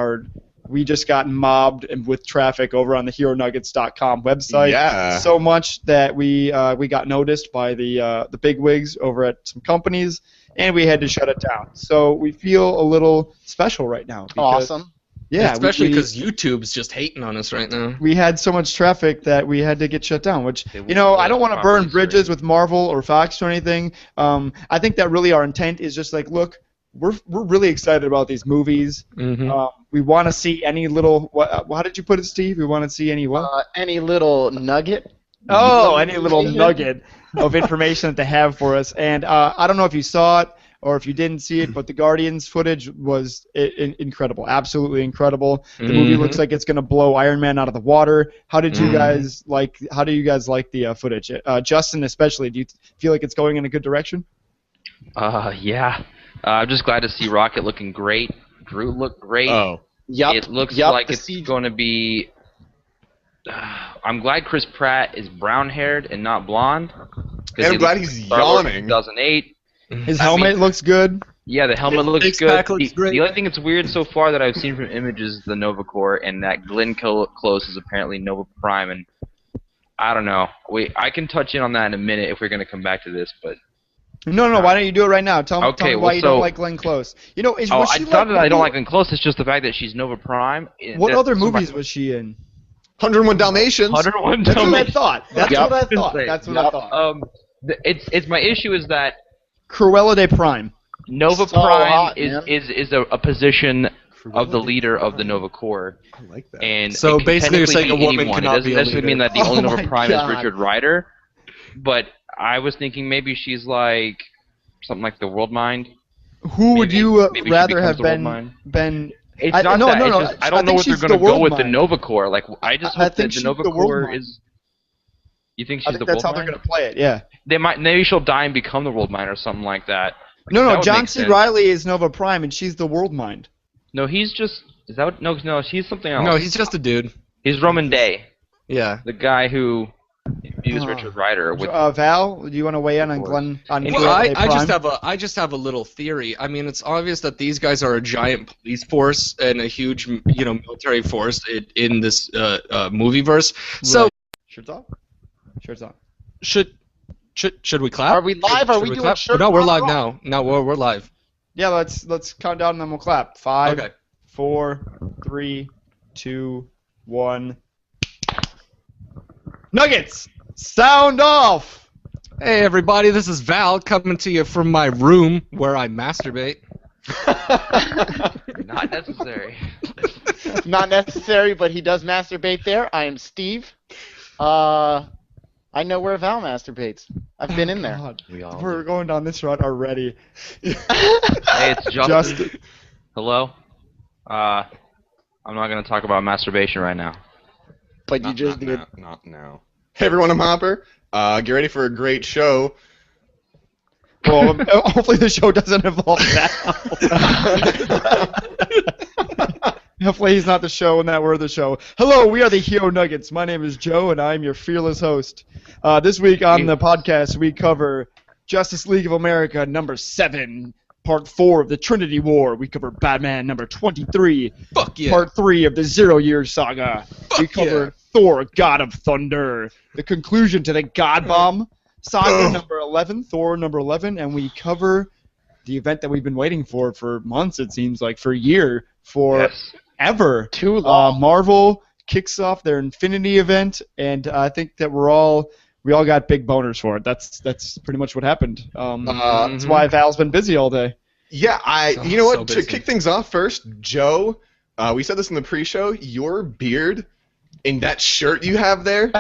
we just got mobbed with traffic over on the HeroNuggets.com website. Yeah. So much that we got noticed by the bigwigs over at some companies, and we had to shut it down. So we feel a little special right now. Because, Awesome. Yeah, especially we- because YouTube's just hating on us right now. we had so much traffic that we had to get shut down, which, They you know, won't I don't let want to burn properties bridges free. with Marvel or Fox or anything. I think that really our intent is just like, look, we're really excited about these movies. Mm-hmm. We want to see any little, how did you put it, Steve? We want to see any what? Any little nugget? Any little nugget of information that they have for us. And I don't know if you saw it or if you didn't see it, but the Guardians footage was incredible, absolutely incredible. The movie looks like it's going to blow Iron Man out of the water. How did you guys like? How do you guys like the footage? Justin, especially, do you feel like it's going in a good direction? Yeah. I'm just glad to see Rocket looking great. Groot looked great. Oh. Yup. It looks yup, like the it's CG going to be. I'm glad Chris Pratt is brown-haired and not blonde. 'cause And I'm he glad looked he's Star Wars yawning. 2008. His helmet looks good. Yeah, the helmet His looks six good. pack looks great. The only thing that's weird so far that I've seen from images is the Nova Corps, and that Glenn Close is apparently Nova Prime, and I don't know. I can touch in on that in a minute if we're going to come back to this, but No, why don't you do it right now? Tell me Okay, why well, you don't so- like Glenn Close. You know, was it's she not that I don't like like Glenn Close. It's just the fact that she's Nova Prime. What other movies was she in? 101 Dalmatians. 101 That's what I Dalmatians. thought. That's Yup. what I thought. That's what I Yup. thought. It's my issue is that Cruella de Prime. Nova So Prime hot, is, man. is a position of the leader of the Nova Corps. I like that. And So it can basically you're technically saying be a woman anyone. cannot It doesn't be a necessarily mean leader. that the only Oh Nova my Prime God. is Richard Rider, but I was thinking maybe she's like something like the World Mind. Who would Maybe- you maybe she rather becomes have the World Mind. been? It's I- not no, that. no, it's no, just, I I don't know think what they're she's gonna the go World with the Mind. Nova Corps. Like, I just I hope think that the she's Nova the World Corps Mind. is. You think I she's think the that's how World they're Mind? gonna play it. Yeah. They might. Maybe she'll die and become the World Mind or something like that. No, That no. would John make C. sense. Riley is Nova Prime, and she's the World Mind. No, he's just. Is that what? No, he's something else. No, he's just a dude. He's Roman Day, Yeah. the guy who used Richard Rider with. Val, do you want to weigh in on course. Glenn? On Well, Well, Glenn A. Prime? I just have a little theory. I mean, it's obvious that these guys are a giant police force and a huge, military force in this movieverse. So Right. Shirts off. Shirts on. should we clap? Are we live? Are Should we doing clap? shirt No, we're off? live now. No, we're live. Yeah, let's count down and then we'll clap. 5, Okay. 4, 3, 2, 1. Nuggets, sound off. Hey everybody, this is Val coming to you from my room where I masturbate. Not necessary. Not necessary, but he does masturbate there. I am Steve. I know where Val masturbates. I've been in there. God, We all. we're going down this route already. Hey, it's Justin. Justin. Hello. I'm not gonna talk about masturbation right now. But you just did. Not now. Hey everyone, I'm Hopper. Get ready for a great show. Well, hopefully the show doesn't involve that. Hopefully he's not the show and that we're the show. Hello, we are the Hero Nuggets. My name is Joe, and I'm your fearless host. This week on the podcast, we cover Justice League of America number 7, Part 4 of the Trinity War. We cover Batman number 23, Fuck yeah. Part 3 of the 0 Year Saga. We cover Thor, God of Thunder, the conclusion to the God Bomb Saga number 11, Thor number 11, and we cover the event that we've been waiting for months, it seems like, for a year, forever. Too long. Marvel kicks off their Infinity event, and I think that we all got big boners for it. That's pretty much what happened. That's why Val's been busy all day. Yeah, So- you know what? so To busy. kick things off first, Joe, we said this in the pre-show. Your beard and that shirt you have there,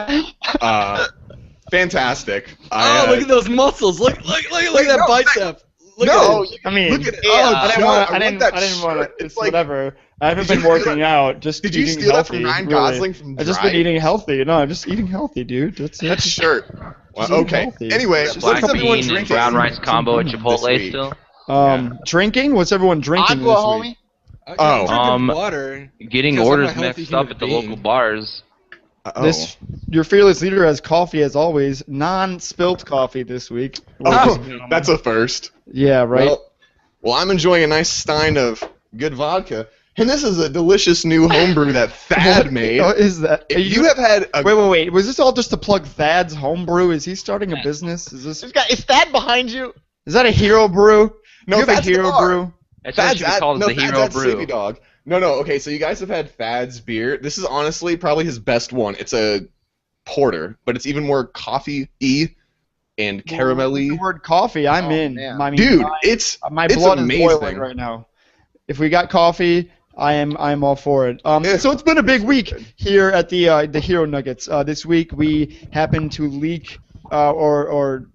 fantastic. Oh, look at those muscles! Look at that no, bicep! Look no, at it. I mean, look at it. yeah, Oh, I didn't Joe, want. I want that I didn't want shirt. to. It's like, Whatever. I haven't Did been you working out. Just did you eating steal that healthy. from Ryan really. Gosling from I've just Drive? been eating healthy. No, I'm just eating healthy, dude. That's that shirt. Well, Just eating okay. healthy. Anyway, Just what's Black everyone bean and drinking? brown rice combo at this Chipotle week? still. Drinking? What's everyone drinking Aqua, this homie. week? Oh. I'm drinking water. Getting Because I'm a orders healthy mixed up human at the being. local bars. Your fearless leader has coffee as always, non-spilt coffee this week. That's a first. Yeah, right. Well, I'm enjoying a nice stein of good vodka, and this is a delicious new homebrew that Thad made. What is that? If you have had a Wait. Was this all just to plug Thad's homebrew? Is he starting a business? Is That behind you? that a hero brew? No, you have a that's the hero bar. brew? That's what should be called the Thad's Hero at Brew. Sleepy Dog. No, okay, so you guys have had Thad's beer. This is honestly probably his best one. It's a porter, but it's even more coffee-y and caramelly. The word coffee, I'm Oh, in. man. I mean, Dude, it's my it's blood amazing. is boiling right now. If we got coffee, I'm all for it. Yeah. So it's been a big week here at the Hero Nuggets. This week we happened to leak, or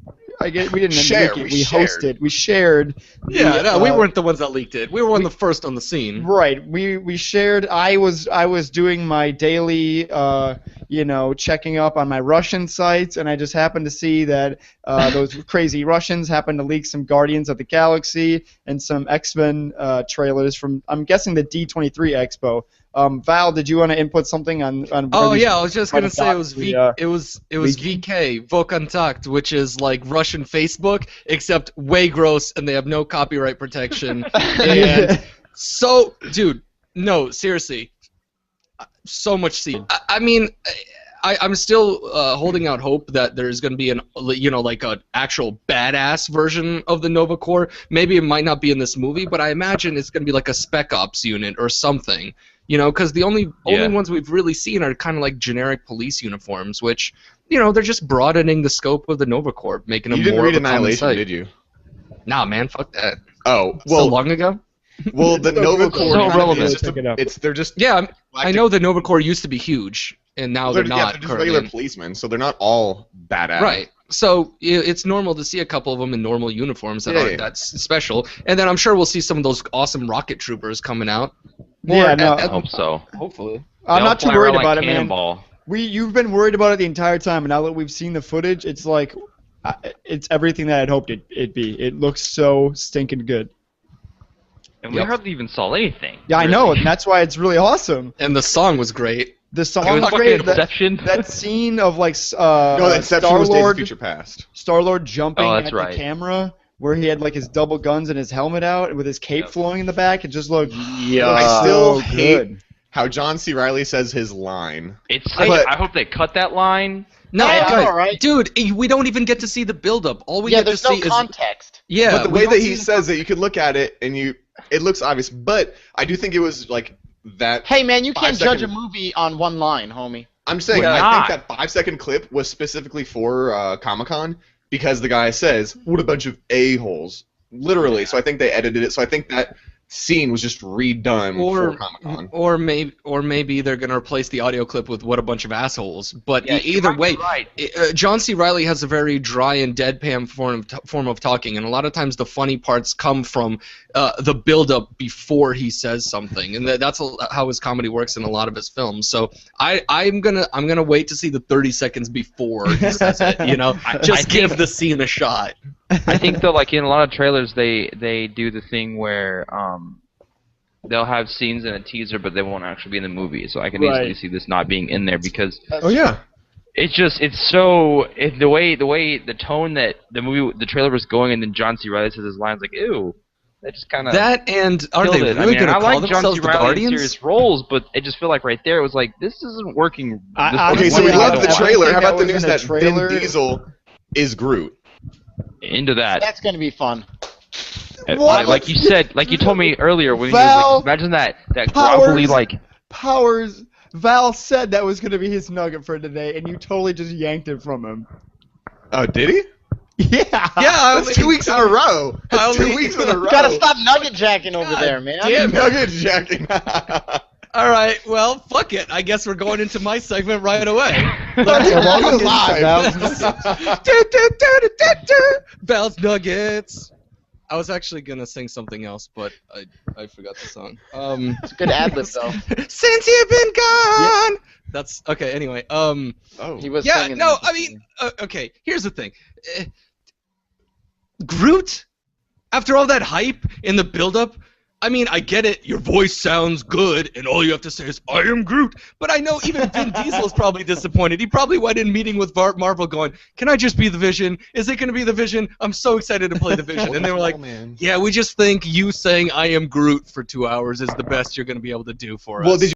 I guess we didn't Share, leak it. we We shared. hosted. We shared. Yeah, the, no, we weren't the ones that leaked it. We were one of the first on the scene. Right. We shared. I was doing my daily, checking up on my Russian sites, and I just happened to see that those crazy Russians happened to leak some Guardians of the Galaxy and some X-Men trailers from, I'm guessing, the D23 Expo. Val, did you want to input something on? Oh where these yeah, I was just gonna might say have it was got it was VK Vokontakt, which is like Russian Facebook, except way gross, and they have no copyright protection. And so, dude, no, seriously, so much seed. I mean, I'm still holding out hope that there's gonna be an like an actual badass version of the Nova Corps. Maybe it might not be in this movie, but I imagine it's gonna be like a Spec Ops unit or something. Because the only ones we've really seen are kind of like generic police uniforms, which, they're just broadening the scope of the Nova Corps, making them You didn't more read of a common Annihilation, sight. did you? Nah, man, fuck that. Oh, So well, long ago? the Nova Corps So kind of relevant. is just Check it out. they're just Yeah, I know the Nova Corps used to be huge, and now they're yeah, not they're just currently. regular policemen, so they're not all badass. Right. So it's normal to see a couple of them in normal uniforms that aren't that special, and then I'm sure we'll see some of those awesome rocket troopers coming out. Yeah, no. I hope so. Hopefully. I'm not too worried about it, man. Cannonball. You've been worried about it the entire time, and now that we've seen the footage, it's like, it's everything that I'd hoped it'd be. It looks so stinking good. And we hardly even saw anything. Yeah, really. I know, and that's why it's really awesome. And the song was great. The song It was was fucking great. Inception. That scene of like No, Inception was Days of Star-Lord, Future Past. Star-Lord jumping Oh, at that's the right. camera, where he had like his double guns and his helmet out with his cape flowing in the back. It just looked I still so hate good. how John C. Reilly says his line. It's But- like, I hope they cut that line. No, Yeah, guys, alright. dude, we don't even get to see the build-up. All we Yeah, get to there's no see is context. yeah. But the we way don't that see he the- says it, you could look at it and it looks obvious. But I do think it was like that. Hey, man, you 5 can't judge a second- movie on one line, homie. I'm saying We're I not. think that 5-second clip was specifically for Comic-Con because the guy says, "What a bunch of a-holes," literally. So I think they edited it. So I think that scene was just redone for Comic-Con. or maybe they're gonna replace the audio clip with "What a bunch of assholes." But Yeah, you either might way, be right. John C. Reilly has a very dry and deadpan form of talking, and a lot of times the funny parts come from the build-up before he says something, and that's how his comedy works in a lot of his films. So I'm gonna wait to see the 30 seconds before he says it. You know, just give the scene a shot. I think though, like in a lot of trailers, they do the thing where they'll have scenes in a teaser, but they won't actually be in the movie. So I can easily see this not being in there because Oh yeah. the tone that the trailer was going, and then John C. Reilly says his lines like, "Ew." That just kind of That and are they killed it. really gonna I call like John themselves C. the Reilly in Guardians? serious roles, but I just feel like right there it was like this isn't working. Okay, so we Honestly, love the I trailer. think How about the that was news in a that trailer. Vin Diesel is Groot? Into that. That's gonna be fun. What? Like you said, like you told me earlier when you Val, was like, imagine that Powers. grovelly like. Powers. Val said that was going to be his nugget for today, and you totally just yanked it from him. Oh, did he? Yeah. That's 2 weeks in a row. That's 2 weeks in a row. Gotta stop nugget jacking over there, man. damn. Nugget jacking. All right, well, fuck it. I guess we're going into my segment right away. Welcome to Live. Val's Val's Nuggets. I was actually gonna sing something else, but I forgot the song. It's a good ad lib though. Since you've been gone. That's okay. Anyway, Oh. He was yeah, singing no, that. I mean, okay. Here's the thing. Groot, after all that hype in the build-up, I mean, I get it. Your voice sounds good, and all you have to say is, I am Groot. But I know even Vin Diesel is probably disappointed. He probably went in meeting with Marvel going, can I just be the Vision? Is it going to be the Vision? I'm so excited to play the Vision. And they were like, man. yeah, we just think you saying I am Groot for 2 hours is the best you're going to be able to do for us. Well, did